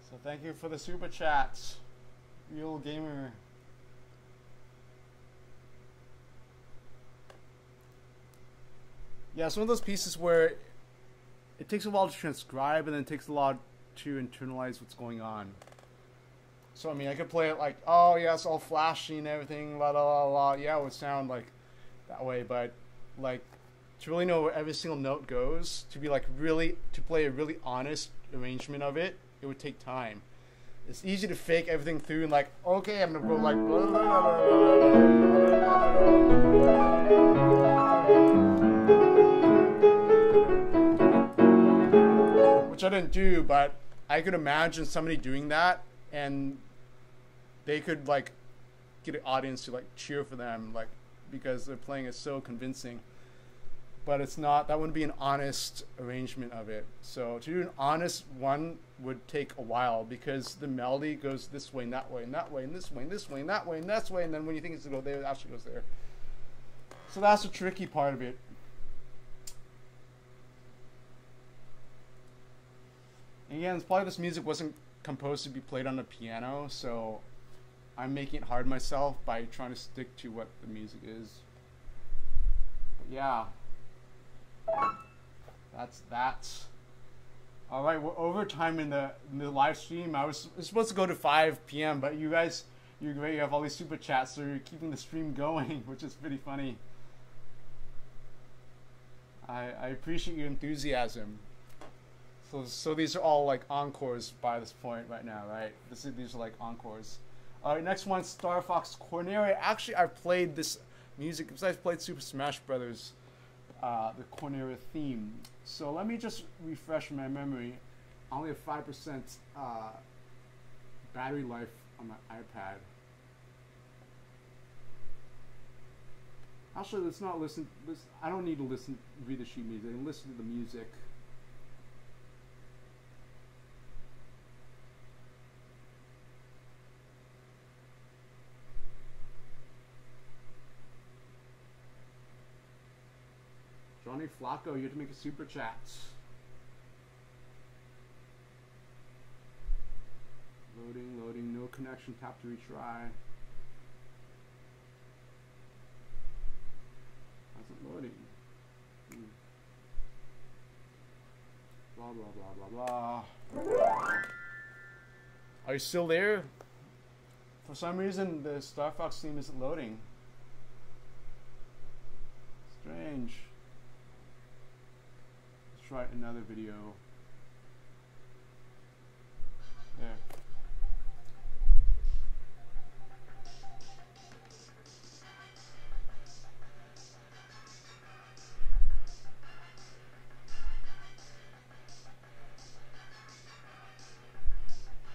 Speaker 1: So thank you for the super chats, Real Gamer. Yeah, it's one of those pieces where it takes a while to transcribe and then it takes a lot to internalize what's going on. So I mean, I could play it like, oh yeah, it's all flashy and everything, la la la la. Yeah, it would sound like that way, but like to really know where every single note goes, to be like really, to play a really honest arrangement of it, it would take time. It's easy to fake everything through and like, okay, I'm gonna go like, blah, blah, blah, which I didn't do, but I could imagine somebody doing that and they could like get an audience to like cheer for them, like because they're playing it so convincing. But it's not, that wouldn't be an honest arrangement of it. So to do an honest one would take a while because the melody goes this way and that way and that way and this way and this way and that way and that way, and then when you think it's going to go there, it actually goes there. So that's the tricky part of it. And again, it's probably this music wasn't composed to be played on the piano, so I'm making it hard myself by trying to stick to what the music is. But yeah. That's that. All right, we're over time in the live stream. I was supposed to go to 5 p.m., but you guys, you're great. You have all these super chats, so you're keeping the stream going, which is pretty funny. I appreciate your enthusiasm. So these are all like encores by this point right now, right? These are like encores. All right, next one, Star Fox Corneria. Actually, I've played this music because I've played Super Smash Brothers
Speaker 2: the Cornera theme. So let me just refresh my memory. I only have 5% battery life on my iPad. Actually, let's not listen. I don't need to read the sheet music. Listen to the music. Johnny Flacco, you have to make a super chat. Loading, no connection, tap to retry. How's it loading? Blah, blah, blah, blah, blah. Are you still there? For some reason, the Star Fox theme isn't loading. Strange. Let's try another video. There.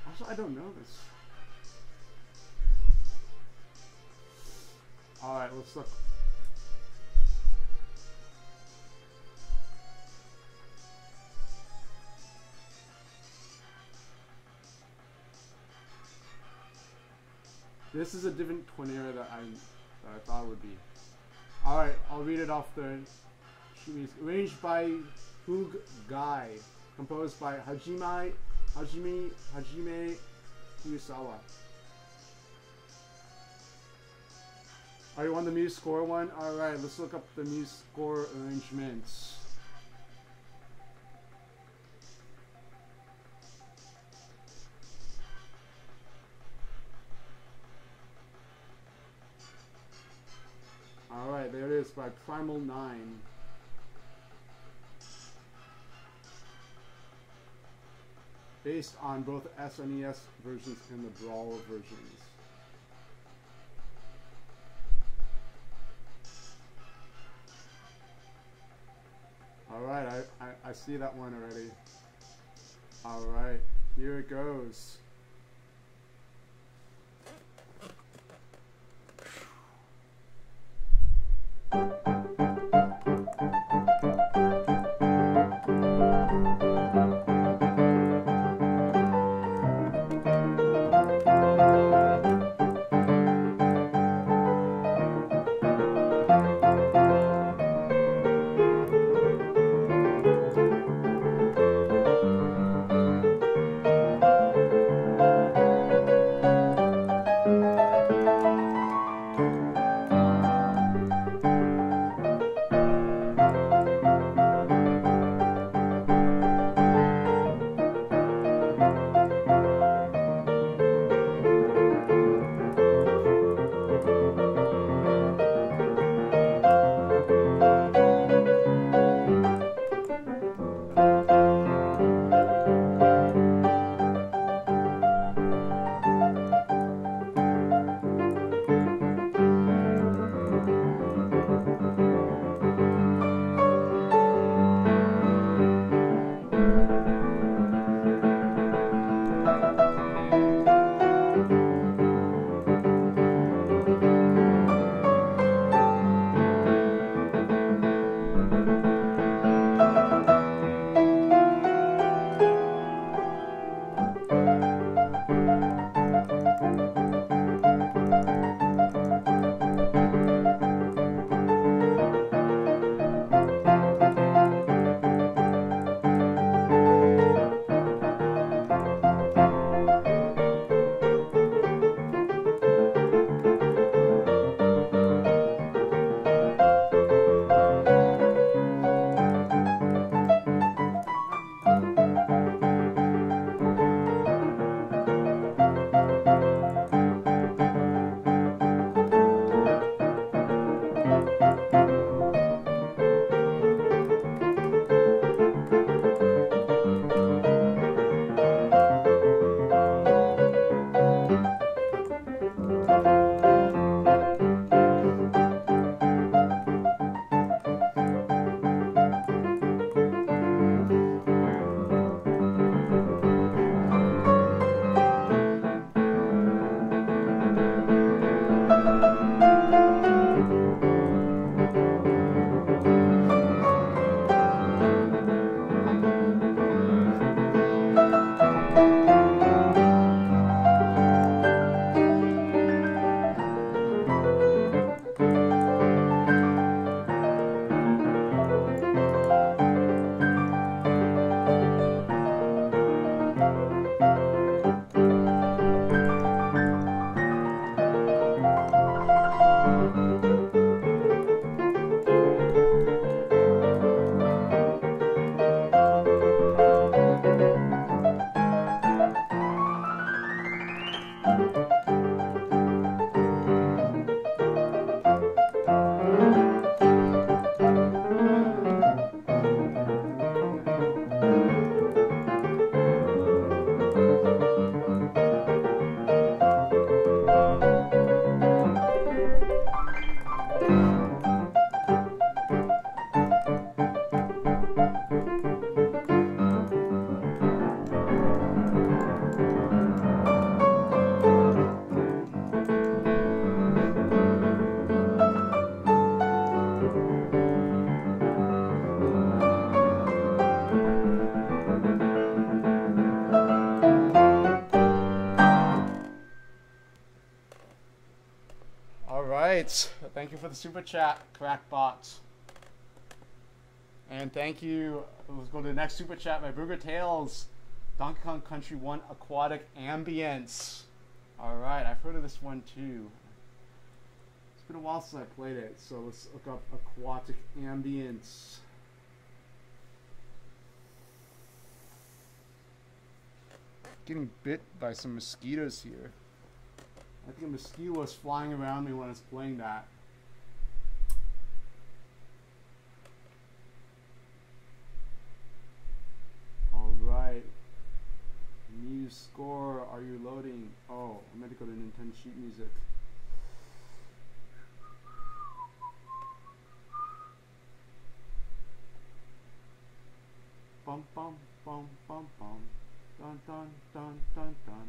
Speaker 2: Also, I don't know this. Alright, let's look. This is a different Cornera that I thought it would be. Alright, I'll read it off the sheet music. Arranged by Hug Gai. Composed by Hajime Kurosawa. Oh, you want the music score one? Alright, let's look up the music score arrangements. Alright, there it is by Primal 9. Based on both SNES versions and the Brawler versions. Alright, I see that one already. Alright, here it goes. right. Thank you for the super chat, Crackbot. And thank you. Let's go to the next super chat by Burger Tales. Donkey Kong Country 1 Aquatic Ambience. Alright, I've heard of this one too. It's been a while since I played it, so let's look up Aquatic Ambience. Getting bit by some mosquitoes here. I think a mosquito was flying around me when I was playing that. Alright. New score. Are you loading? Oh, I'm meant to go to Nintendo sheet music. Bum bum bum bum bum. Dun dun dun dun dun.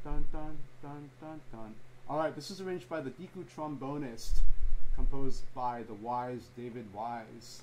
Speaker 2: Dun dun dun dun dun. Alright, this is arranged by the Deku trombonist, composed by the wise David Wise.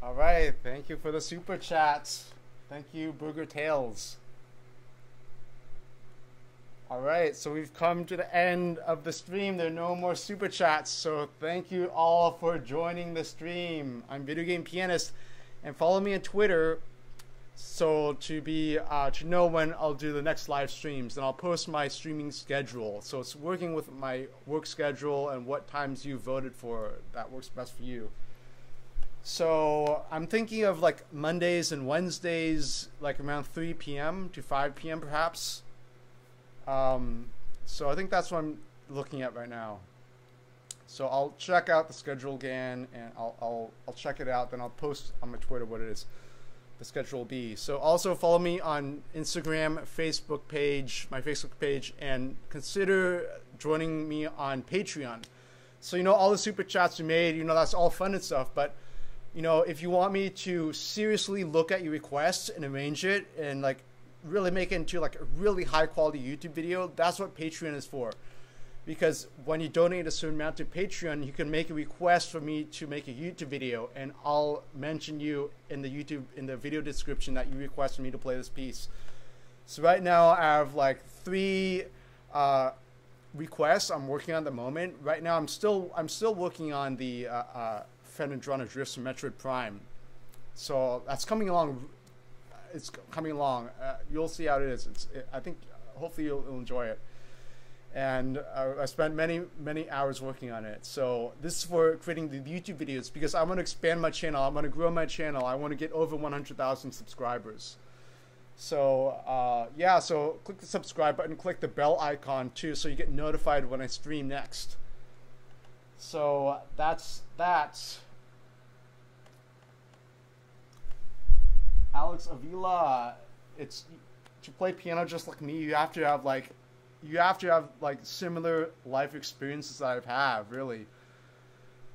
Speaker 2: All right, thank you for the super chats. Thank you, Booger Tales. All right, so we've come to the end of the stream. There are no more super chats, so thank you all for joining the stream. I'm Video Game Pianist, and follow me on Twitter, So to know when I'll do the next live streams, and I'll post my streaming schedule. So it's working with my work schedule and what times you voted for that works best for you. So I'm thinking of like Mondays and Wednesdays, like around 3 p.m. to 5 p.m. perhaps. So I think that's what I'm looking at right now. So I'll check out the schedule again, and I'll check it out. Then I'll post on my Twitter what it is. The schedule will be. So also follow me on Instagram, Facebook page, my Facebook page, and consider joining me on Patreon. So all the super chats you made, that's all fun and stuff, but if you want me to seriously look at your requests and arrange it and like really make it into like a really high quality YouTube video, that's what Patreon is for. Because when you donate a certain amount to Patreon, you can make a request for me to make a YouTube video, and I'll mention you in the video description that you requested me to play this piece. So right now I have like 3 requests I'm working on at the moment. Right now I'm still working on the Phenedrana Drifts from Metroid Prime. So that's coming along. It's coming along. You'll see how it is. I think hopefully you'll enjoy it. And I spent many hours working on it. So this is for creating the YouTube videos, because I want to expand my channel. I want to grow my channel. I want to get over 100,000 subscribers. So yeah, so click the subscribe button, click the bell icon too, so you get notified when I stream next. So that's that. Alex Avila, to play piano just like me, you have to have like similar life experiences that I've had, really.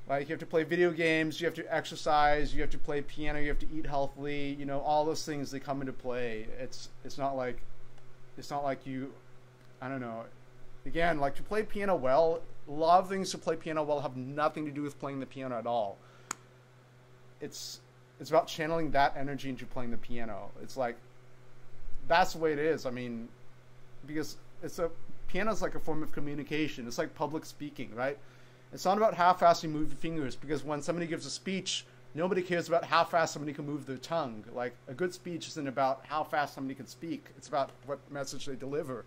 Speaker 2: Like, you have to play video games, you have to exercise, you have to play piano, you have to eat healthily, all those things, they come into play. It's not like you, I don't know. Again, like, to play piano well, a lot of things to play piano well have nothing to do with playing the piano at all. It's about channeling that energy into playing the piano. It's like, that's the way it is. I mean, because piano's like a form of communication. It's like public speaking, right? It's not about how fast you move your fingers, because when somebody gives a speech, nobody cares about how fast somebody can move their tongue. Like, a good speech isn't about how fast somebody can speak. It's about what message they deliver.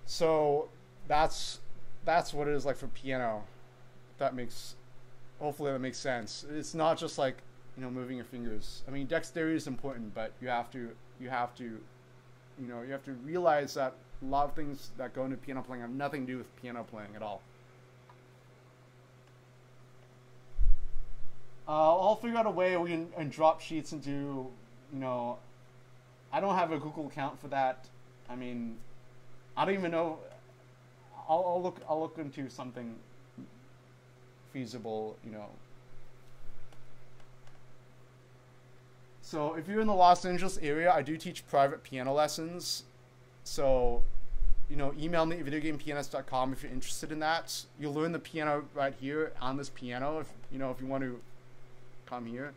Speaker 2: So that's what it is like for piano. Hopefully that makes sense. It's not just like, moving your fingers. I mean, dexterity is important, but you have to realize that a lot of things that go into piano playing have nothing to do with piano playing at all. I'll figure out a way we can drop sheets into, I don't have a Google account for that. I mean, I don't even know. I'll look into something feasible, So if you're in the Los Angeles area, I do teach private piano lessons. So, email me at videogamepianist.com if you're interested in that. You'll learn the piano right here on this piano if you want to come here.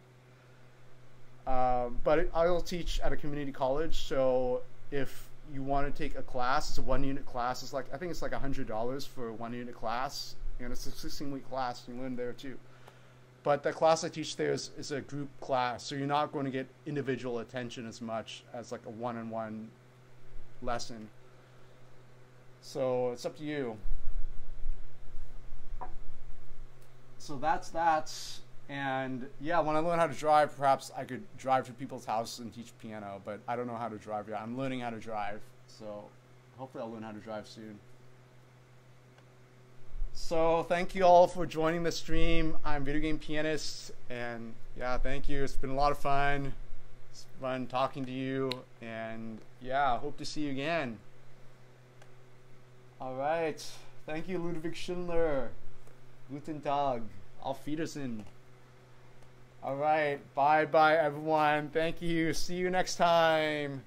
Speaker 2: But I will teach at a community college, so if you want to take a class, it's a 1-unit class. I think it's like $100 for a 1-unit class, and it's a 16-week class. You learn there too. But the class I teach there is a group class, so you're not going to get individual attention as much as like a one-on-one lesson. So it's up to you. So that's that. And yeah, when I learn how to drive, perhaps I could drive to people's houses and teach piano, but I don't know how to drive yet. I'm learning how to drive, so hopefully I'll learn how to drive soon. So thank you all for joining the stream. I'm Video Game Pianist, and yeah, thank you. It's been a lot of fun. It's fun talking to you, and yeah, hope to see you again. All right. Thank you, Ludwig Schindler. Guten Tag. Auf Wiedersehen. All right. Bye-bye, everyone. Thank you. See you next time.